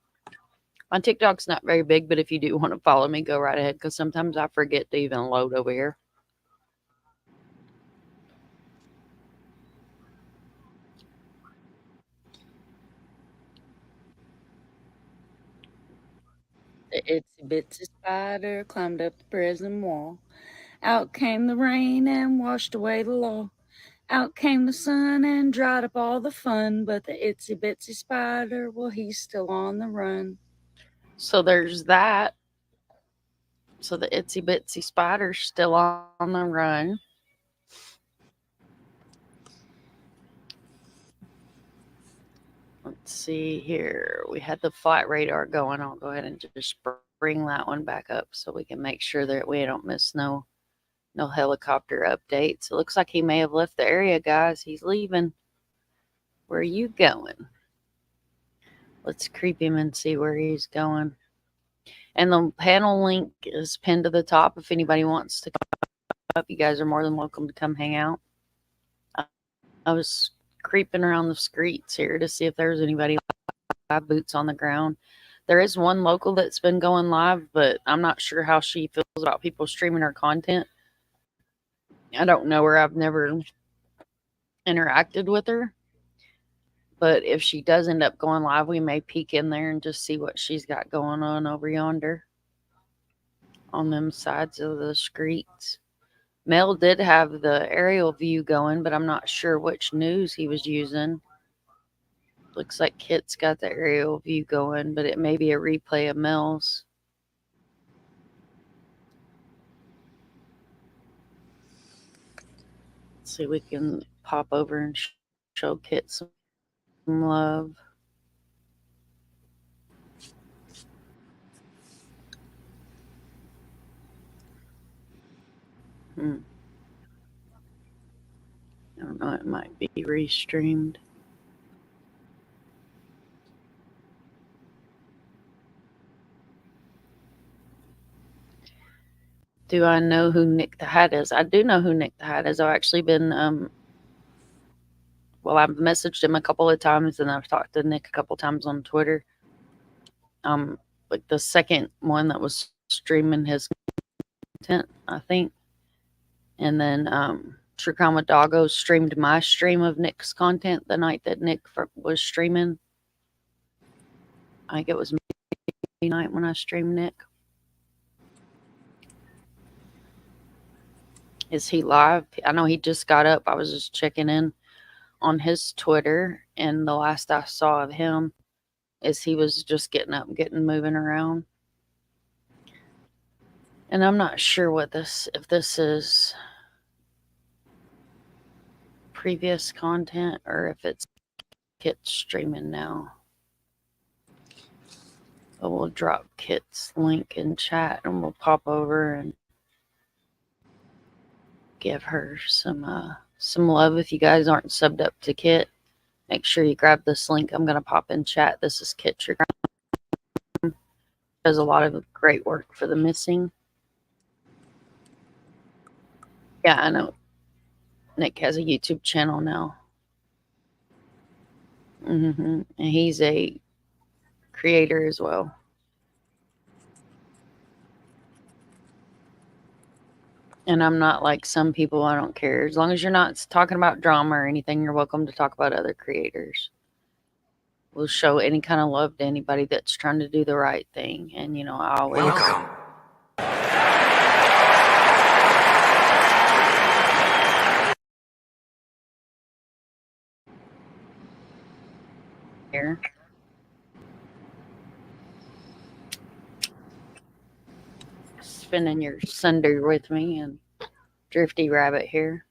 My TikTok's not very big, but if you do want to follow me, go right ahead, because sometimes I forget to even load over here. The itsy bitsy spider climbed up the prison wall. Out came the rain and washed away the law. Out came the sun and dried up all the fun. But the itsy bitsy spider, well, he's still on the run. So there's that. So the itsy bitsy spider's still on the run. Let's see here. We had the flight radar going. I'll go ahead and just bring that one back up so we can make sure that we don't miss no helicopter updates. It looks like he may have left the area, guys. He's leaving. Where are you going? Let's creep him and see where he's going. And the panel link is pinned to the top. If anybody wants to come up, you guys are more than welcome to come hang out. I was creeping around the streets here to see if there's anybody live, boots on the ground. There is one local that's been going live, but I'm not sure how she feels about people streaming her content. I don't know her. I've never interacted with her. But if she does end up going live, we may peek in there and just see what she's got going on over yonder on them sides of the streets. Mel did have the aerial view going, but I'm not sure which news he was using. Looks like Kit's got the aerial view going, but it may be a replay of Mel's. Let's see if we can pop over and show Kit some love. I don't know, it might be restreamed. Do I know who Nick the Hat is? I do know who Nick the Hat is. I've actually been, I've messaged him a couple of times, and I've talked to Nick a couple times on Twitter. Like the second one that was streaming his content, I think. And then True Crime with Doggo streamed my stream of Nick's content the night that Nick was streaming. I think it was midnight when I streamed Nick. Is he live? I know he just got up. I was just checking in on his Twitter, and the last I saw of him is he was just getting up, moving around. And I'm not sure if this is previous content or if it's Kit streaming now. But we'll drop Kit's link in chat and we'll pop over and give her some love. If you guys aren't subbed up to Kit, make sure you grab this link. I'm going to pop in chat. This is Kit Trigger. Does a lot of great work for the missing. Yeah, I know. Nick has a YouTube channel now. And he's a creator as well. And I'm not like some people, I don't care. As long as you're not talking about drama or anything, you're welcome to talk about other creators. We'll show any kind of love to anybody that's trying to do the right thing. And, you know, I always... Welcome. Here. Spending your Sunday with me and Drifty Rabbit here.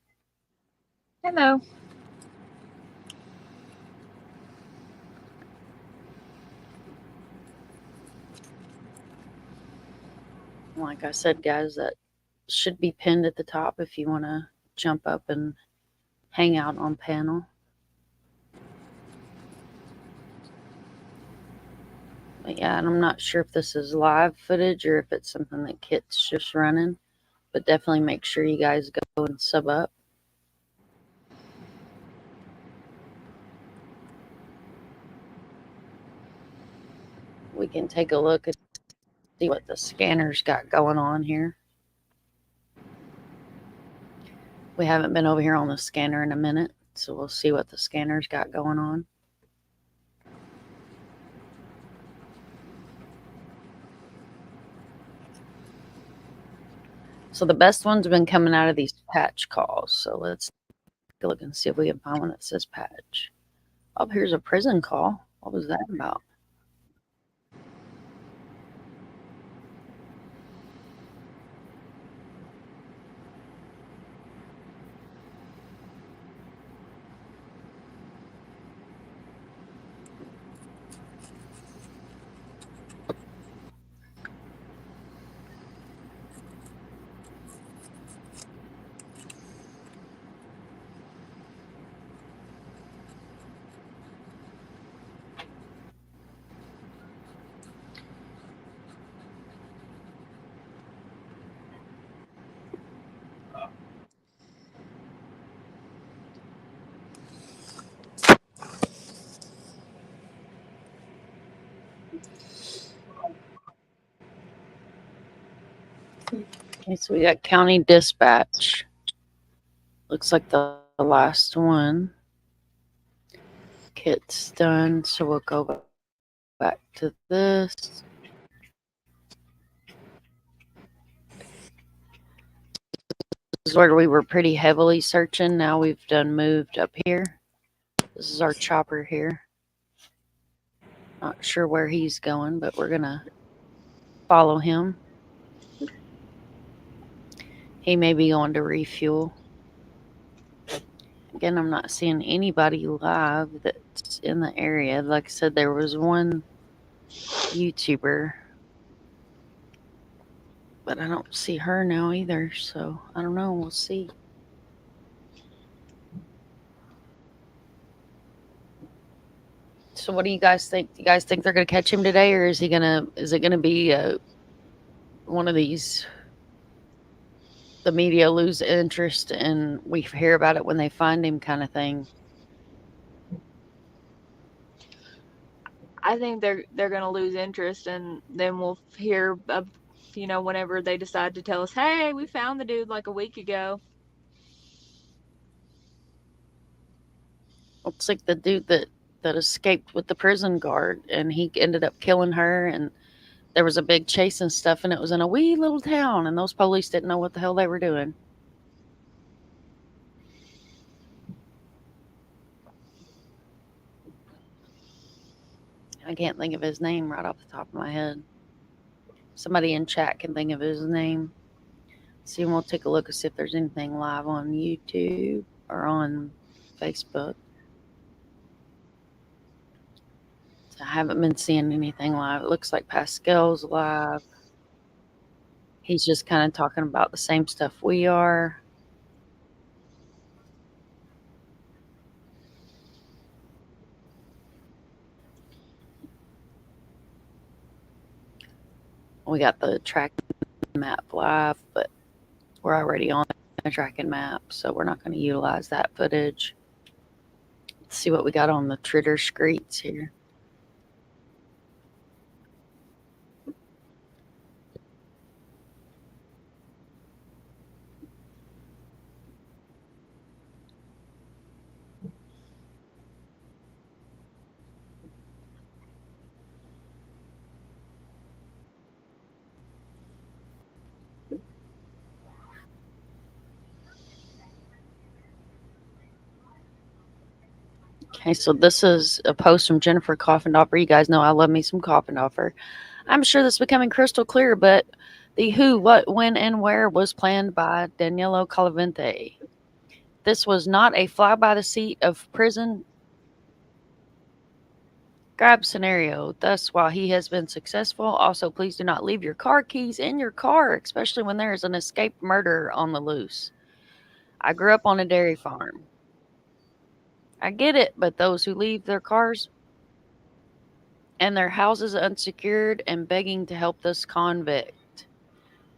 Hello. Like I said, guys, that should be pinned at the top if you want to jump up and hang out on panel. But yeah, and I'm not sure if this is live footage or if it's something that Kit's just running. But definitely make sure you guys go and sub up. We can take a look and see what the scanner's got going on here. We haven't been over here on the scanner in a minute, so we'll see what the scanner's got going on. So the best ones have been coming out of these patch calls. So let's take a look and see if we can find one that says patch. Oh, here's a prison call. What was that about? Okay, so we got county dispatch. Looks like the last one. Kit's done, so we'll go back to this. This is where we were pretty heavily searching. Now we've moved up here. This is our chopper here. Not sure where he's going, but we're gonna follow him. He may be going to refuel. Again, I'm not seeing anybody live that's in the area. Like I said, there was one YouTuber, but I don't see her now either. So I don't know. We'll see. So what do you guys think? Do you guys think they're going to catch him today, or is it going to be one of these, the media lose interest and we hear about it when they find him kind of thing? I think they're going to lose interest, and then we'll hear, whenever they decide to tell us, hey, we found the dude like a week ago. Looks like the dude that escaped with the prison guard, and he ended up killing her, and there was a big chase and stuff, and it was in a wee little town, and those police didn't know what the hell they were doing. I can't think of his name right off the top of my head. Somebody in chat can think of his name. See, and we'll take a look and see if there's anything live on YouTube or on Facebook. So I haven't been seeing anything live. It looks like Pascal's live. He's just kind of talking about the same stuff we are. We got the tracking map live, but we're already on the tracking map, so we're not going to utilize that footage. Let's see what we got on the Tritter streets here. Okay, so this is a post from Jennifer Coffindoffer. You guys know I love me some Coffindoffer. I'm sure this is becoming crystal clear, but the who, what, when, and where was planned by Danilo Calavente. This was not a fly-by-the-seat of prison grab scenario. Thus, while he has been successful, also please do not leave your car keys in your car, especially when there is an escaped murderer on the loose. I grew up on a dairy farm. I get it, but those who leave their cars and their houses unsecured and begging to help this convict.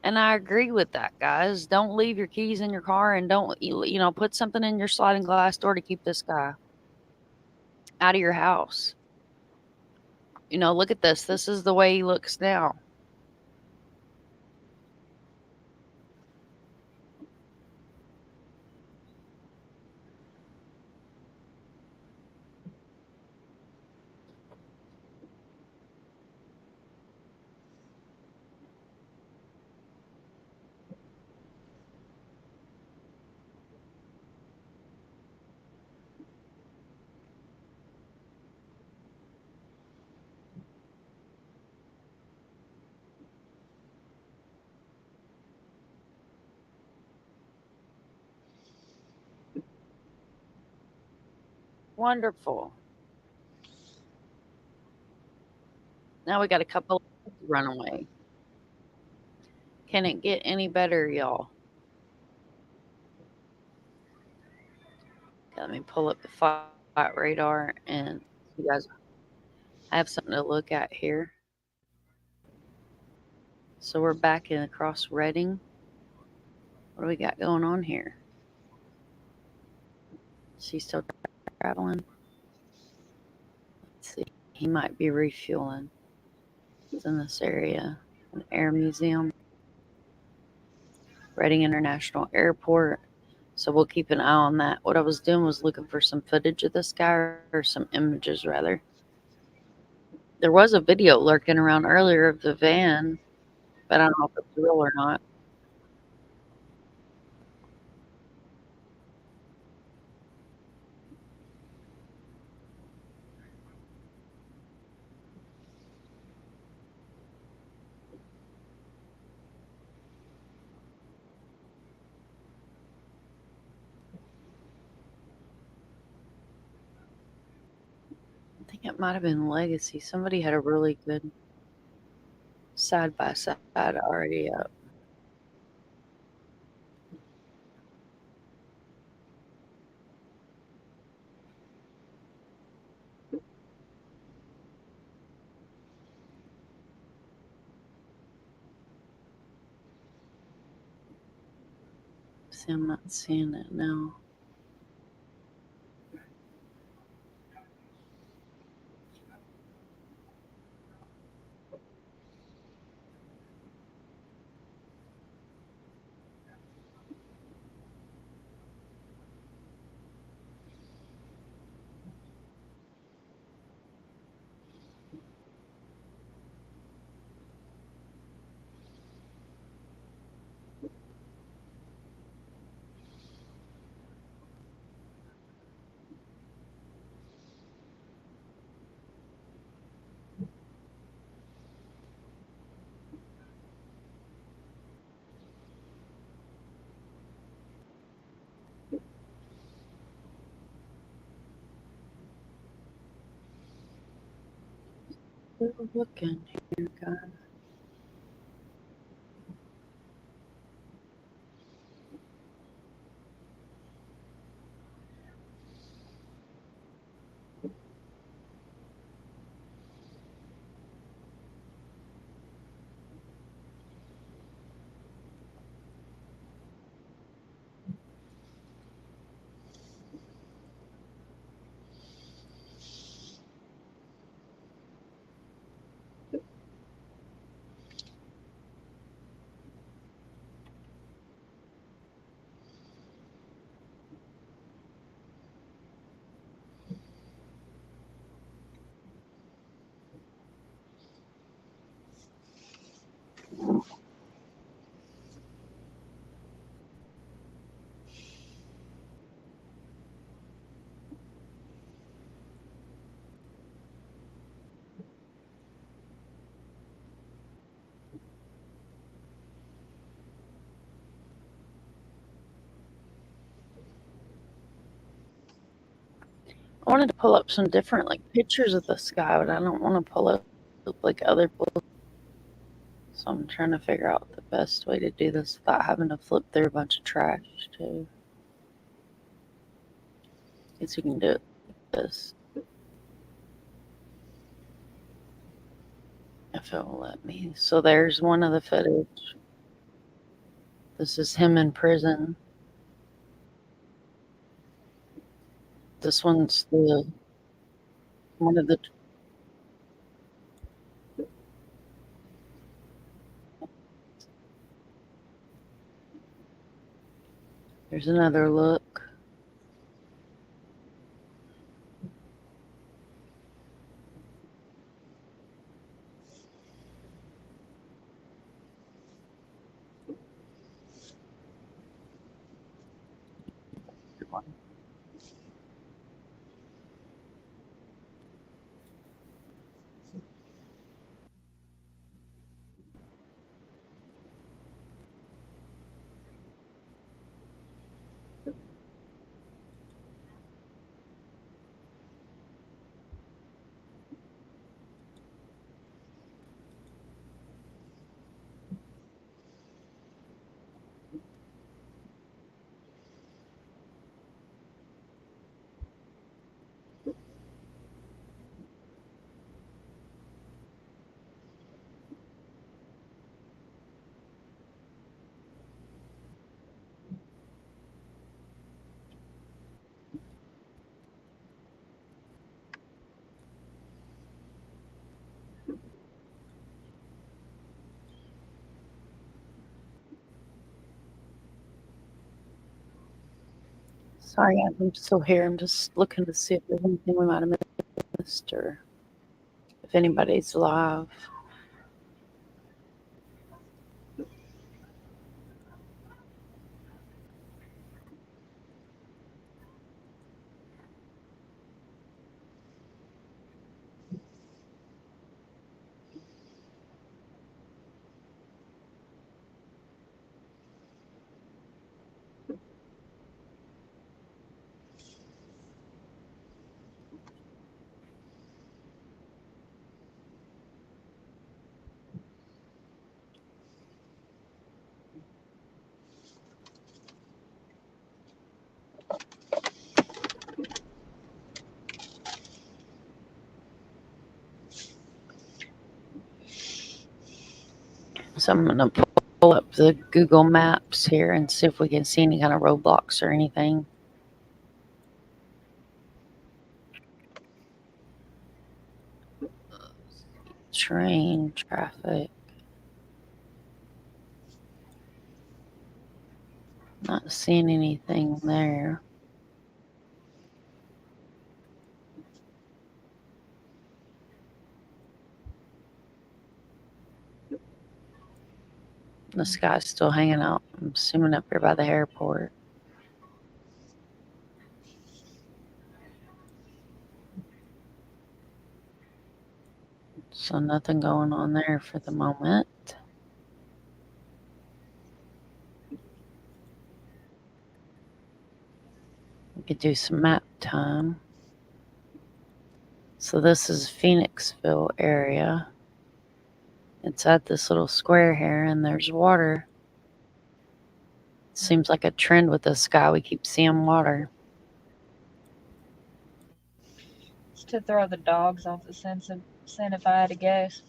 And I agree with that, guys. Don't leave your keys in your car, and don't, put something in your sliding glass door to keep this guy out of your house. Look at this. This is the way he looks now. Wonderful. Now we got a couple runaway. Can it get any better, y'all? Let me pull up the flight radar, and you guys have something to look at here. So we're back in across Reading. What do we got going on here? She's still traveling. Let's see. He might be refueling. It's in this area. An air museum. Reading International Airport. So we'll keep an eye on that. What I was doing was looking for some footage of this guy, or some images rather. There was a video lurking around earlier of the van, but I don't know if it's real or not. I think it might have been Legacy. Somebody had a really good side by side already up. See, I'm not seeing it now. Still looking here, guys. I wanted to pull up some different like pictures of the sky, but I don't want to pull up like other people. So I'm trying to figure out the best way to do this without having to flip through a bunch of trash too. Guess you can do it like this. If it will let me. So there's one of the footage. This is him in prison. This one's the one of the. There's another look. Sorry, I'm still here. I'm just looking to see if there's anything we might have missed or if anybody's live. So I'm going to pull up the Google Maps here and see if we can see any kind of roadblocks or anything. Train traffic. Not seeing anything there. The sky's still hanging out. I'm assuming up here by the airport. So nothing going on there for the moment. We could do some map time. So this is Phoenixville area. It's at this little square here, and there's water. Seems like a trend with this guy. We keep seeing water. Just to throw the dogs off the scent if I had to guess.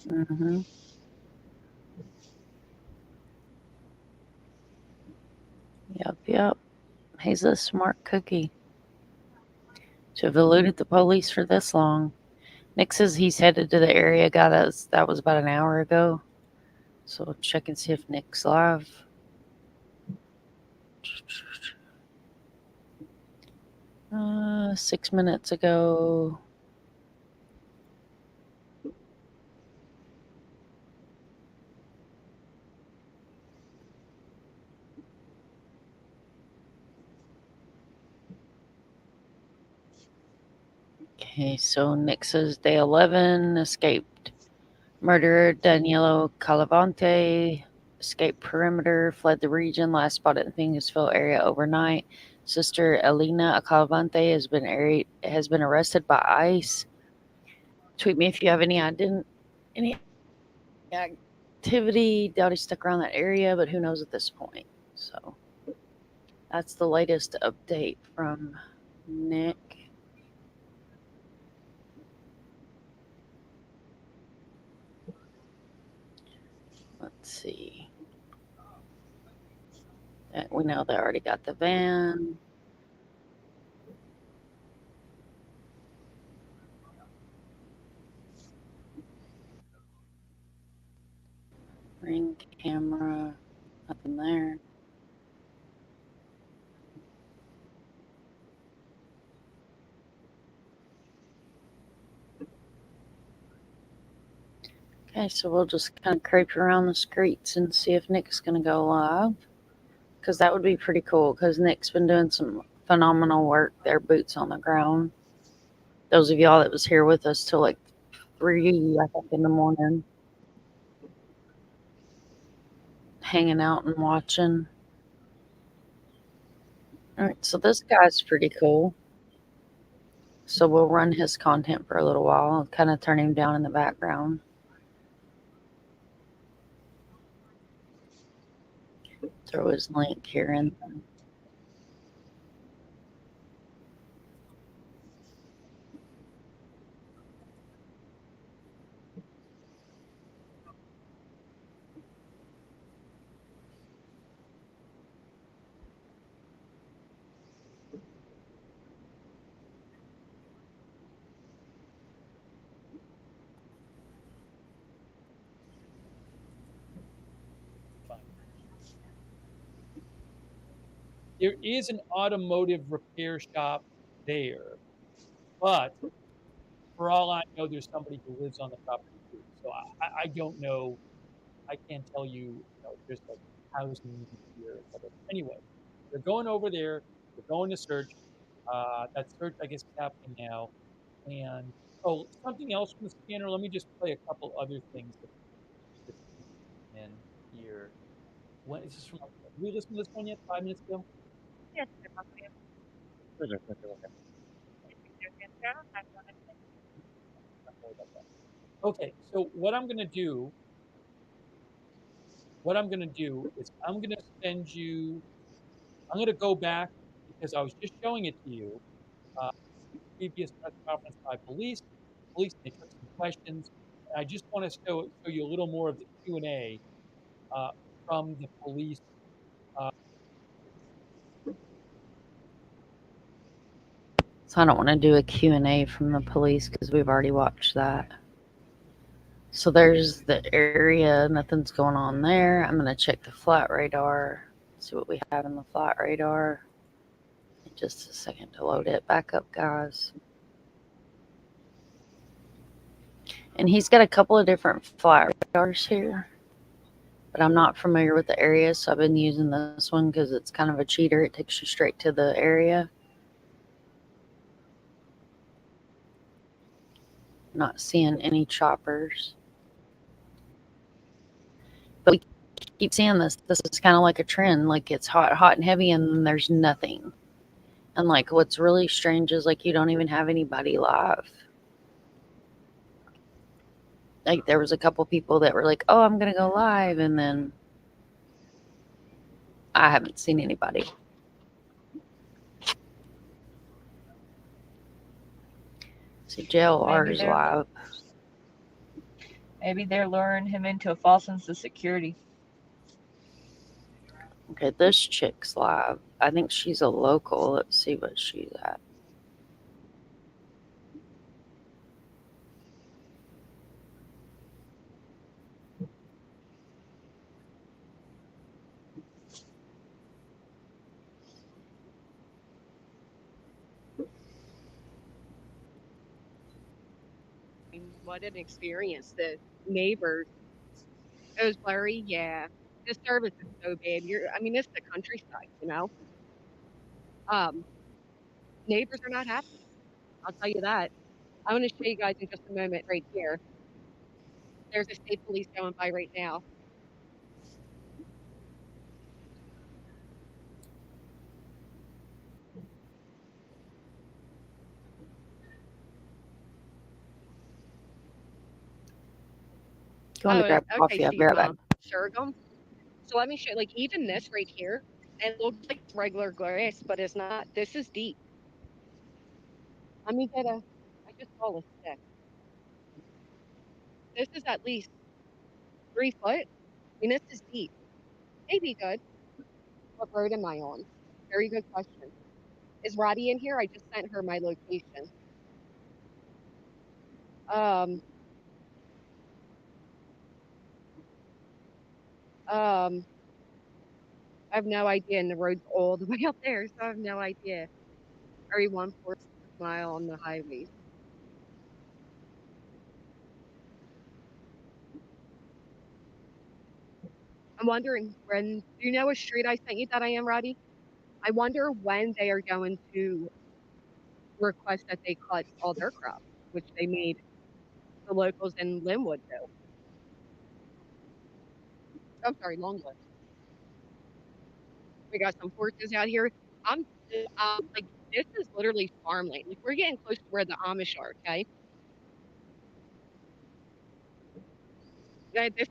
Mm-hmm. Yep. He's a smart cookie. To have eluded the police for this long. Nick says he's headed to the area. That was about an hour ago. So we'll check and see if Nick's live. 6 minutes ago. Okay, so Nick says day 11, escaped. Murderer Danilo Calavante, escaped perimeter, fled the region, last spotted in Phoenixville area overnight. Sister Elena Calavante has been arrested by ICE. Tweet me if you have any activity. Doubt he stuck around that area, but who knows at this point. So that's the latest update from Nick. Let's see. We know they already got the van. Ring camera. Nothing there. Okay, so we'll just kind of creep around the streets and see if Nick's going to go live. Because that would be pretty cool, because Nick's been doing some phenomenal work there, boots on the ground. Those of y'all that was here with us till like 3, I think, in the morning. Hanging out and watching. Alright, so this guy's pretty cool. So we'll run his content for a little while and kind of turn him down in the background. Throw his link here in. There is an automotive repair shop there, but for all I know, there's somebody who lives on the property too. So I don't know. I can't tell you, if there's like housing here. Anyway, they're going over there. They're going to search. That search, I guess, is happening now. And something else from the scanner. Let me just play a couple other things that in here. When is this from? Did we listen to this one yet? 5 minutes ago. Yes, Okay, so what I'm going to do is I'm going to send you, I'm going to go back because I was just showing it to you. Previous press conference by police, they took some questions. And I just want to show you a little more of the Q&A from the police. So I don't want to do a Q&A from the police because we've already watched that. So there's the area. Nothing's going on there. I'm going to check the flight radar. See what we have in the flight radar. Just a second to load it back up, guys. And he's got a couple of different flight radars here. But I'm not familiar with the area, so I've been using this one because it's kind of a cheater. It takes you straight to the area. Not seeing any choppers. But we keep seeing this. This is kind of like a trend. Like it's hot and heavy, and then there's nothing. And like, what's really strange is like you don't even have anybody live. Like, there was a couple people that were like, "Oh, I'm gonna go live," and then I haven't seen anybody. See, JLR is live. Maybe they're luring him into a false sense of security. Okay, this chick's live. I think she's a local. Let's see what she's at. What an experience. The neighbors, it was blurry, yeah. The service is so bad. I mean, it's the countryside, you know. Um, Neighbors are not happy. I'll tell you that. I'm going to show you guys in just a moment right here. There's a state police going by right now. Going to grab coffee. I'll be right back. Sorghum. So let me show you, like, even this right here, it looks like regular grass, but it's not. This is deep. Let me get I just saw a stick. This is at least 3 foot. I mean, this is deep. Maybe good. What road am I on? Very good question. Is Roddy in here? I just sent her my location. Um, I have no idea, and the road's all the way up there, so I have no idea. Every 1/4 mile on the highways. I'm wondering when. Do you know a street I sent you that I am, Roddy? I wonder when they are going to request that they cut all their crops, which they made the locals in Linwood do. I'm sorry, Longwood. We got some horses out here. I'm like, this is literally farmland. Like, we're getting close to where the Amish are. Okay. This,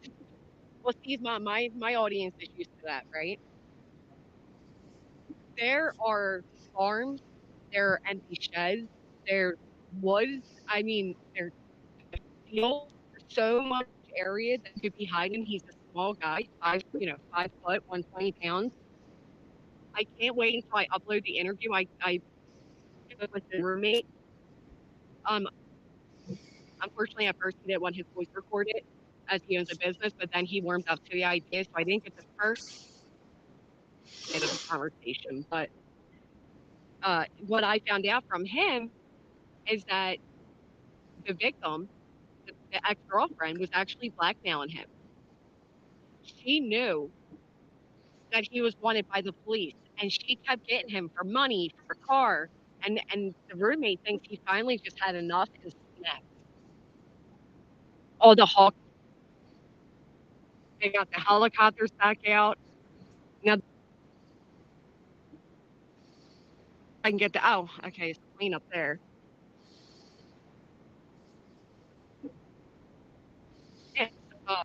well, Steve, my audience is used to that, right? There are farms, there are empty sheds, there's woods. I mean, there's fields. There's so much area that could be hiding. He's a small guy, 5 foot, 120 pounds. I can't wait until I upload the interview. I with the roommate. Unfortunately, at first he didn't want his voice recorded as he owns a business, but then he warmed up to the idea, so I didn't get the first bit of the conversation. But what I found out from him is that the victim, the ex-girlfriend, was actually blackmailing him. She knew that he was wanted by the police, and she kept getting him for money, for a car, and the roommate thinks he finally just had enough and snapped. All the hawks, they got the helicopters back out. Now I can get okay, it's clean up there. It's, uh,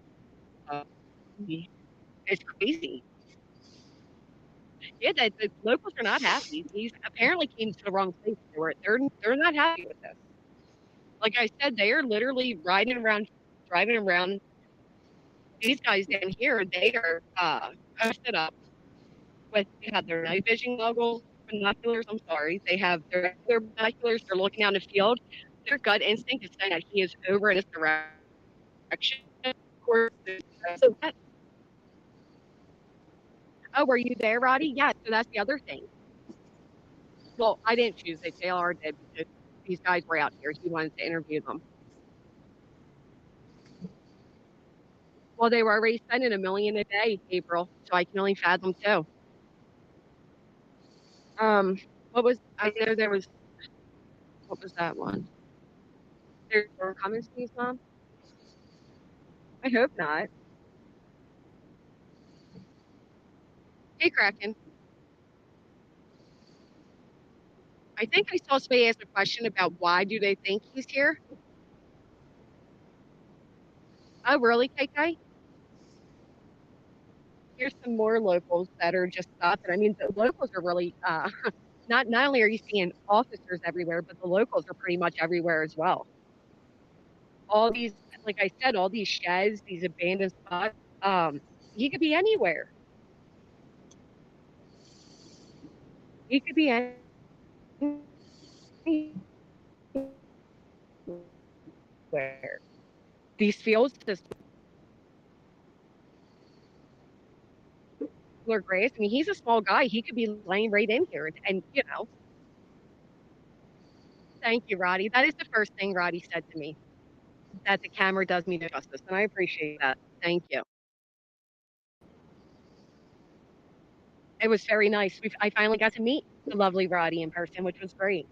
it's crazy. Yeah, the locals are not happy. He's apparently came to the wrong place. They're not happy with this. Like I said, they are literally riding around, driving around. These guys down here, they are posted up they have their night vision goggles, binoculars. I'm sorry, they have their binoculars. They're looking out in the field. Their gut instinct is saying that he is over in this direction. Of course, so that. Oh, were you there, Roddy? Yeah. So that's the other thing. Well, I didn't choose it. JR did because these guys were out here. He wanted to interview them. Well, they were already spending $1 million a day, April. So I can only fathom two. I know there was. What was that one? There's more comments, please, Mom. I hope not. Hey, Kraken. I think I saw somebody ask a question about why do they think he's here. Oh, really, KK? Here's some more locals that are just stopping. I mean, the locals are really not only are you seeing officers everywhere, but the locals are pretty much everywhere as well. All these, like I said, all these sheds, these abandoned spots, he could be anywhere. He could be anywhere. These fields just are grass. I mean, he's a small guy. He could be laying right in here. And you know, thank you, Roddy. That is the first thing Roddy said to me, that the camera does me no justice. And I appreciate that. Thank you. It was very nice. I finally got to meet the lovely Roddy in person, which was great.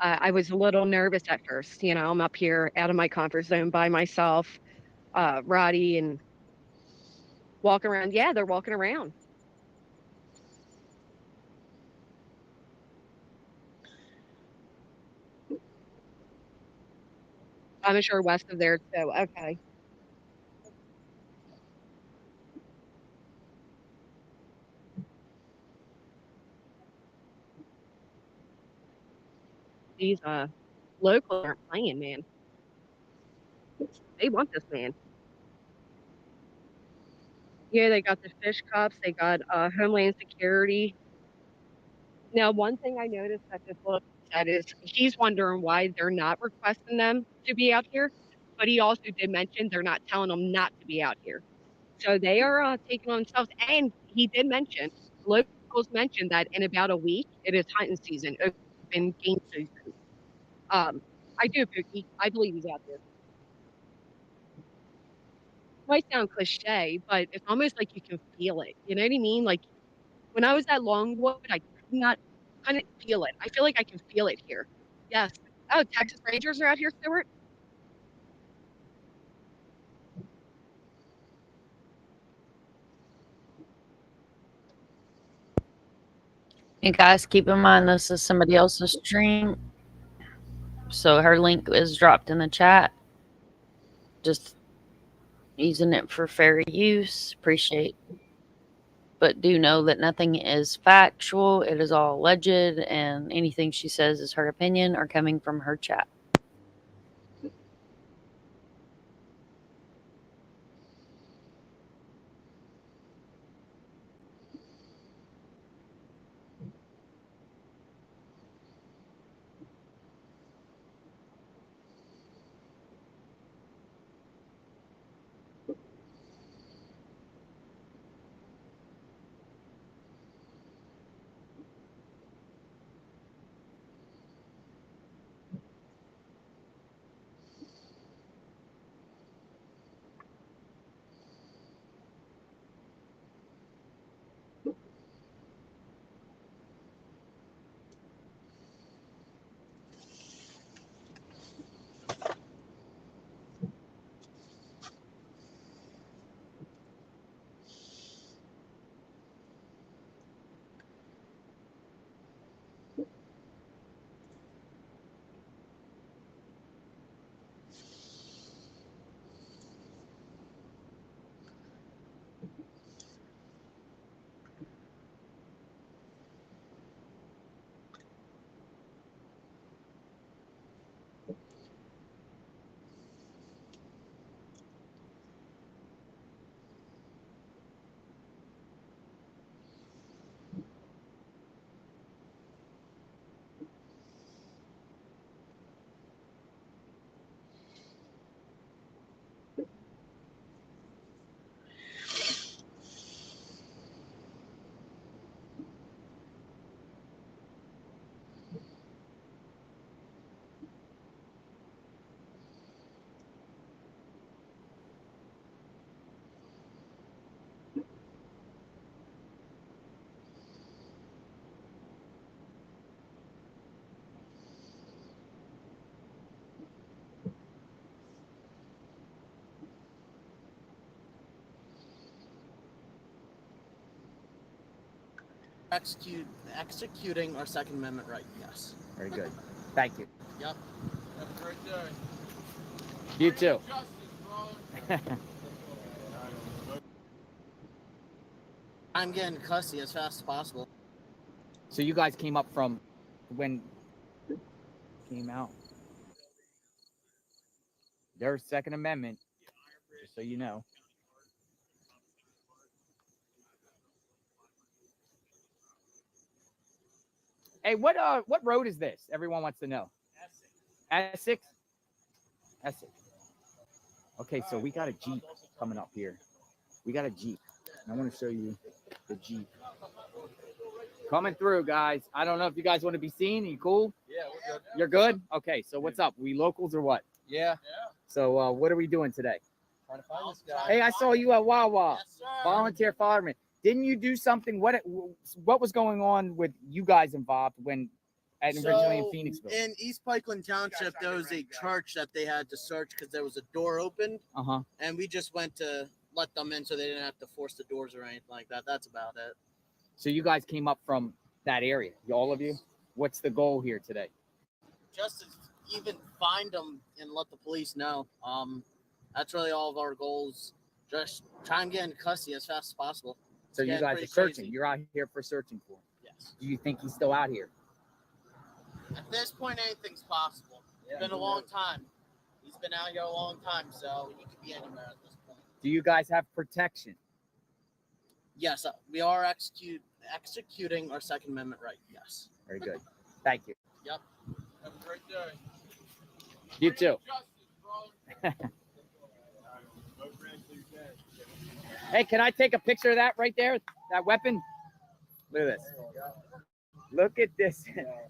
I was a little nervous at first. You know, I'm up here out of my comfort zone by myself. Roddy and walking around. Yeah, they're walking around. I'm sure west of there too. Okay. These locals aren't playing, man. They want this man. Yeah, they got the fish cups. They got Homeland Security. Now, one thing I noticed that this look said is he's wondering why they're not requesting them to be out here, but he also did mention they're not telling them not to be out here. So they are taking on themselves. And he did mention, locals mentioned that in about a week, it is hunting season, open game season. I do, Pookie. I believe he's out there. Might sound cliche, but it's almost like you can feel it. You know what I mean? Like when I was at Longwood, I couldn't feel it. I feel like I can feel it here. Yes. Oh, Texas Rangers are out here, Stuart? You guys keep in mind this is somebody else's stream, so her link is dropped in the chat. Just using it for fair use. Appreciate. But do know that nothing is factual. It is all alleged, and anything she says is her opinion or coming from her chat. Executing our Second Amendment right, yes. Very good. Thank you. Yep. Have a great day. You too. I'm getting custody as fast as possible. So you guys came up from when came out. There's Second Amendment, just so you know. Hey, what road is this? Everyone wants to know. Essex. Essex. Okay, so we got a Jeep coming up here. We got a Jeep. I want to show you the Jeep. Coming through, guys. I don't know if you guys want to be seen. Are you cool? Yeah, we're good. You're good? Okay, so what's up? We locals or what? Yeah. So what are we doing today? Trying to find this guy. Hey, I saw you at Wawa. Yes, sir. Volunteer fireman. Didn't you do something? What was going on with you guys involved when originally in Phoenixville? In East Pikeland Township, there was a church that they had to search because there was a door open. Uh-huh. And we just went to let them in so they didn't have to force the doors or anything like that. That's about it. So you guys came up from that area, all of you? What's the goal here today? Just to even find them and let the police know. That's really all of our goals. Just try and get in custody as fast as possible. So you guys are searching. You're out here for searching for him. Yes. Do you think he's still out here? At this point, anything's possible. It's been a long time. He's been out here a long time, so he could be anywhere at this point. Do you guys have protection? Yes, we are executing our Second Amendment right. Yes. Very good. Thank you. Yep. Have a great day. You too. Hey, can I take a picture of that right there? That weapon? Look at this. Look at this.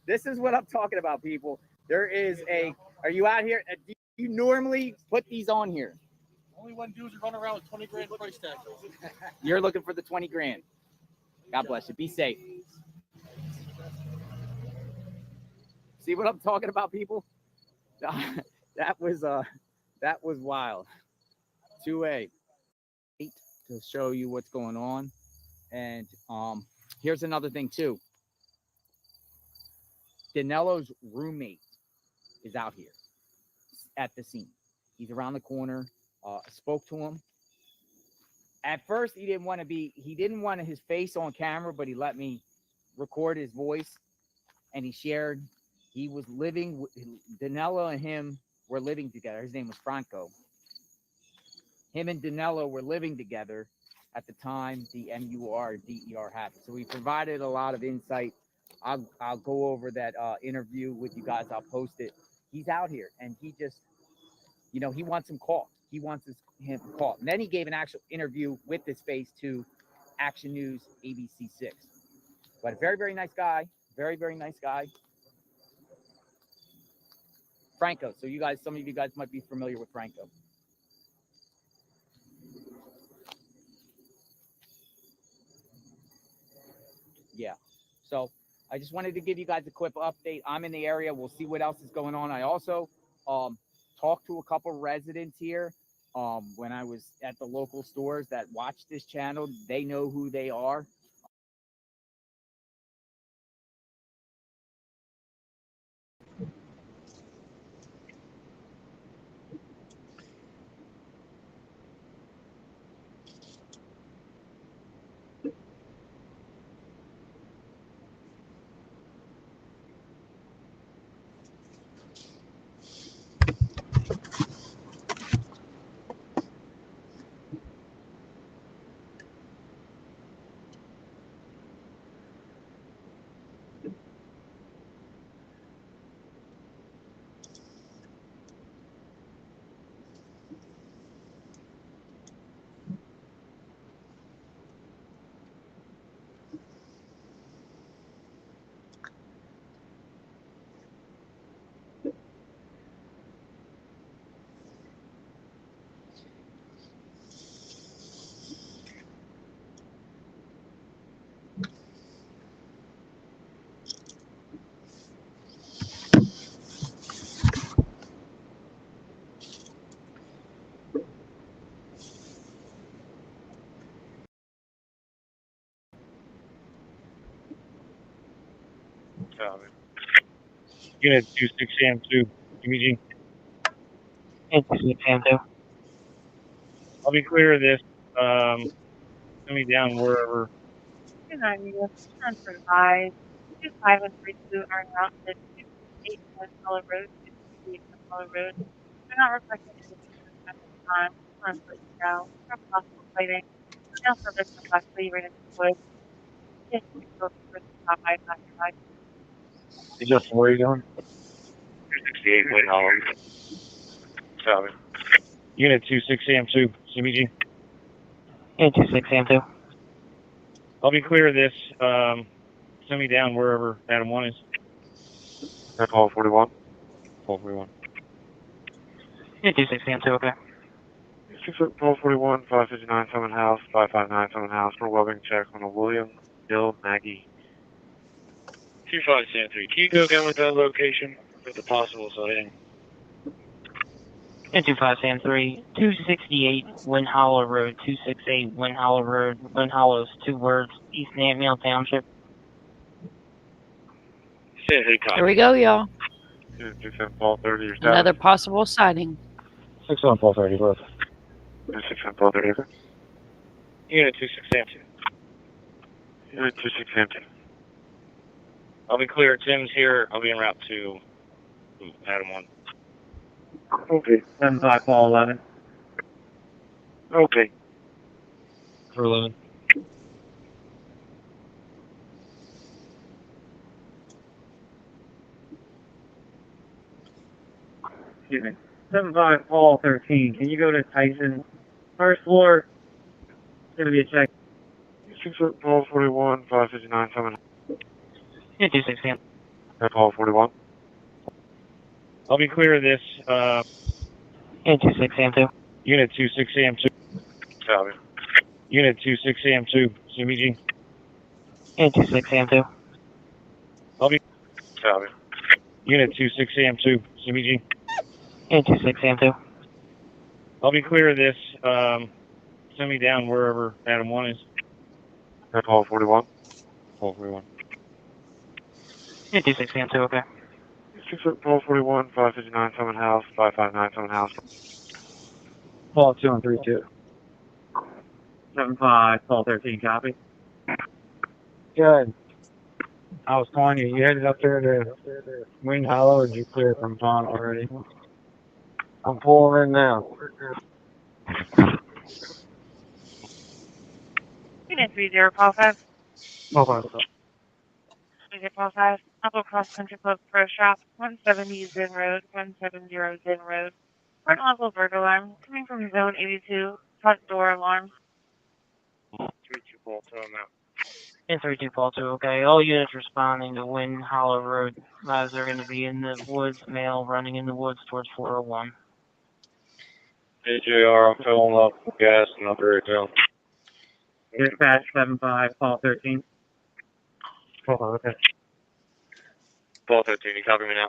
This is what I'm talking about, people. There is are you out here? Do you normally put these on here? Only when dudes run around with 20 grand price tag. You're looking for the 20 grand. God bless you. Be safe. See what I'm talking about, people? That was wild. 2A. To show you what's going on. And here's another thing too. Danello's roommate is out here at the scene. He's around the corner. Spoke to him. At first, he didn't want his face on camera, but he let me record his voice, and he shared. He was living. Danello and him were living together. His name was Franco. Him and Danello were living together at the time the MUR-DER happened. So he provided a lot of insight. I'll go over that interview with you guys. I'll post it. He's out here, and he just, he wants him caught. He wants him caught. And then he gave an actual interview with his face to Action News ABC 6. But a very, very nice guy. Very, very nice guy. Franco. So some of you guys might be familiar with Franco. Yeah. So I just wanted to give you guys a quick update. I'm in the area. We'll see what else is going on. I also talked to a couple residents here when I was at the local stores that watch this channel. They know who they are. Copy. Unit 26 AM2, Eugene. Unit 26 AM2. I'll be clear of this. Send me down wherever. 290, turn for 5. 25 and 32 are not at 58 Color Road, 58 Color Road. They're not reflecting any at this time. Turn for now. No possible fighting. No service for possibly right into the woods. Yes, we go for the top 5 after 5. Hey, Justin, where are you going? 268 Wayne Hollow. Copy. Unit 26 AM2, CBG. Unit 26 AM2. I'll be clear of this. Send me down wherever Adam 1 is. That's all 41. All 41. Unit 26 AM2, okay. 1241, 559 Summon House, 559 Summon House for webbing check on a William, Bill, Maggie. 2573. Can you go again with that location with the possible sighting? Unit 25 AM3, 268 Wind Hollow Road, 268 Wind Hollow Road. Wind Hollow is 2 words, East Nantmeal Township. Here we go, y'all. 267 Paul 30, your Another possible sighting. 61 Paul 30, both. 267 Paul 30, okay. Unit 26 AM2. Unit 26 AM2. I'll be clear. Tim's here. I'll be en route to Adam 1. Okay. 75 Paul 11. Okay. For 11. Excuse me. 75 Paul 13. Can you go to Tyson? First floor. It's going to be a check. 6 Paul 41, 559 Summon. Unit 26 AM. Paul 41. I'll be clear of this. Unit 26 AM2. Unit 26 AM2. Copy. Unit 26 AM2. CBG. Unit 26 AM2. I'll be. Copy. Unit 26 AM2. CBG. Unit 26 AM2. I'll be clear of this. Send me down wherever Adam 1 is. Paul 41. Paul 41. Unit 26 AM2, okay. 6 Paul 41, 559 Summon House, 559 Summon House. Paul 232. 75 Paul 13, copy. Good. I was calling you. You headed up there to Wing Hollow, or did you clear from Vaughn already? I'm pulling in now. Unit 30, Paul 5. Paul 5. 30, Paul 5. Upper Cross Country Club Pro Shop, 170 Zen Road, 170 Zen Road. Front level burglar alarm coming from zone 82, front door alarm. 32 Paul 2, I'm out. And 32 Paul 2, okay. All units responding to Wind Hollow Road. As they're going to be in the woods, male running in the woods towards 401. AJR, I'm filling up gas and up here down. Dispatch 75 Paul 13. Paul 5, okay. Paul 13, you copy me now?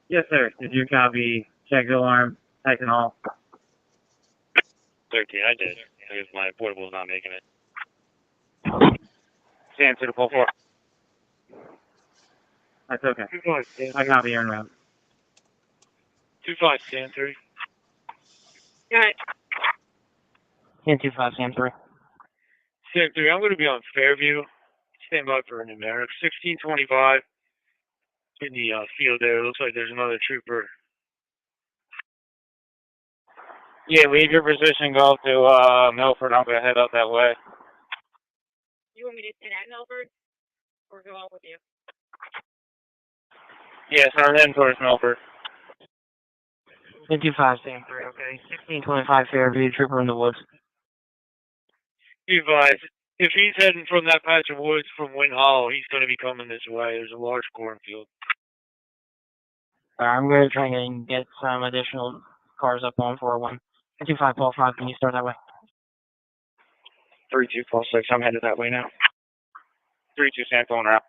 Yes, sir. Did you copy? Check the alarm. Tyson Hall. 13, I did. I guess my portable's not making it. Stand to the Paul 4. That's okay. I copy your route. 25, stand 3. Alright. And 25 Sam 3. Stand 3, I'm going to be on Fairview. Stand by for a numeric. 1625. In the field there. Looks like there's another trooper. Yeah, leave your position, go to Milford. I'm going to head up that way. You want me to stand at Milford or go on with you? Yes, I'm heading towards Milford. 25 Sam 3, okay. 1625 Fairview, trooper in the woods. Be advised, if he's heading from that patch of woods from Wind Hollow, he's going to be coming this way. There's a large cornfield. I'm going to try and get some additional cars up on 401. 25 Paul 5, can you start that way? 32 Paul 6, I'm headed that way now. 32 San phone route.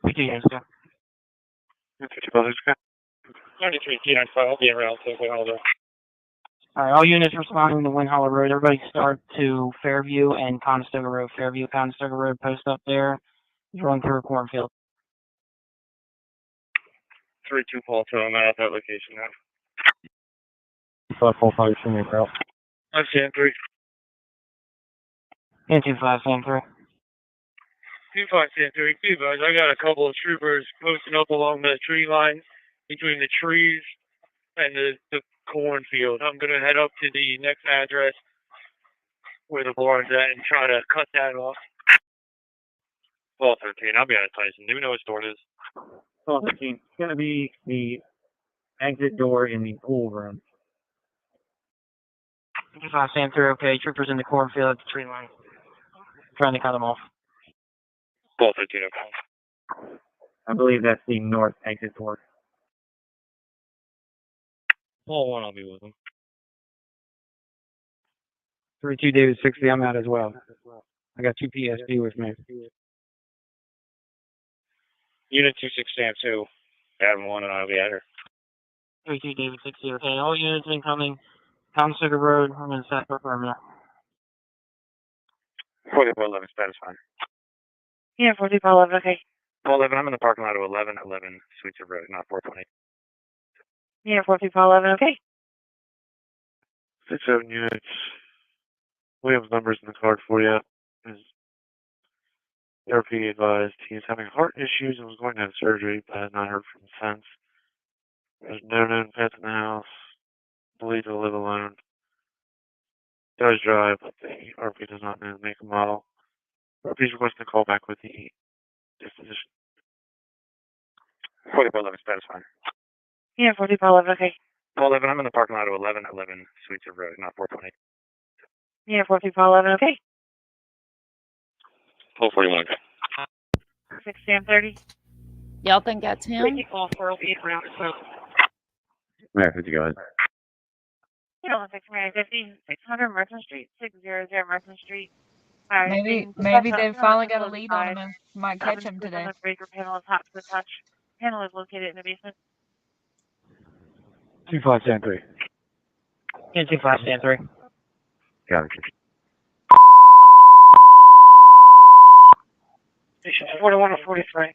52 units, go. 52 Paul 6, okay. 93 T95, I'll be around quickly, hold on. Alright, all units responding to Wind Hollow Road. Everybody start to Fairview and Conestoga Road. Fairview, Conestoga Road, post up there. Run through a cornfield. 3-2 Paul, so I'm at that location now. 545, send me across. I'm Sam 3. And 25, Sam 3. 25 Sam 3, guys. I got a couple of troopers posting up along the tree line between the trees and the cornfield. I'm going to head up to the next address where the barn's at and try to cut that off. Paul 13, I'll be out of Tyson. Do we know what store it is? Paul 13. It's going to be the exit door in the pool room. 25 Sam 3, okay. Troopers in the cornfield at the tree line. Trying to cut them off. Paul 13, okay. I believe that's the north exit door. Paul 1, I'll be with him. 32 David 60, I'm out as well. I got 2 PSP with me. Unit 26 Sam 2. Adam 1 and I'll be at her. 32 David 60, okay. All units incoming. Town Sugar Road, I'm going to set for perimeter. 4411, status fine. Yeah, 4411, okay. 411, I'm in the parking lot of 1111 Sweetser Road, not 420. Yeah, 4411, okay. 6-7 units. We have numbers in the card for you. His therapy advised he's having heart issues and was going to have surgery, but has not heard from him since. There's no known pets in the house. Believed to live alone. Does drive, but the RP does not know the make and model. RP is requesting a call back with the disposition. 4411, status fine. Yeah, 4411, okay. 411, I'm in the parking lot of 1111 Sweetser Road, not 420. Yeah, 4411, okay. 441, okay. 6 Sam 30. Y'all think that's him? All 408 around so. Yeah, 50 guys. You know, 650, 600 Merchant Street, 600 Merchant Street. Maybe they've finally got a lead on him and might catch him today. Breaker panel is hot to the touch. Panel is located in the basement. 25 Sam 3. Yeah, 25 Sam 3. Got it. Station 41 or 43.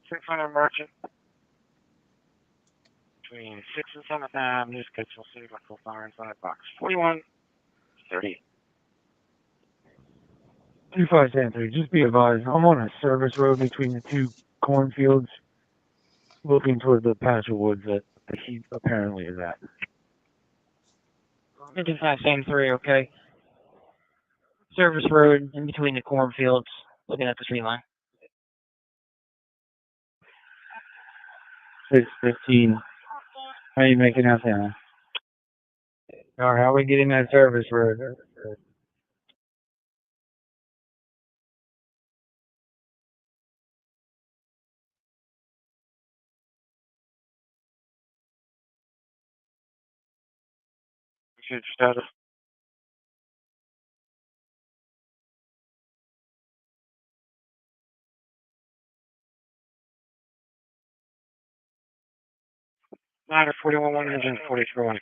600 Merchant. Between 6 and 7th Ave, News Kids will see what will fire inside box 41. 30. 25 Sam 3, just be advised, I'm on a service road between the two cornfields, looking toward the patch of woods that the heat apparently is at. 25 Sam 3, okay. Service road in between the cornfields, looking at the tree line. 615. How are you making out there? All right, how are we getting that service road? Shoot status. Ladder 41 143 1.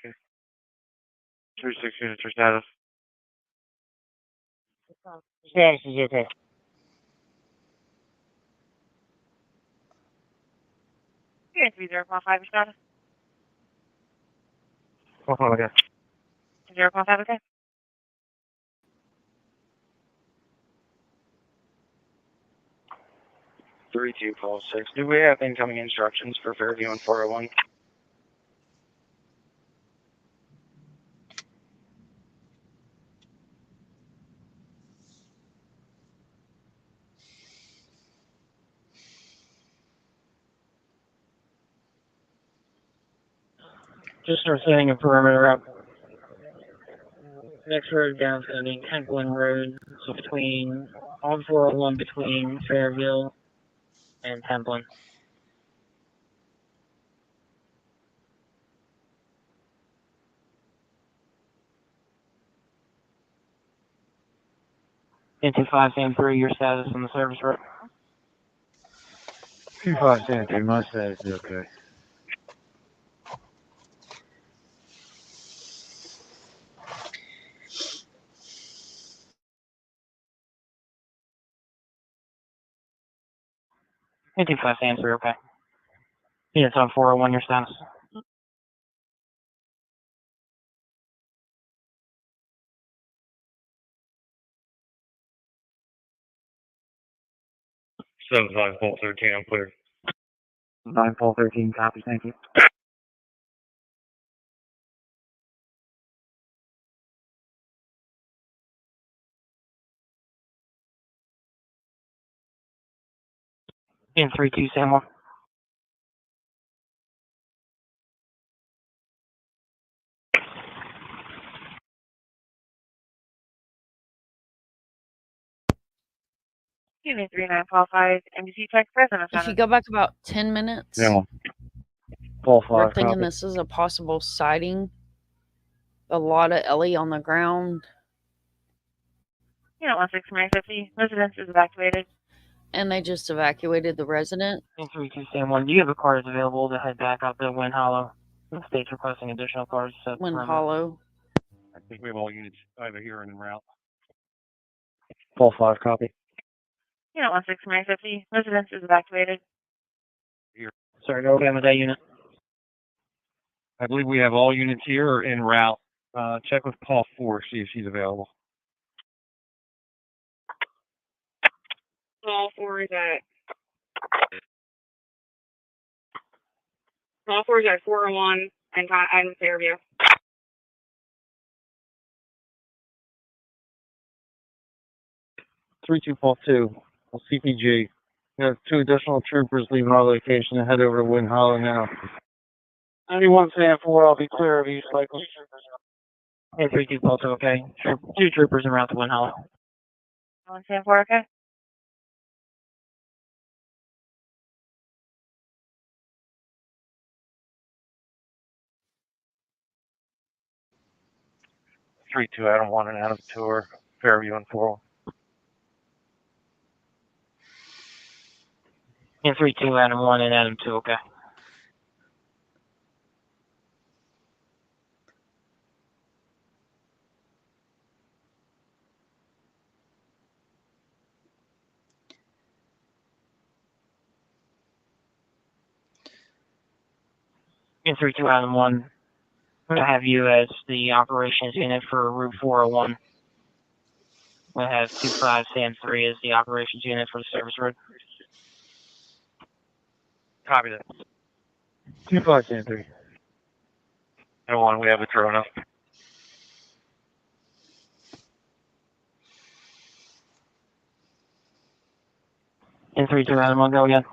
36 units for status. Status is okay. Yeah, 30.5 status. Hold on, okay. 0.5, okay. Three two Paul 6. Do we have incoming instructions for Fairview and 401? Just start setting a perimeter up. Next road down is going to be Kentland Road, so between, on 401 between Fairville and Templin. Into 5 Sam 3, your status on the service road. 25 Sam 3, my status is okay. 55 answer, okay. Units on 401, your status. Seven 5 Pole 13, I'm clear. 9 Pole 13, copy, thank you. In 3-2, San Juan. Unit 3945, NBC Tech President If you Center. go back about 10 minutes, Yeah. Pole 5, we're thinking copy. this is a possible sighting. A lot of Ellie on the ground. Unit 16950, residence is evacuated. And they just evacuated the resident. In 3-2, San Juan, do you have a cars available to head back up to Wind Hollow? The state's requesting additional cars to set the Wind perimeter. Hollow. I think we have all units either here and en route. Pole 5, copy. Unit 16950, residence is evacuated. Here. Sorry, go ahead with that unit. I believe we have all units here or en route. Check with Paul 4, see if she's available. Call 4 is at 401 and Fairview. 3242, CPG. We have 2 additional troopers leaving our location and head over to Wind Hollow now. 91 San 4, I'll be clear of East Cycle. Hey, 3242, okay. 2 troopers en route to Wind Hollow. 1 San 4, okay? Three 2, Adam 1 and Adam 2 are Fairview and 4. In 3-2, Adam 1 and Adam 2, okay. In 3-2, Adam 1, I have you as the operations unit for Route 401. I have 25 Sam 3 as the operations unit for the service road. Copy that. 25 Sam 3. Adam 1, we have a drone up. In 3-2, Adam 1, go again.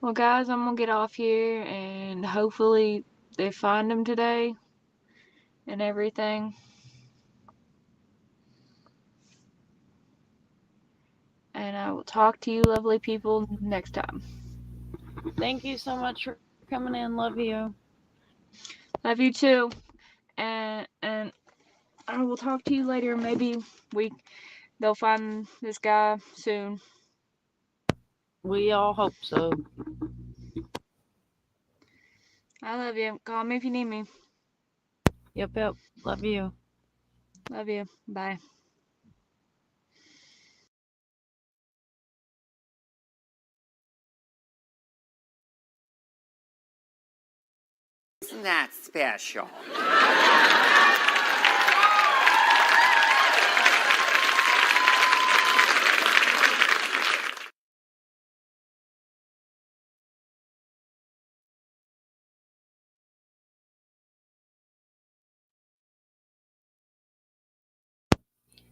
Well, guys, I'm gonna get off here and hopefully they find him today and everything. And I will talk to you lovely people next time. Thank you so much for coming in. Love you. Love you too. And I will talk to you later. Maybe they'll find this guy soon. We all hope so. I love you. Call me if you need me. Yep. Love you. Love you. Bye. Isn't that special?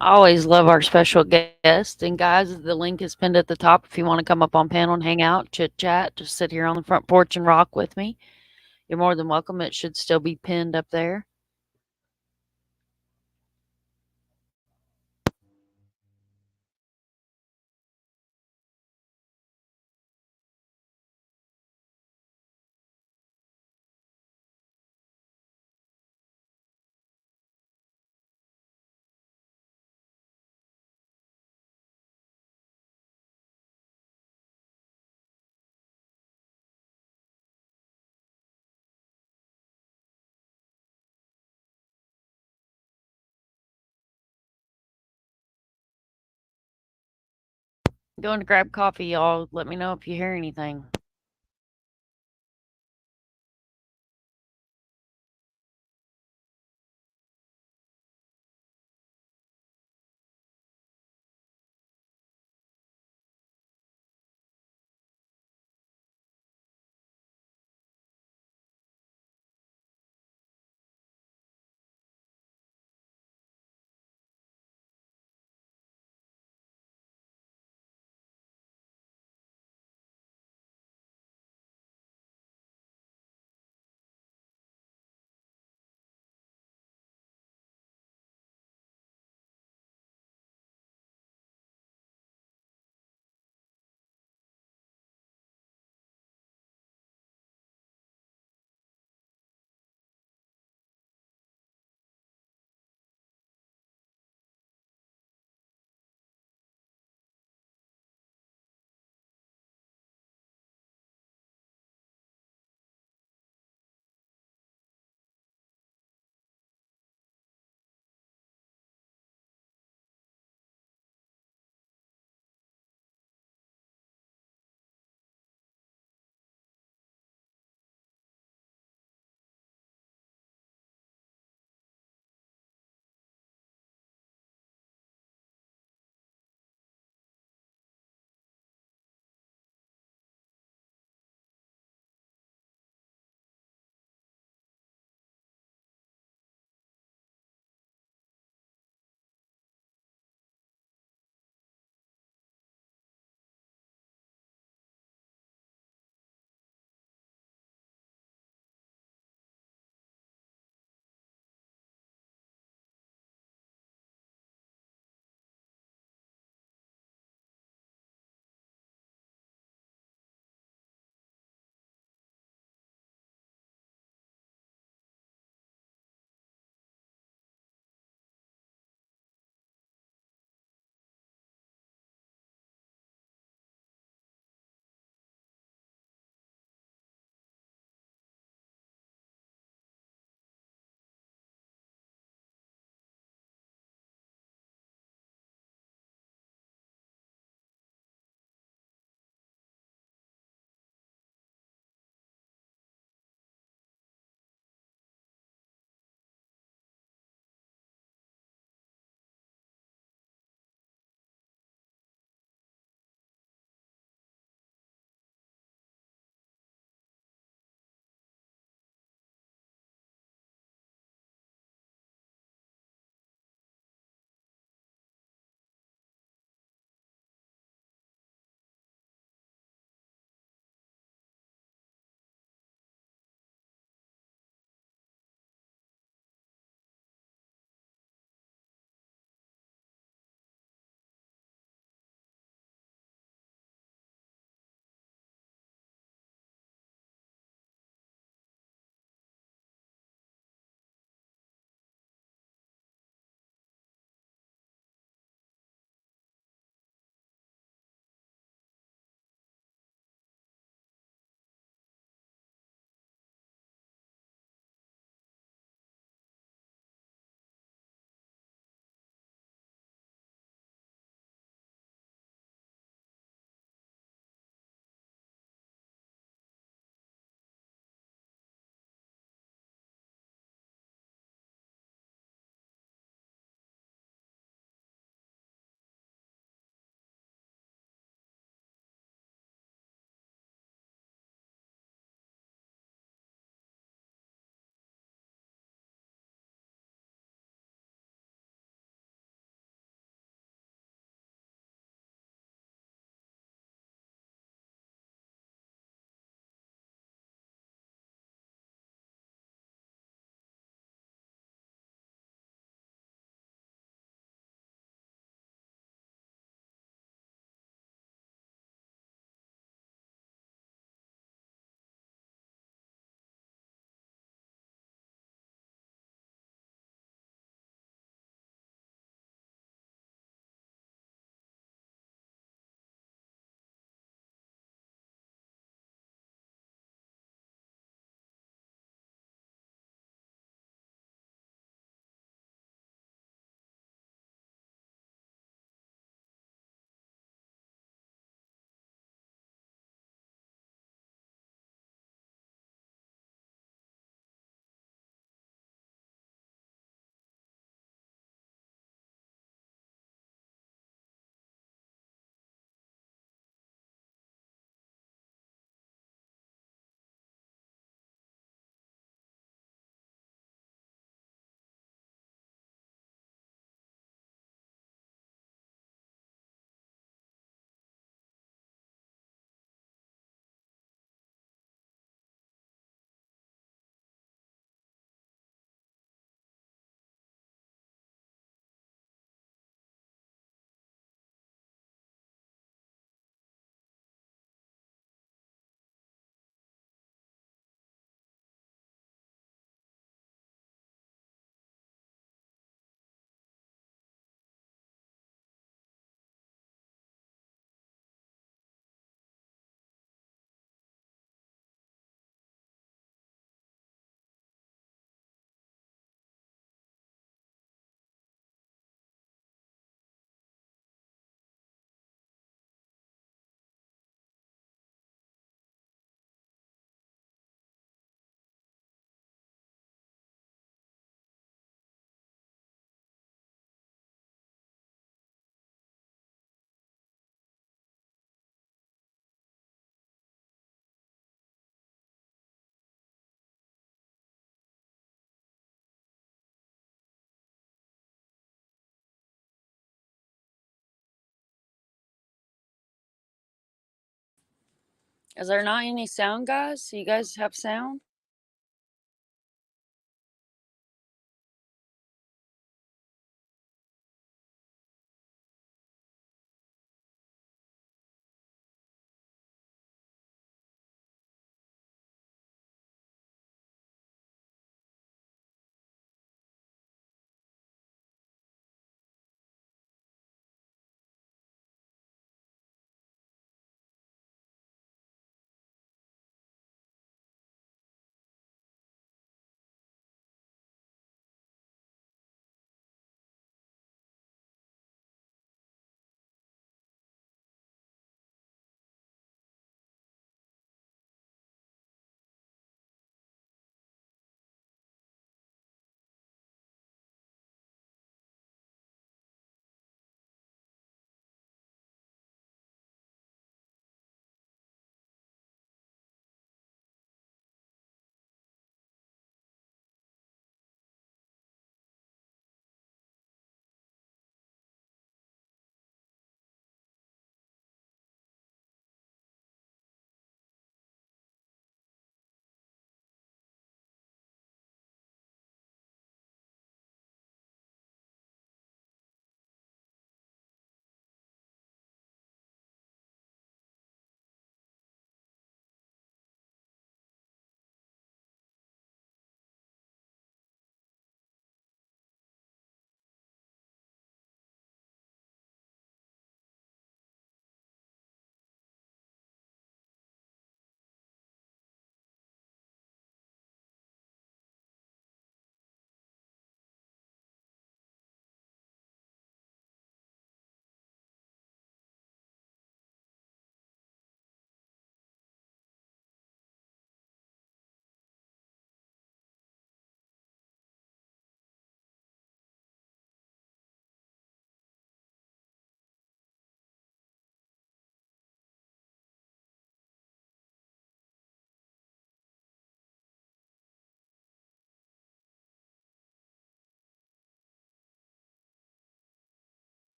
I always love our special guests. And guys, the link is pinned at the top if you want to come up on panel and hang out, chit chat, just sit here on the front porch and rock with me. You're more than welcome. It should still be pinned up there. Going to grab coffee, y'all. Let me know if you hear anything. Is there not any sound, guys? So you guys have sound?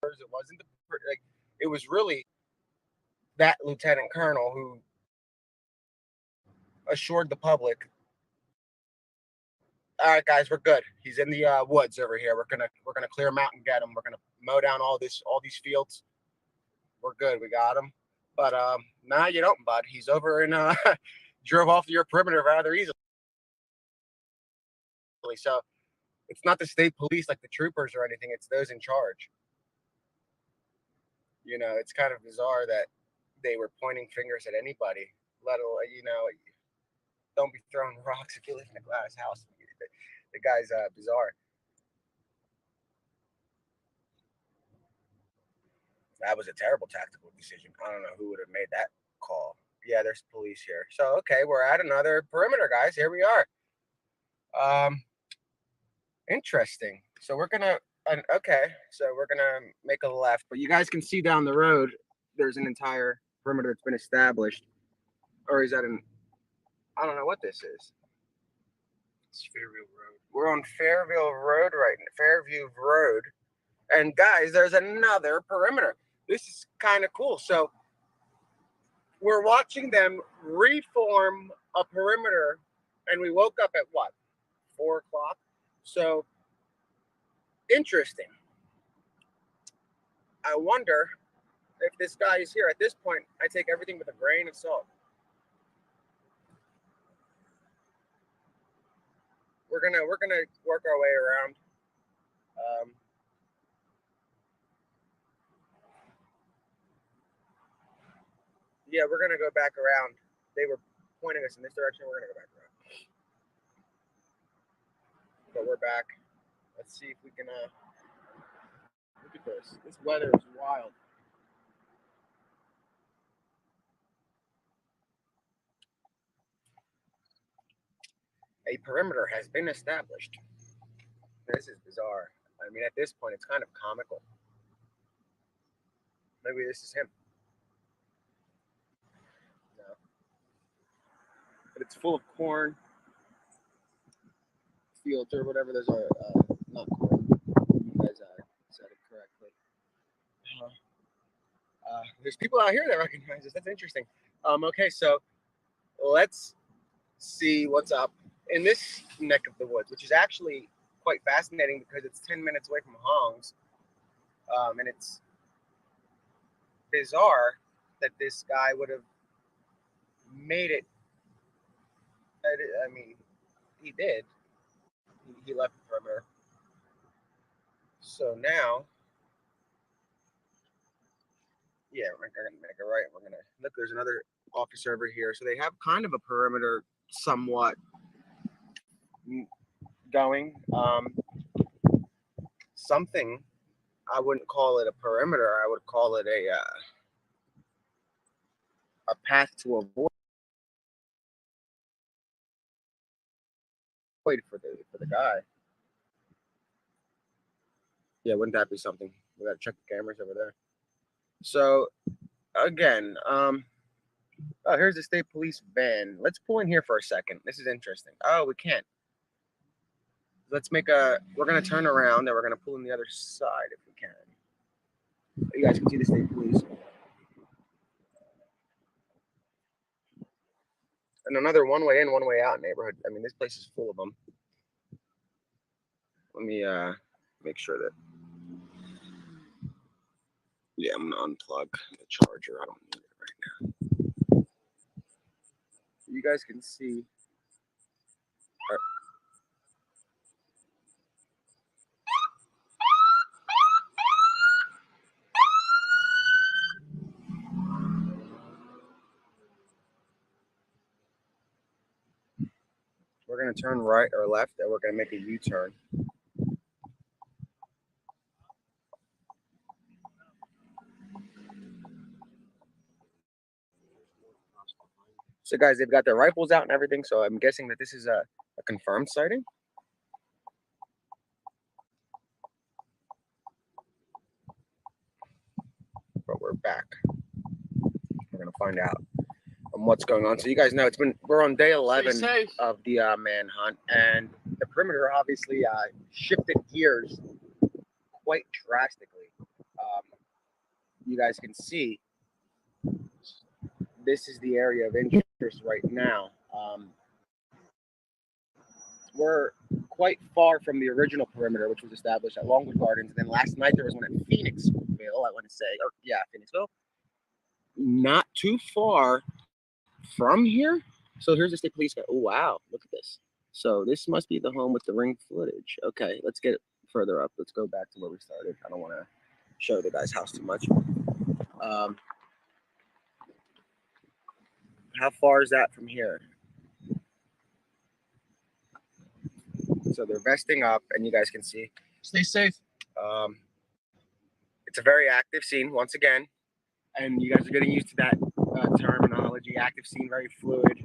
It wasn't like it was really that lieutenant colonel who assured the public, "All right, guys, we're good. He's in the woods over here. We're gonna clear him out and get him. We're gonna mow down all these fields. We're good. We got him." But nah, you don't, bud. He's over in drove off your perimeter rather easily. So it's not the state police like the troopers or anything. It's those in charge. You know, it's kind of bizarre that they were pointing fingers at anybody. Let alone, don't be throwing rocks if you live in a glass house. The guy's bizarre. That was a terrible tactical decision. I don't know who would have made that call. Yeah, there's police here. So okay, we're at another perimeter, guys. Here we are. Interesting. So we're gonna make a left, but you guys can see down the road there's an entire perimeter that's been established. Or is that I don't know what this is. It's Fairview Road. We're on Fairview Road right now. Fairview Road. And guys, there's another perimeter. This is kind of cool. So we're watching them reform a perimeter, and we woke up at what, 4 o'clock? So interesting. I wonder if this guy is here. At this point, I take everything with a grain of salt. We're gonna work our way around. Yeah, we're gonna go back around. They were pointing us in this direction. We're gonna go back around. But we're back. Let's see if we can. Look at this. This weather is wild. A perimeter has been established. This is bizarre. I mean, at this point, it's kind of comical. Maybe this is him. No. But it's full of corn, fields, or whatever. Those are not corn. You guys said it correctly. There's people out here that recognize this. That's interesting. Okay, so let's see what's up in this neck of the woods, which is actually quite fascinating because it's 10 minutes away from Hong's. And it's bizarre that this guy would have made it. I mean, he did. He left the perimeter. So now, yeah, we're gonna make a right. We're gonna look. There's another officer over here. So they have kind of a perimeter, somewhat going. Something. I wouldn't call it a perimeter. I would call it a path to avoid for the guy. Yeah, wouldn't that be something? We gotta check the cameras over there. So again, oh, here's the state police van. Let's pull in here for a second. This is interesting. Oh, we can't. Let's make we're gonna turn around and we're gonna pull in the other side if we can. You guys can see the state police. And another one way in, one way out neighborhood. I mean, this place is full of them. Let me make sure that. Yeah, I'm gonna unplug the charger. I don't need it right now. You guys can see. We're gonna turn right or left, and we're gonna make a U-turn. So guys, they've got their rifles out and everything, so I'm guessing that this is a confirmed sighting. But we're back. We're gonna find out what's going on. So you guys know we're on day 11 of the manhunt, and the perimeter obviously shifted gears quite drastically. You guys can see this is the area of interest right now. We're quite far from the original perimeter, which was established at Longwood Gardens. And then last night there was one at Phoenixville, I want to say, Phoenixville. Not too far from here. So here's the state police guy. Oh, wow, look at this. So this must be the home with the ring footage. Okay, let's get it further up. Let's go back to where we started. I don't want to show the guy's house too much. How far is that from here? So they're vesting up, and you guys can see. Stay safe. It's a very active scene once again, and you guys are getting used to that terminology. Active scene, very fluid.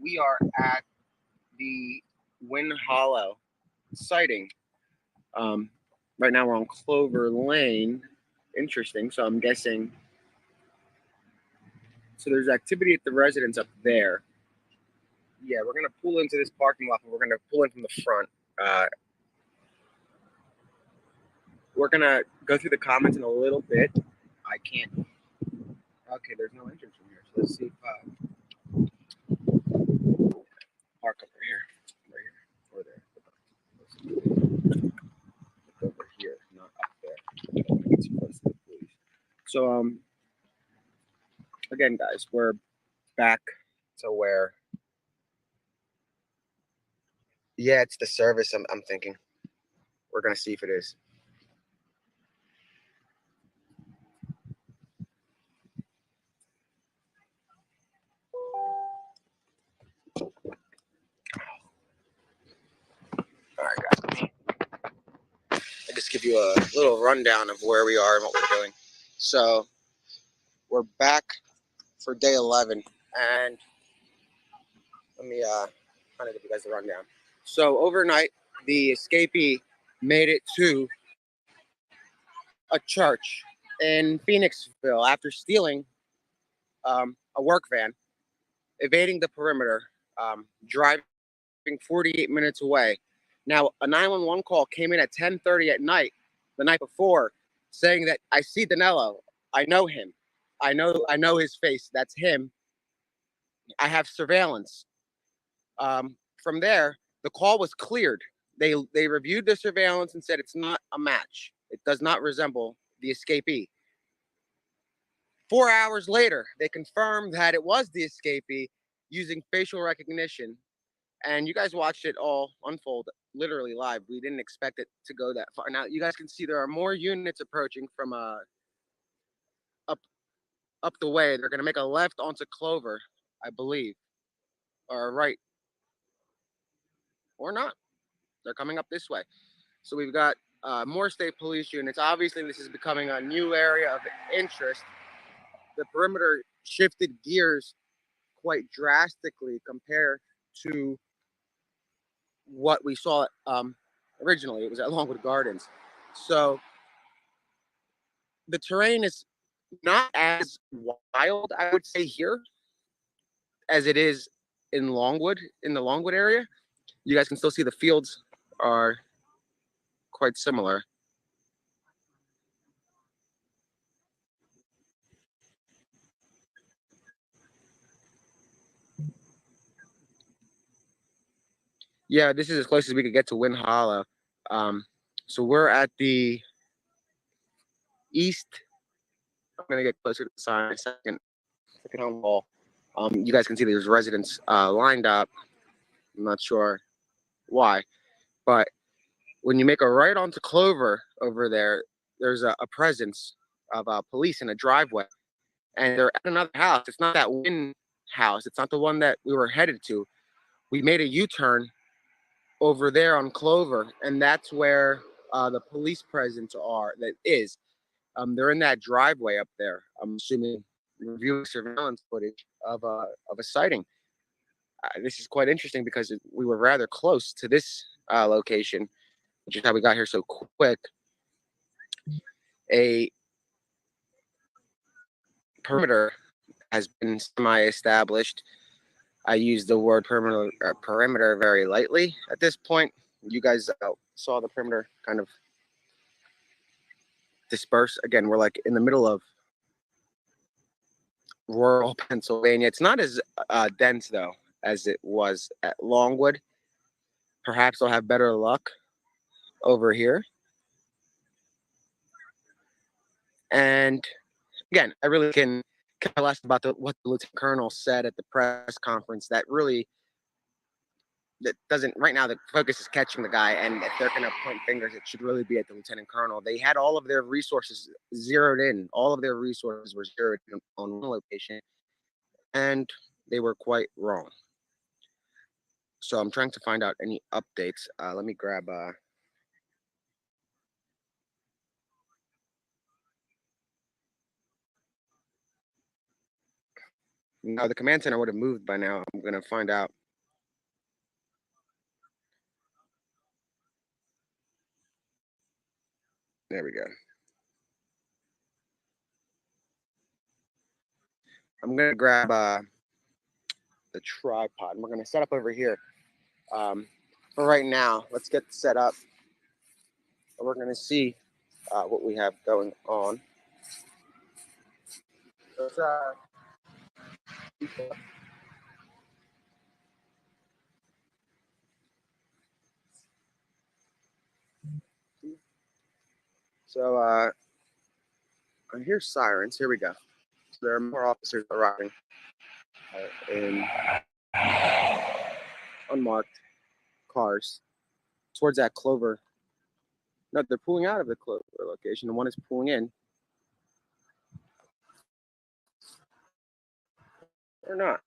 We are at the Wind Hollow sighting. Right now we're on Clover Lane. Interesting. So I'm guessing. So there's activity at the residence up there. Yeah, we're gonna pull into this parking lot, and we're gonna pull in from the front. We're gonna go through the comments in a little bit. I can't. Okay, there's no entrance from here. So let's see if park over here, right here, or there. Over here, not up there. It's close to the police. So again, guys, we're back to where. Yeah, it's the service. I'm thinking. We're gonna see if it is. All right, guys. I'll just give you a little rundown of where we are and what we're doing. So we're back for day 11, and let me kind of give you guys the rundown. So overnight, the escapee made it to a church in Phoenixville after stealing a work van, evading the perimeter, driving 48 minutes away. Now, a 911 call came in at 10:30 at night, the night before, saying that I see Danilo. I know him. I know his face. That's him. I have surveillance. From there, the call was cleared. They reviewed the surveillance and said it's not a match. It does not resemble the escapee. 4 hours later, they confirmed that it was the escapee using facial recognition. And you guys watched it all unfold literally live. We didn't expect it to go that far. Now you guys can see there are more units approaching from up the way. They're gonna make a left onto Clover, I believe, or right, or not. They're coming up this way. So we've got more state police units. Obviously, this is becoming a new area of interest. The perimeter shifted gears quite drastically compared to what we saw originally. It was at Longwood Gardens. So the terrain is not as wild, I would say, here as it is in Longwood, in the Longwood area. You guys can still see the fields are quite similar. Yeah, this is as close as we could get to Wind Hollow. So we're at the east. I'm gonna get closer to the sign. Second home wall. You guys can see there's residents lined up. I'm not sure why, but when you make a right onto Clover over there, there's a presence of police in a driveway, and they're at another house. It's not that Wynn house. It's not the one that we were headed to. We made a U-turn over there on Clover, and that's where the police presence are. That is, they're in that driveway up there. I'm assuming reviewing surveillance footage of a sighting. This is quite interesting because we were rather close to this location, which is how we got here so quick. A perimeter has been semi-established. I use the word perimeter very lightly at this point. You guys saw the perimeter kind of disperse. Again, we're like in the middle of rural Pennsylvania. It's not as dense though as it was at Longwood. Perhaps I'll have better luck over here. And again, I really can care less about what the lieutenant colonel said at the press conference. That doesn't, right now the focus is catching the guy, and if they're gonna point fingers, it should really be at the lieutenant colonel. They had all of their resources zeroed in. All of their resources were zeroed in on one location, and they were quite wrong. So I'm trying to find out any updates. Let me grab no, the command center would have moved by now. I'm gonna find out. There we go. I'm gonna grab the tripod, and we're gonna set up over here. for right now, let's get set up. We're going to see what we have going on. Let's, so I hear sirens. Here we go. So there are more officers arriving in unmarked cars towards that Clover. No, they're pulling out of the Clover location. The one is pulling in. Or not.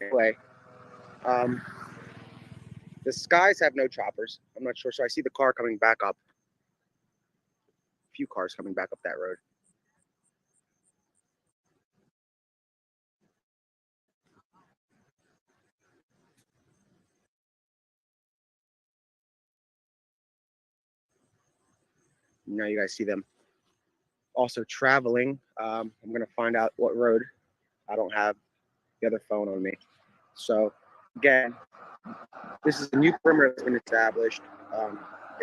Anyway, the skies have no choppers. I'm not sure. So I see the car coming back up. A few cars coming back up that road. Now you guys see them also traveling. I'm going to find out what road. I don't have the other phone on me. So again, this is a new perimeter that's been established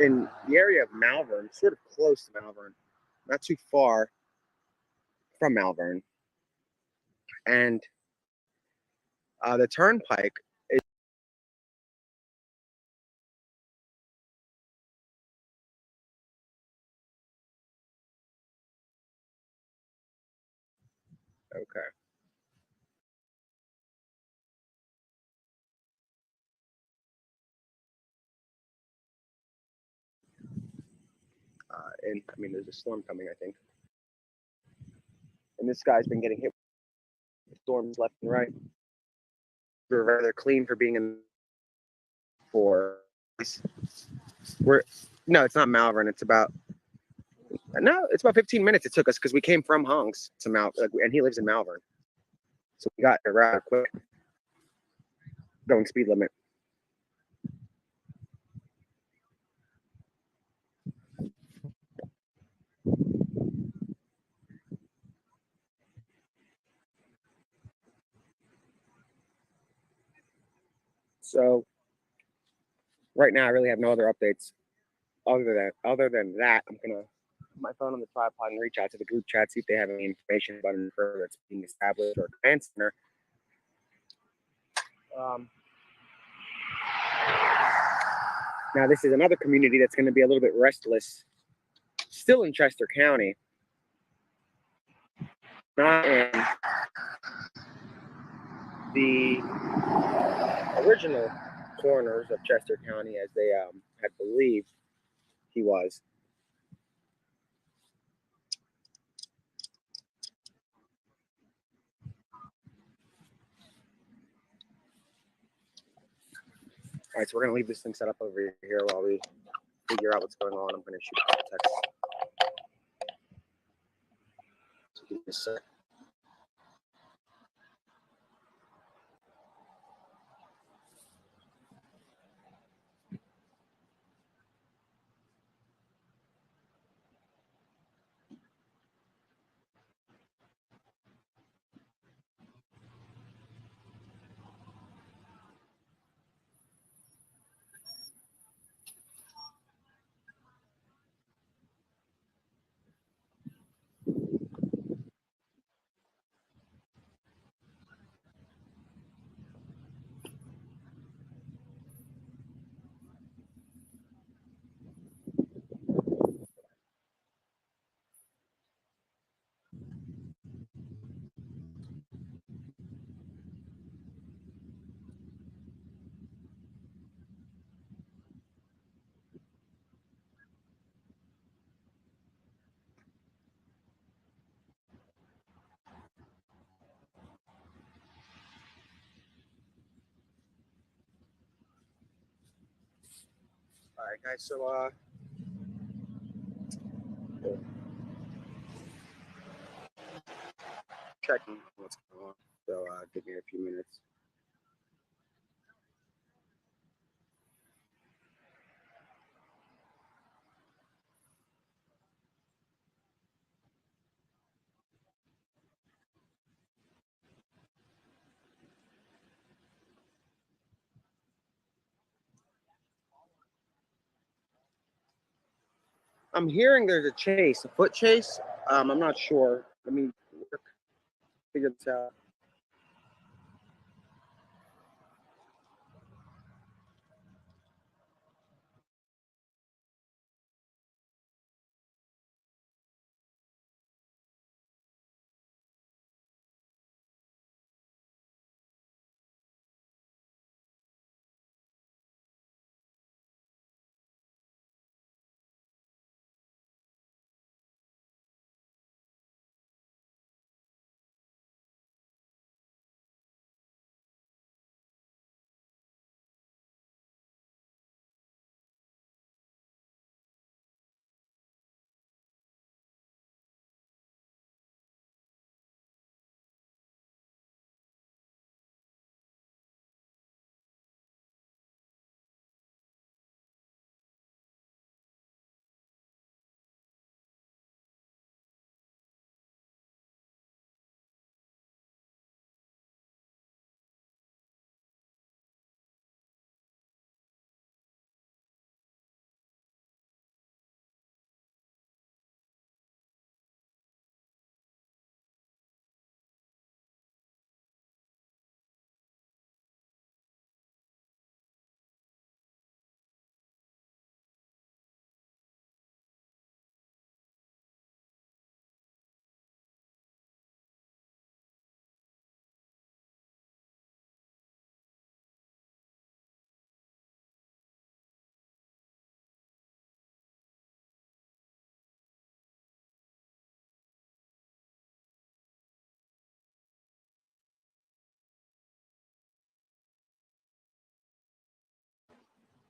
in the area of Malvern, sort of close to Malvern, not too far from Malvern. And the turnpike is okay. And I mean, there's a storm coming, I think. And this guy's been getting hit with storms left and right. We're rather clean for being in no, it's not Malvern. It's about 15 minutes it took us because we came from Hunks to Malvern, and he lives in Malvern. So we got there rather quick. Going speed limit. So right now I really have no other updates other than that. I'm gonna put my phone on the tripod and reach out to the group chat, see if they have any information about anything further that's being established or command center. Now this is another community that's going to be a little bit restless, still in Chester County, not in the original corners of Chester County as they had believed he was. All right, so we're going to leave this thing set up over here while we figure out what's going on. I'm going to shoot a text. So give me a sec. All right, guys, so checking what's going on. So give me a few minutes. I'm hearing there's a chase, a foot chase. I'm not sure. Let me figure this out.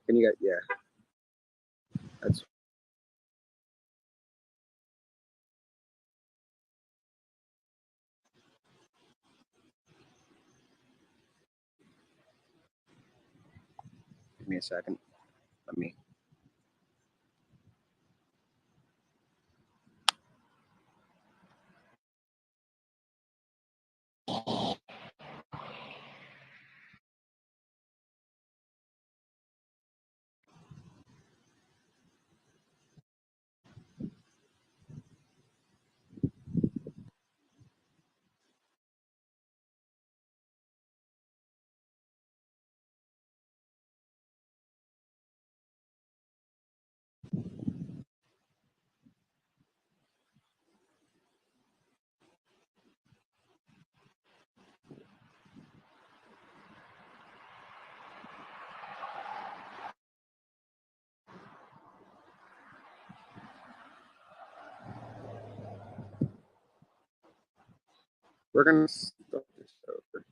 Can you get, yeah, that's. Give me a second. Let me. We're gonna start this over.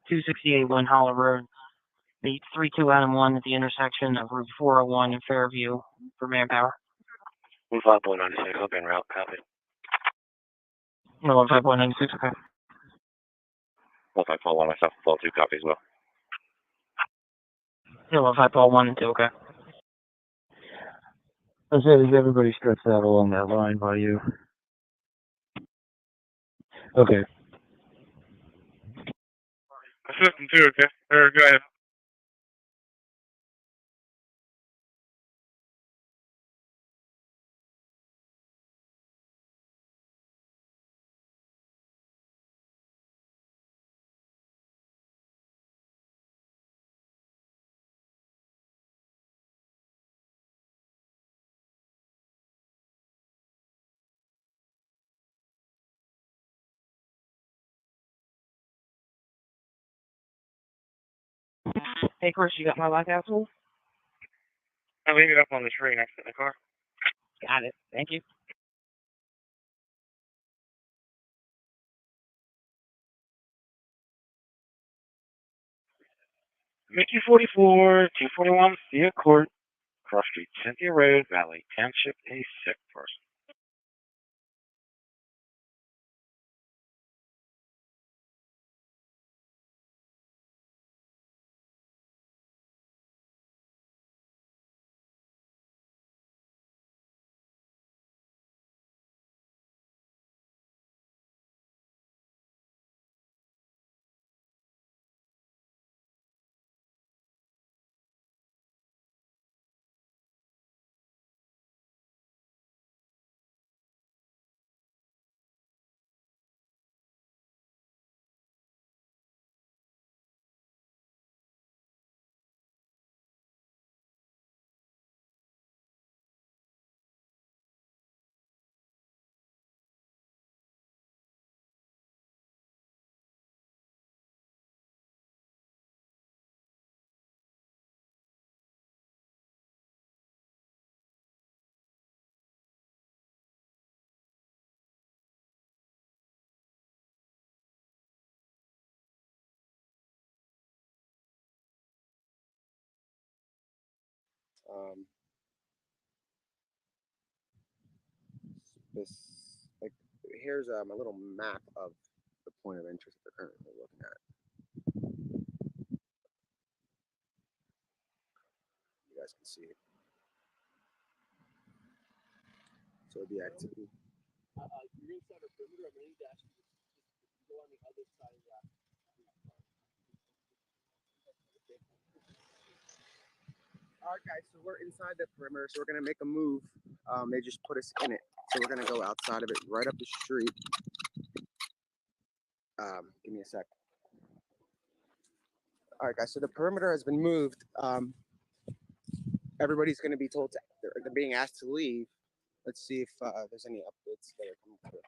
268 One Hollow Road. Meet 32 Adam 1 at the intersection of Route 401 and Fairview for manpower. 15196, up en route, copy. No, 15196, okay. 1541 myself, fall 2 copies as well. No, 1541 and 2, okay. I said, is everybody stretched out along that line by you? Okay. Assistant 2, okay. Or go ahead. Hey, Chris, you got my lockout tool? I'll leave it up on the tree next to the car. Got it. Thank you. Mickey 44, 241, Thea Court, Cross Street, Cynthia Road, Valley Township, a sick person. This, like, here's a little map of the point of interest that they're currently looking at. You guys can see it. So the activity. You're inside our perimeter. I'm going to ask you to go on the other side of that. All right, guys, so we're inside the perimeter, so we're going to make a move. They just put us in it, so we're going to go outside of it, right up the street. Give me a sec. All right, guys, so the perimeter has been moved. Everybody's going to be told they're being asked to leave. Let's see if there's any updates that are coming through.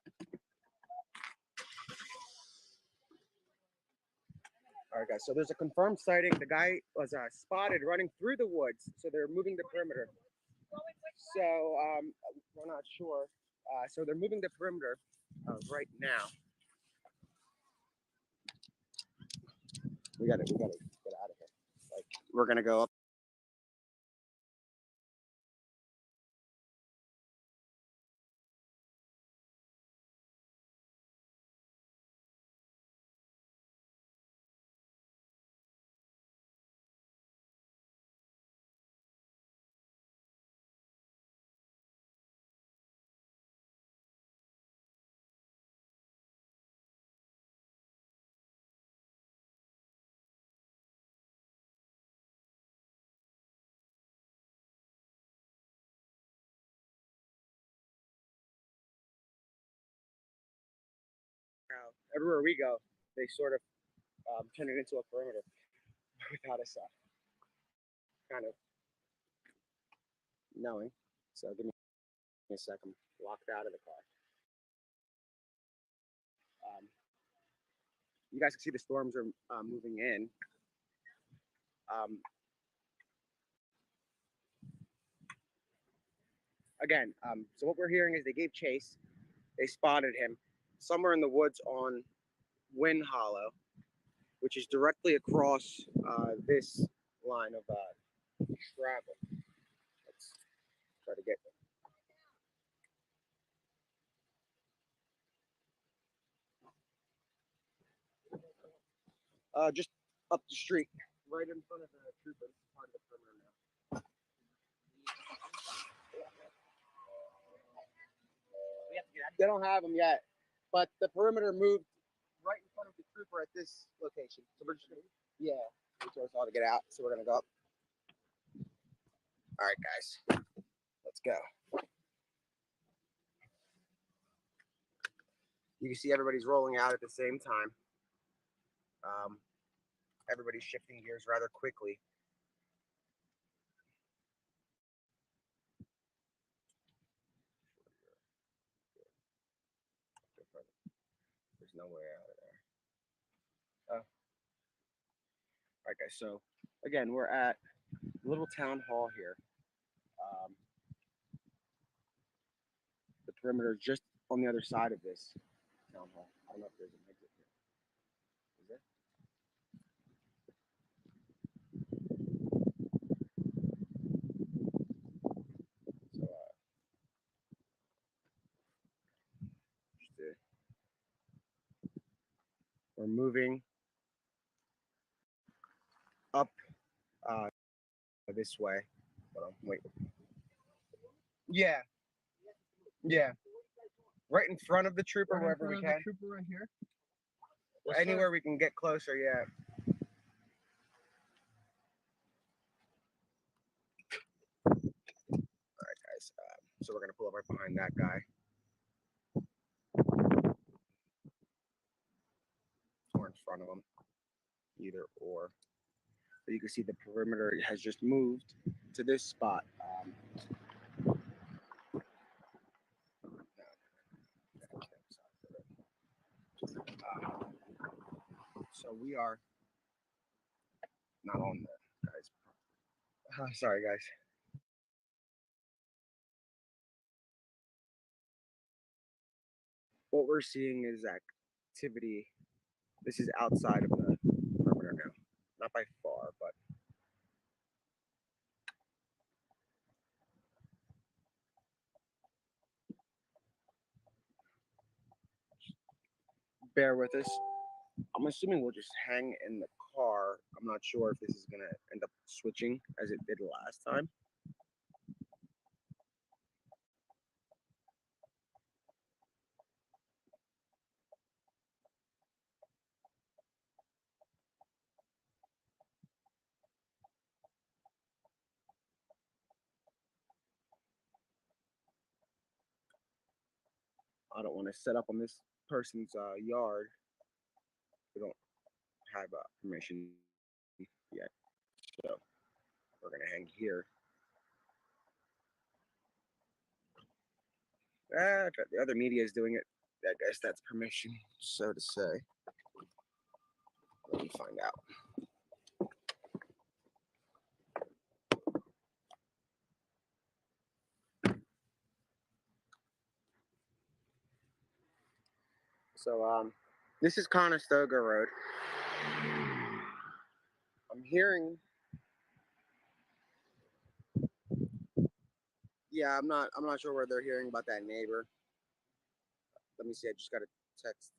All right, guys, so there's a confirmed sighting. The guy was spotted running through the woods, so they're moving the perimeter. So we're not sure. So they're moving the perimeter right now. We gotta get out of here. Like, we're gonna go up. Everywhere we go, they sort of turn it into a perimeter without us kind of knowing. So give me a second. Locked out of the car. You guys can see the storms are moving in. Again, so what we're hearing is they gave chase. They spotted him somewhere in the woods on Wind Hollow, which is directly across this line of travel. Let's try to get them. Just up the street, right in front of the trooper. This is part of the perimeter now. They don't have them yet, but the perimeter moved right in front of the trooper at this location. So we're just gonna, yeah, they told us all to get out, so we're gonna go up. All right, guys, let's go. You can see everybody's rolling out at the same time. Everybody's shifting gears rather quickly. There's no way out of there. Oh. All right, guys. So again, we're at a little town hall here. The perimeter is just on the other side of this town hall. I don't know if there's an exit here. Is there? So we're moving up this way. Hold on, wait. Yeah. Yeah. Right in front of the trooper, wherever we can. Trooper right here. Anywhere we can get closer, yeah. All right, guys. So we're gonna pull up right behind that guy. Or in front of him. Either or. So you can see the perimeter has just moved to this spot. So we are not on there, guys. Sorry, guys. What we're seeing is activity. This is outside of the perimeter now. Not by far, but bear with us. I'm assuming we'll just hang in the car. I'm not sure if this is gonna end up switching as it did last time. I don't want to set up on this person's yard. We don't have permission yet, so we're gonna hang here. The other media is doing it. I guess that's permission, so to say. Let me find out. So this is Conestoga Road. I'm hearing. Yeah, I'm not sure where they're hearing about that neighbor. Let me see. I just got a text.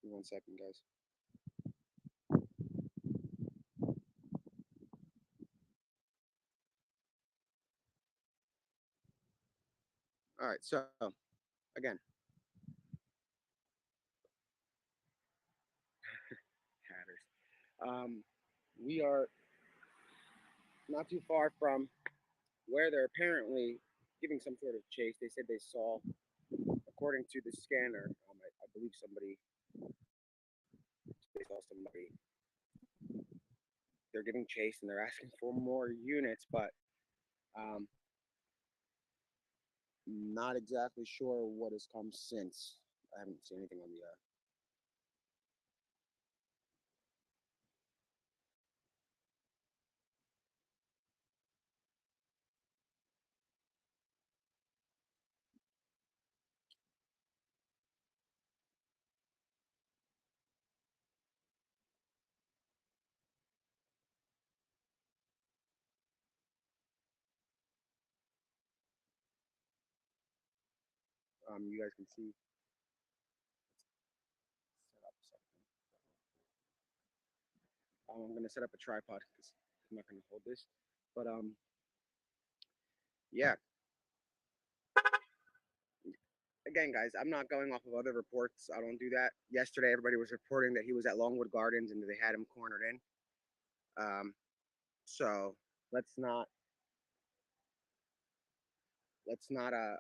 Give me 1 second, guys. All right, so again, hatters. We are not too far from where they're apparently giving some sort of chase. They said they saw, according to the scanner, I believe they saw somebody. They're giving chase and they're asking for more units, but Not exactly sure what has come since. I haven't seen anything on the you guys can see. I'm gonna set up a tripod because I'm not gonna hold this. But yeah. Again, guys, I'm not going off of other reports. I don't do that. Yesterday, everybody was reporting that he was at Longwood Gardens and they had him cornered in. So let's not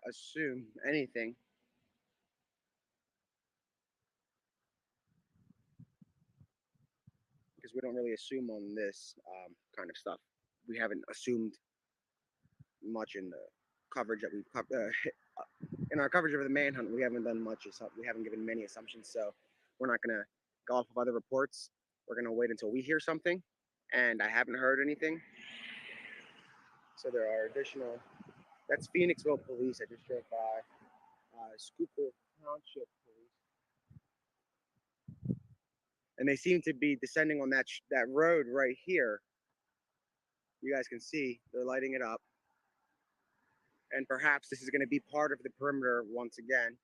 assume anything. Because we don't really assume on this kind of stuff. We haven't assumed much in the coverage that we've in our coverage of the manhunt. We haven't done much. We haven't given many assumptions, so we're not gonna go off of other reports. We're gonna wait until we hear something, and I haven't heard anything. So there are additional. That's Phoenixville Police. I just drove by. Schuylkill Township Police, and they seem to be descending on that road right here. You guys can see they're lighting it up. And perhaps this is going to be part of the perimeter once again.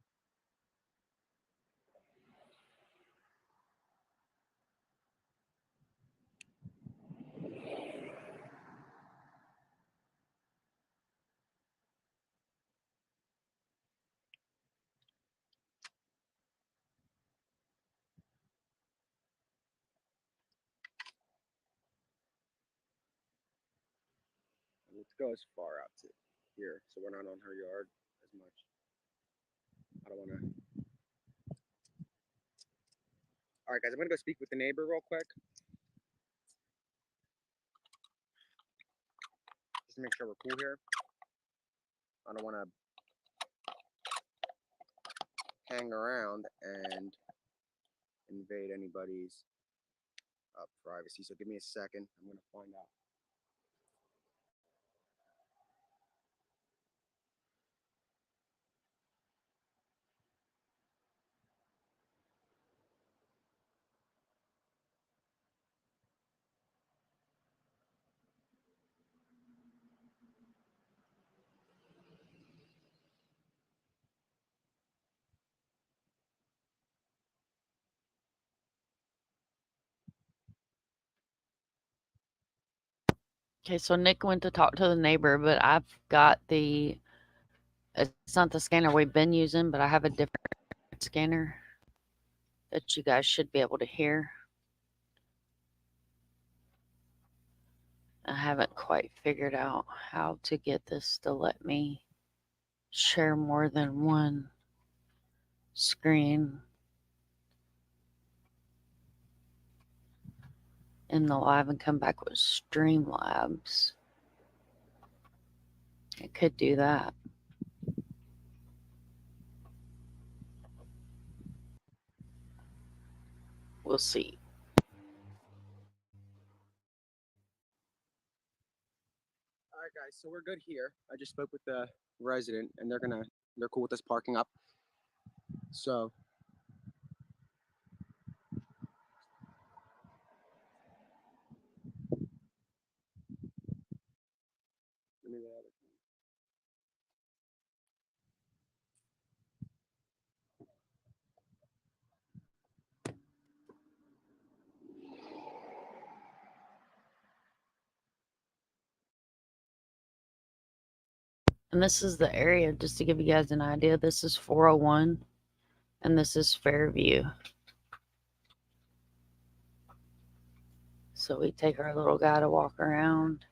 Let's go as far out to here so we're not on her yard as much. I don't want to. All right, guys, I'm going to go speak with the neighbor real quick. Just to make sure we're cool here. I don't want to hang around and invade anybody's privacy. So give me a second. I'm going to find out. Okay, so Nick went to talk to the neighbor, but I've got it's not the scanner we've been using, but I have a different scanner that you guys should be able to hear. I haven't quite figured out how to get this to let me share more than one screen in the live and come back with Streamlabs. It could do that. We'll see. All right, guys, so we're good here. I just spoke with the resident, and they're cool with us parking up. So give me the other. And this is the area, just to give you guys an idea. This is 401, and this is Fairview. So we take our little guy to walk around.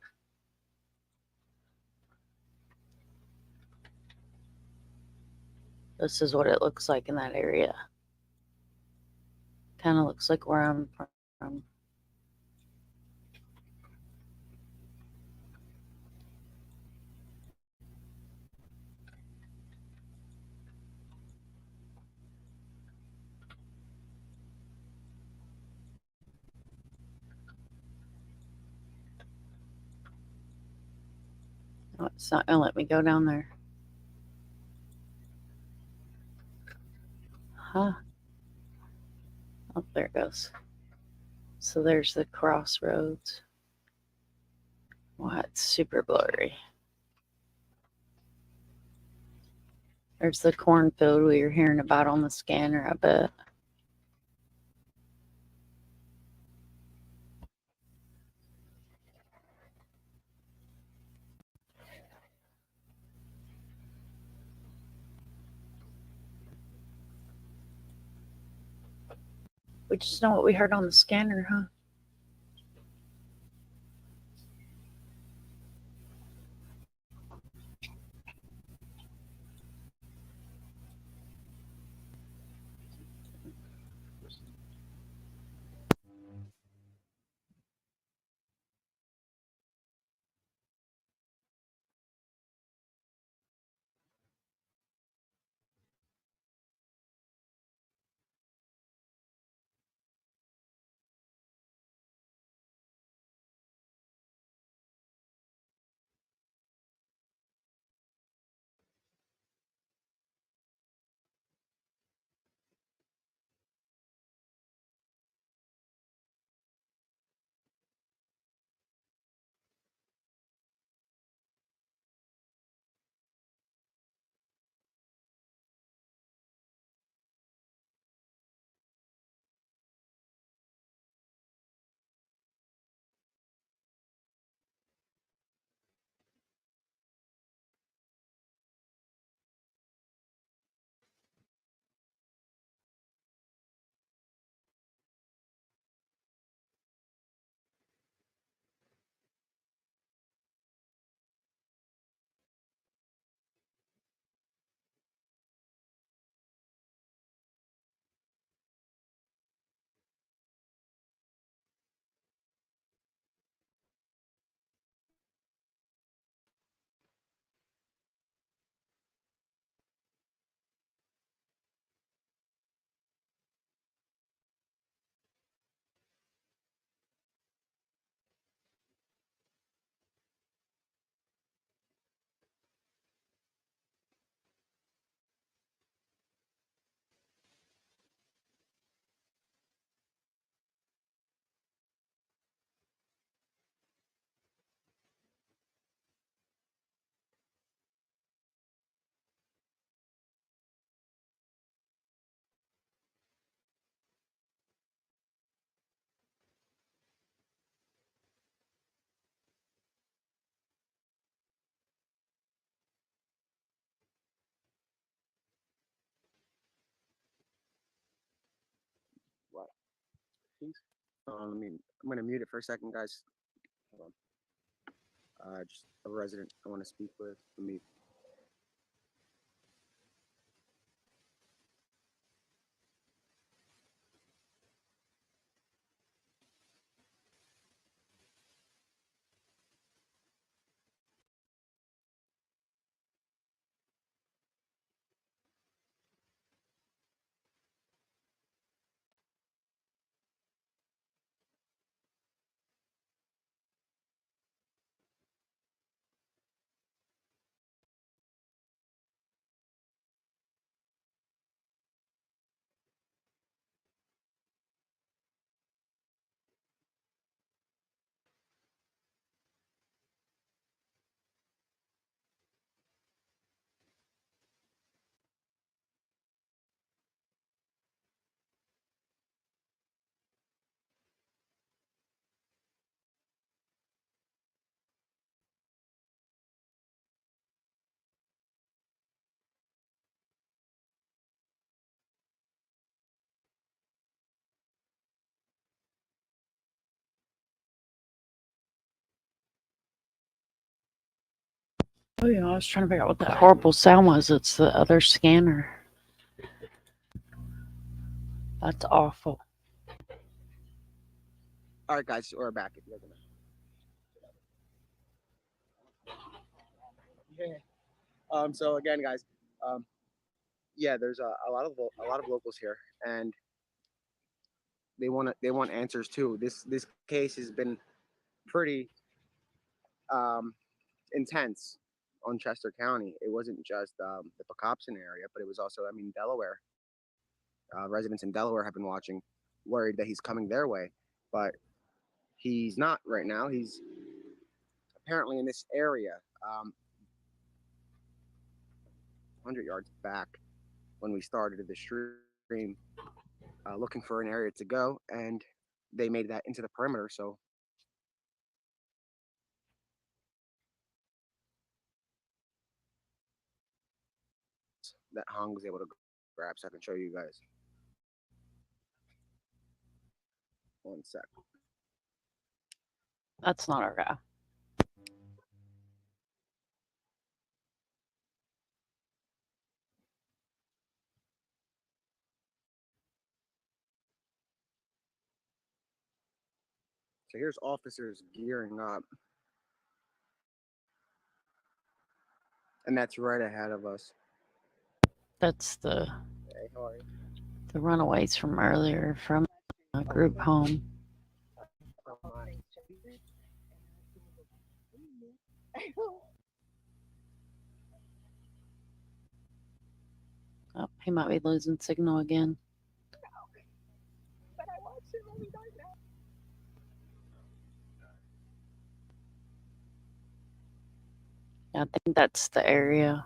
This is what it looks like in that area. Kind of looks like where I'm from. Oh, it's not gonna let me go down there. Huh? Oh, there it goes. So there's the crossroads. Wow, it's super blurry. There's the cornfield we were hearing about on the scanner, I bet. We just know what we heard on the scanner, huh? What? I'm gonna mute it for a second, guys. Hold on. Just a resident I want to speak with. Let me. Oh yeah, I was trying to figure out what that horrible sound was. It's the other scanner. That's awful. All right, guys, we're back. If you guys yeah. So again, guys, yeah, there's a lot of locals here, and they want answers too. This case has been pretty intense. on Chester County. It wasn't just the Pocopson area, but it was also, I mean, Delaware. Residents in Delaware have been watching, worried that he's coming their way, but he's not right now. He's apparently in this area, 100 yards back when we started the stream, looking for an area to go, and they made that into the perimeter, so that Hong was able to grab, so I can show you guys. One sec. That's not our guy. So here's officers gearing up. And that's right ahead of us. That's the Hey, how are you? the runaways from earlier from a group home. Oh, he might be losing signal again. But I watched him when he died now. I think that's the area.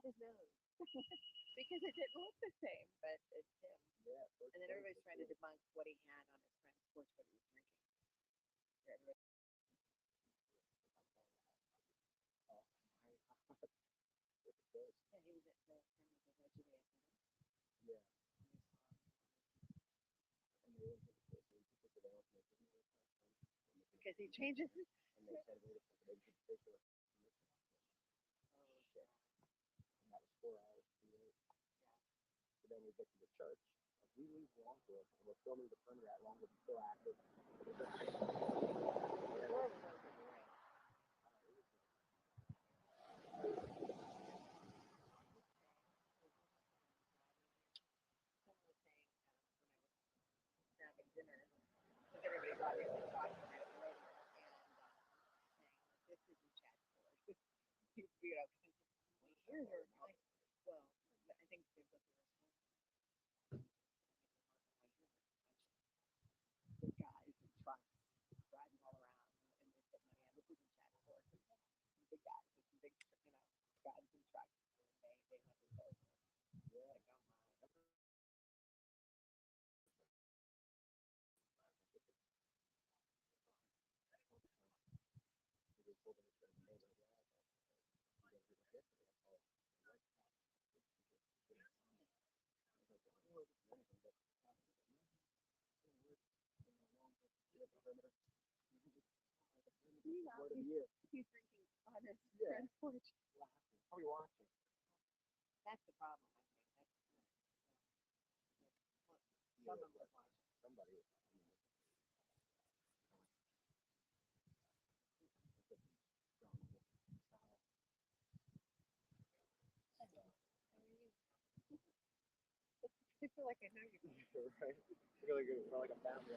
His nose because it didn't look the same, but it's him. And then everybody's trying to debunk what he had on his front porch, what he was drinking. Yeah, he was at the because he changes. Then we get to the church. We leave Longwood and we're filming the perimeter at Longwood still active. dinner because everybody's obviously talking about it later, and saying, this isn't chat for. You know, here they're like, well, I think they've got the guys in trucks driving all around, and they said, no, yeah, this isn't chat for. Big guys, with some big, guys in trucks, and they went this over. Yeah, like, oh my. He's drinking on his friend's porch. How are you watching? That's the problem, I think. Some of us watching. Somebody. I feel like I know you. Right? Really good. We're like a family.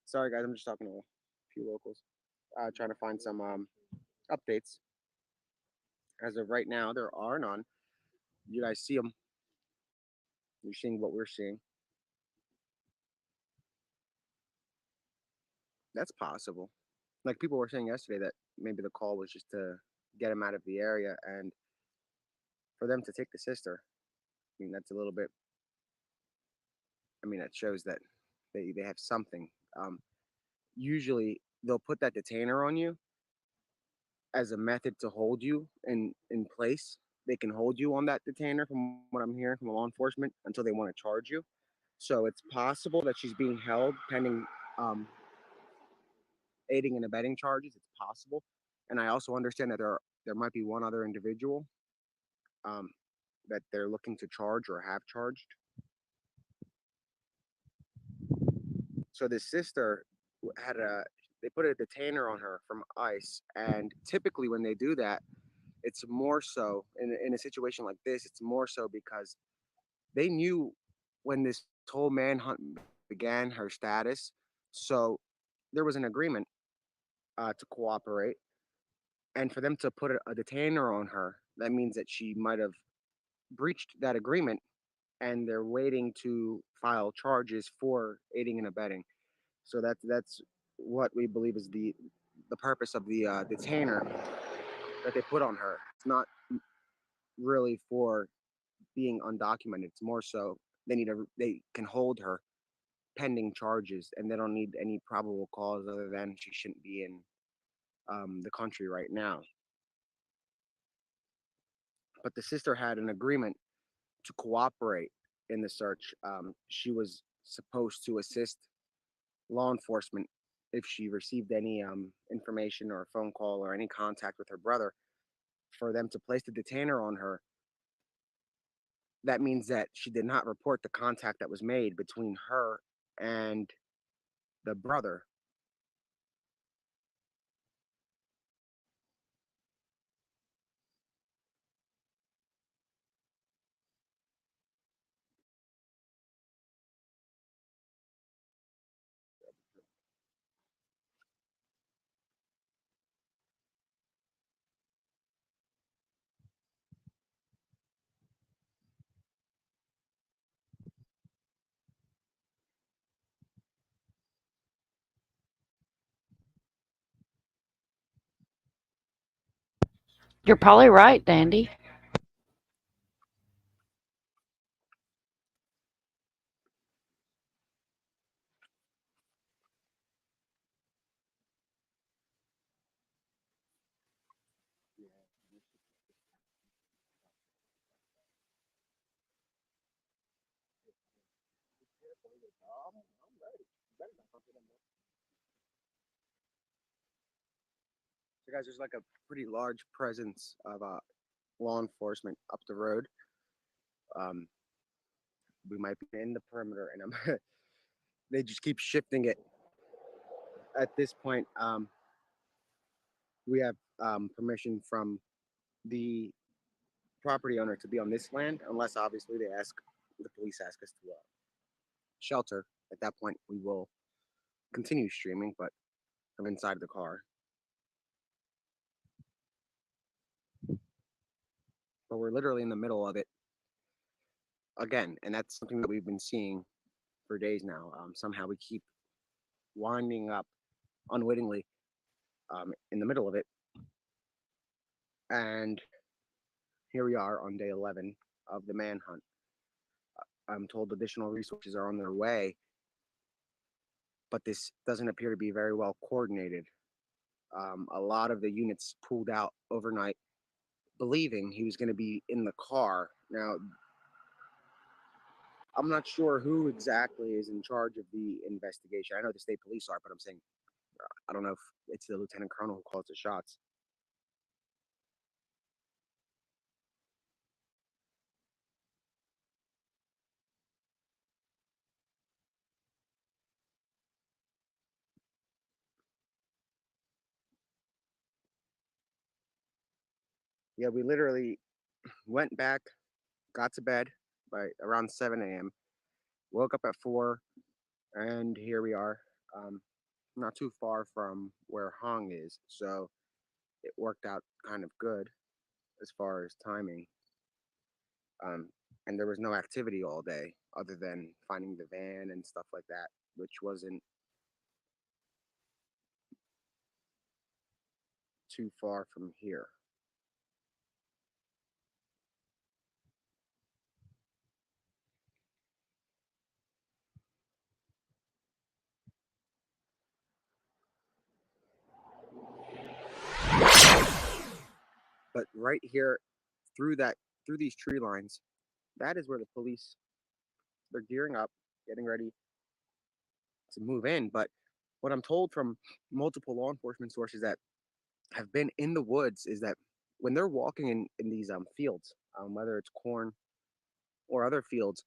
Sorry, guys. I'm just talking to a few locals, trying to find some updates. As of right now, there are none. You guys see them. You're seeing what we're seeing. That's possible. Like people were saying yesterday that maybe the call was just to get him out of the area and for them to take the sister. I mean, that's a little bit. I mean, that shows that they have something. Usually, they'll put that detainer on you as a method to hold you in place. They can hold you on that detainer, from what I'm hearing from law enforcement, until they want to charge you. So it's possible that she's being held pending aiding and abetting charges. It's possible, and I also understand that there might be one other individual um, that they're looking to charge or have charged. So the sister had they put a detainer on her from ICE, and typically when they do that, it's more so in a situation like this. It's more so because they knew when this whole manhunt began her status, so there was an agreement to cooperate, and for them to put a detainer on her, that means that she might have breached that agreement, and they're waiting to file charges for aiding and abetting. So that's what we believe is the purpose of the detainer that they put on her. It's not really for being undocumented. It's more so they can hold her pending charges, and they don't need any probable cause other than she shouldn't be in the country right now. But the sister had an agreement to cooperate in the search. She was supposed to assist law enforcement if she received any information or a phone call or any contact with her brother, for them to place the detainer on her. That means that she did not report the contact that was made between her and the brother. You're probably right, Dandy. So, guys, there's like a pretty large presence of law enforcement up the road. We might be in the perimeter, and they just keep shifting it. At this point, we have permission from the property owner to be on this land unless obviously the police ask us to shelter. At that point, we will continue streaming, but from inside the car. But we're literally in the middle of it again, and that's something that we've been seeing for days now. Somehow we keep winding up unwittingly in the middle of it, and here we are on day 11 of the manhunt. I'm told additional resources are on their way, but this doesn't appear to be very well coordinated. A lot of the units pulled out overnight, believing he was going to be in the car. Now, I'm not sure who exactly is in charge of the investigation. I know the state police are, but I'm saying I don't know if it's the lieutenant colonel who calls the shots. Yeah, we literally went back, got to bed by around 7 a.m., woke up at 4, and here we are. Not too far from where Hong is, so it worked out kind of good as far as timing. And there was no activity all day other than finding the van and stuff like that, which wasn't too far from here. But right here, through these tree lines, that is where the police, they're gearing up, getting ready to move in. But what I'm told from multiple law enforcement sources that have been in the woods is that when they're walking in these fields, whether it's corn or other fields,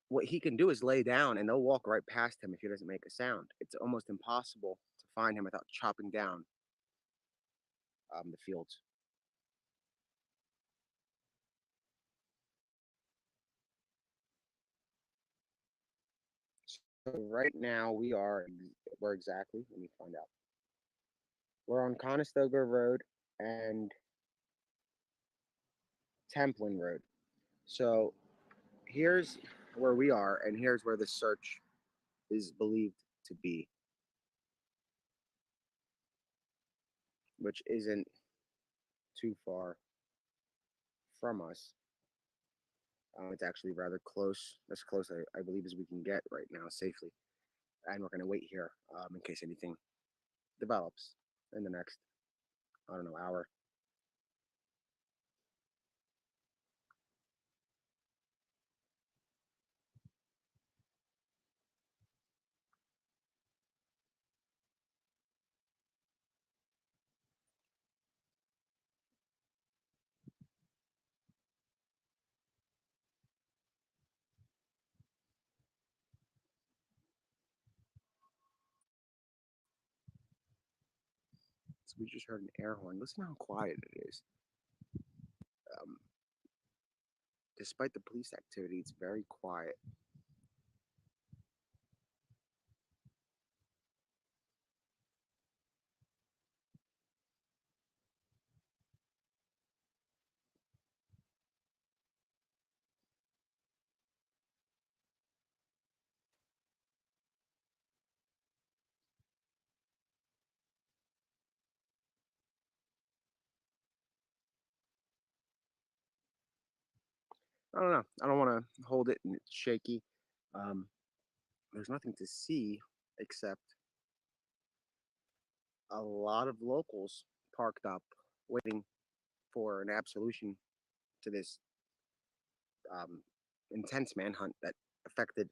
what he can do is lay down and they'll walk right past him if he doesn't make a sound. It's almost impossible to find him without chopping down the fields. So right now we're exactly, let me find out. We're on Conestoga Road and Templin Road. So here's where we are, and here's where the search is believed to be, which isn't too far from us. It's actually rather close, as close I believe as we can get right now safely. And we're going to wait here in case anything develops in the next, I don't know, hour. So we just heard an air horn. Listen how quiet it is. Despite the police activity, it's very quiet. I don't know. I don't want to hold it and it's shaky. There's nothing to see except a lot of locals parked up waiting for an absolution to this intense manhunt that affected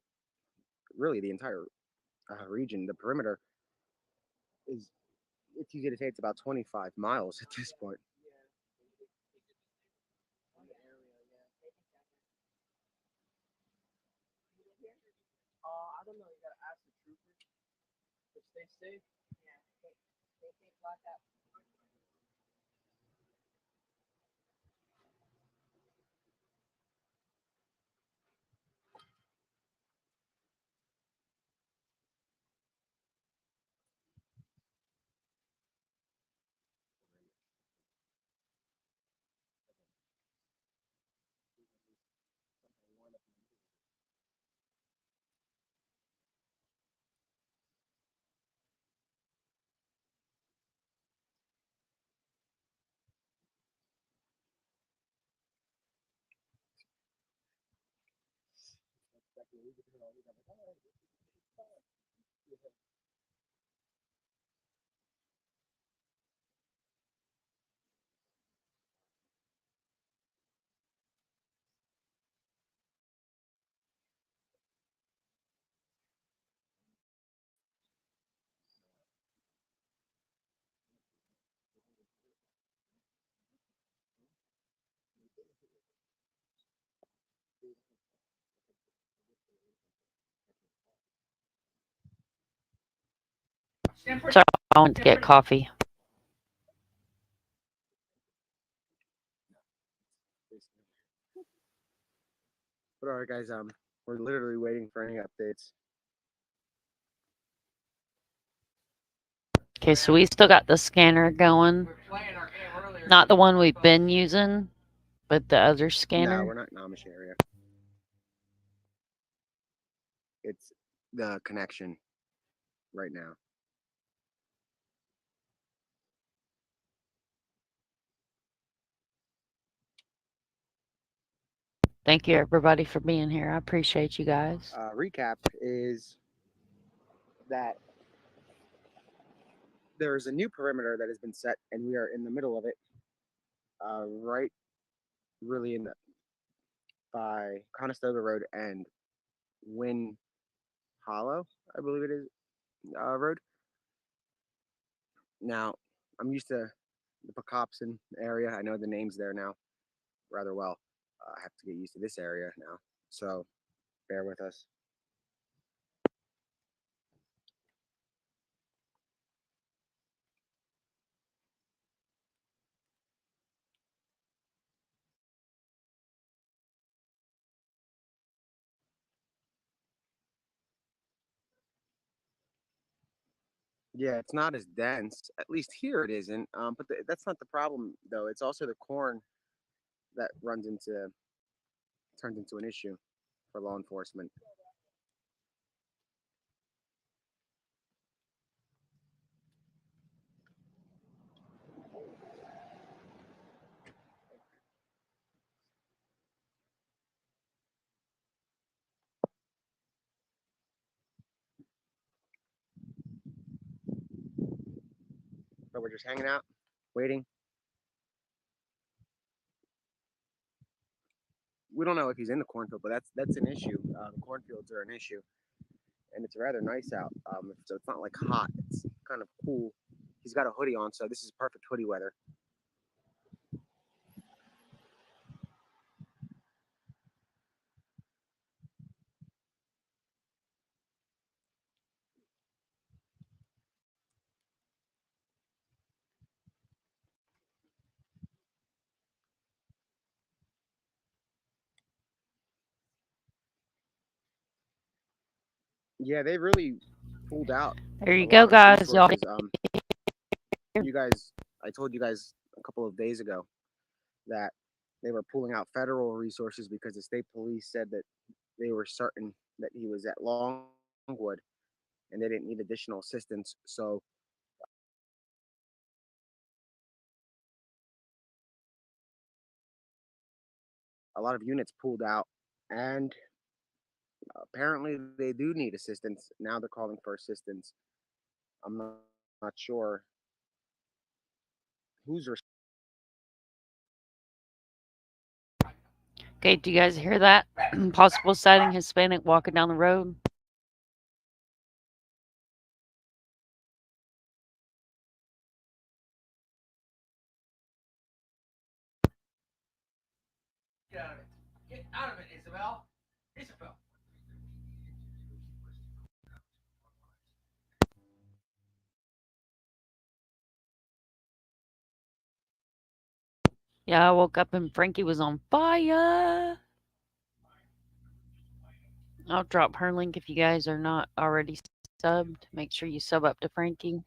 really the entire region. The perimeter is, it's easy to say, it's about 25 miles at this point. I don't know. You gotta ask the troopers. But stay safe. Yeah. Stay safe. Lock up. So I went to get coffee. But all right, guys, we're literally waiting for any updates. Okay, so we still got the scanner going. Not the one we've been using, but the other No, scanner. we're not in Amish area. It's the connection right now. Thank you, everybody, for being here. I appreciate you guys. Recap is that there is a new perimeter that has been set, and we are in the middle of it, right, really in the by Conestoga Road and Wynn Hollow, I believe it is, road. Now, I'm used to the Pocopson area. I know the names there now rather well. I have to get used to this area now, so bear with us. Yeah, it's not as dense. At least here it isn't. But that's not the problem, though. It's also the corn that turns into an issue for law enforcement. But we're just hanging out, waiting. We don't know if he's in the cornfield, but that's an issue. The cornfields are an issue, and it's rather nice out. So it's not like hot. It's kind of cool. He's got a hoodie on, so this is perfect hoodie weather. Yeah, they really pulled out. There you go, guys. Y'all. You guys, I told you guys a couple of days ago that they were pulling out federal resources because the state police said that they were certain that he was at Longwood and they didn't need additional assistance. So a lot of units pulled out, and apparently they do need assistance. Now they're calling for assistance. I'm not sure who's Okay, do you guys hear that? Possible sighting Hispanic walking down the road. Get out of it. Get out of it, Isabel. Isabel. Yeah, I woke up and Frankie was on fire. I'll drop her link if you guys are not already subbed. Make sure you sub up to Frankie.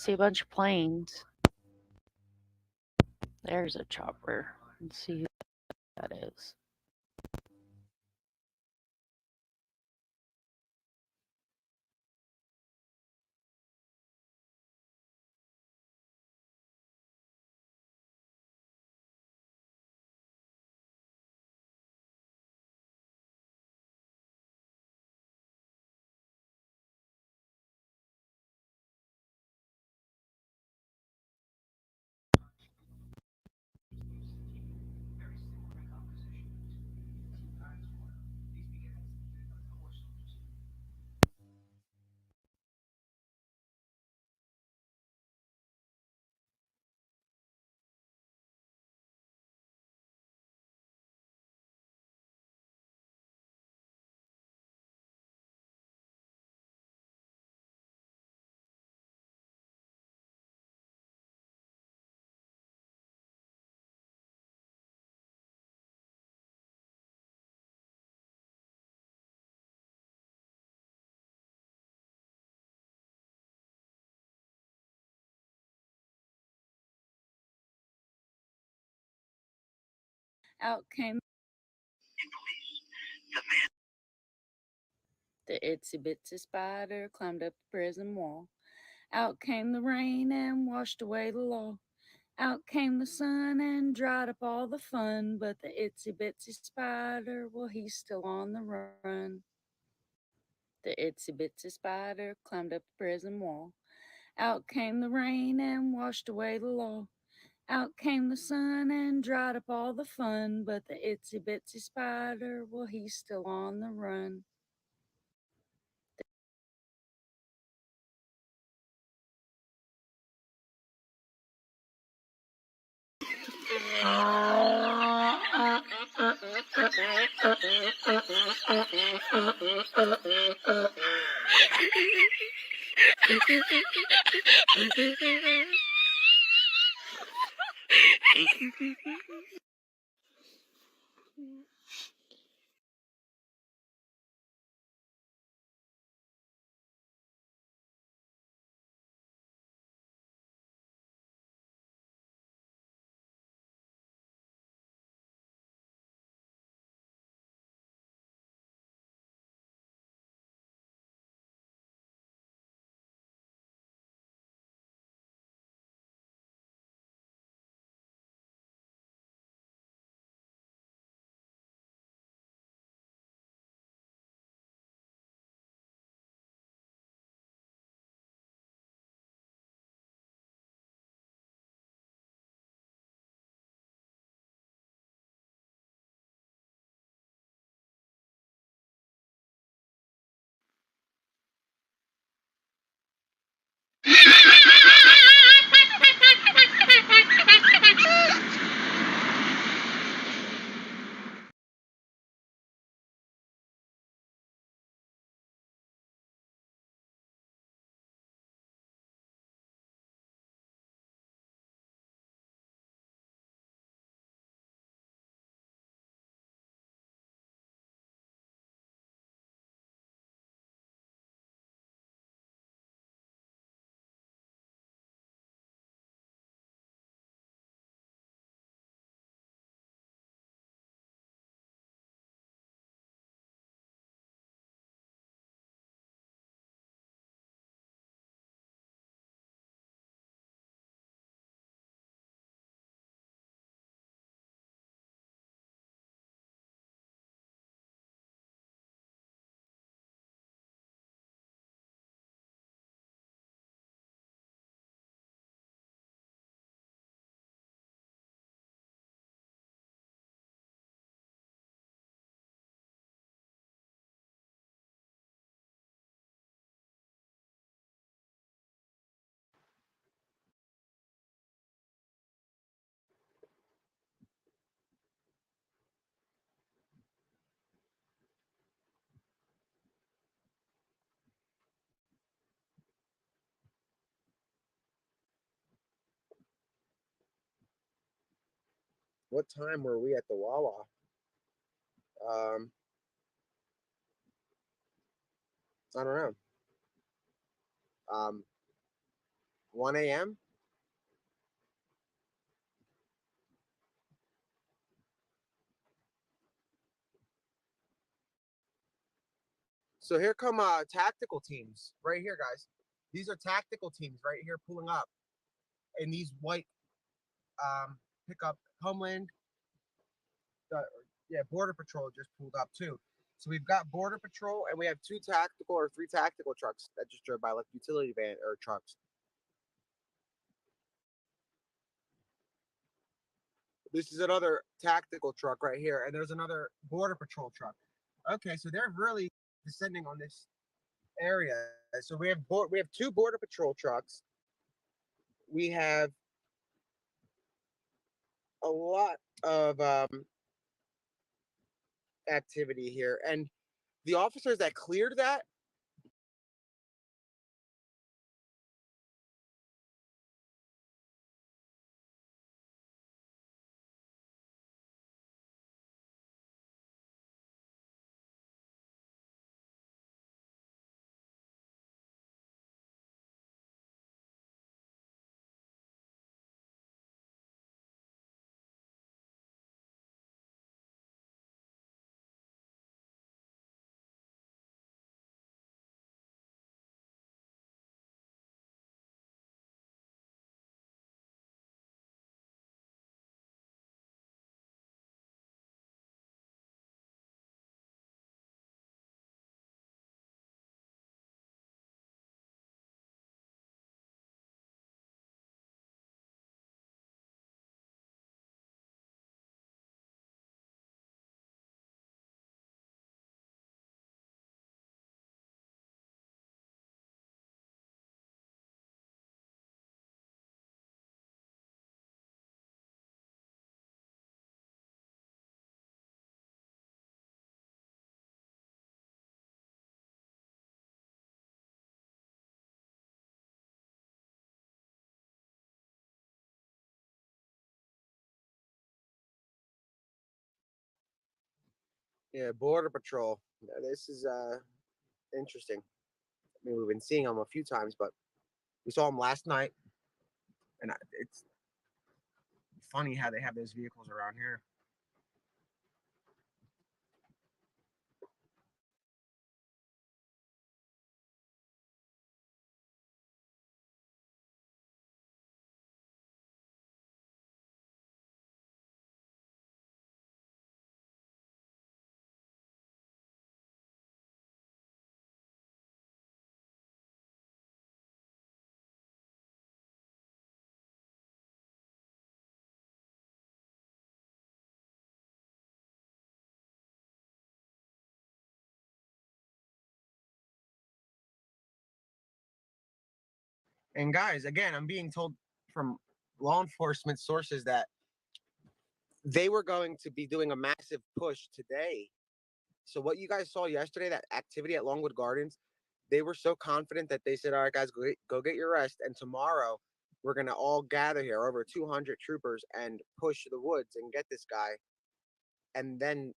see a bunch of planes. There's a chopper. Let's see who that is. Out came the itsy bitsy spider, climbed up the prison wall. Out came the rain and washed away the law. Out came the sun and dried up all the fun. But the itsy bitsy spider, well, he's still on the run. The itsy bitsy spider climbed up the prison wall. Out came the rain and washed away the law. Out came the sun and dried up all the fun. But the itsy bitsy spider, well, he's still on the run. What time were we at the Wawa? I don't know. 1 a.m. So here come tactical teams right here, guys. These are tactical teams right here pulling up in these white pickup. Homeland, yeah, Border Patrol just pulled up too. So we've got Border Patrol and we have 2 tactical or 3 tactical trucks that just drove by, like utility van or trucks. This is another tactical truck right here, and there's another Border Patrol truck. Okay, so they're really descending on this area. So we have 2 Border Patrol trucks. We have a lot of activity here, and the officers that cleared that. Yeah, Border Patrol. This is interesting. I mean, we've been seeing them a few times, but we saw them last night, and it's funny how they have those vehicles around here. And guys, again, I'm being told from law enforcement sources that they were going to be doing a massive push today. So what you guys saw yesterday, that activity at Longwood Gardens, they were so confident that they said, all right, guys, go get your rest. And tomorrow we're going to all gather here, over 200 troopers, and push the woods and get this guy. And then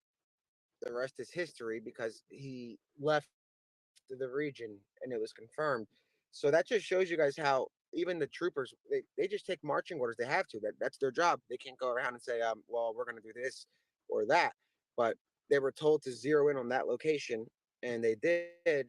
the rest is history because he left the region and it was confirmed. So that just shows you guys how even the troopers, they just take marching orders. They have to. That's their job. They can't go around and say, well, we're going to do this or that. But they were told to zero in on that location, and they did.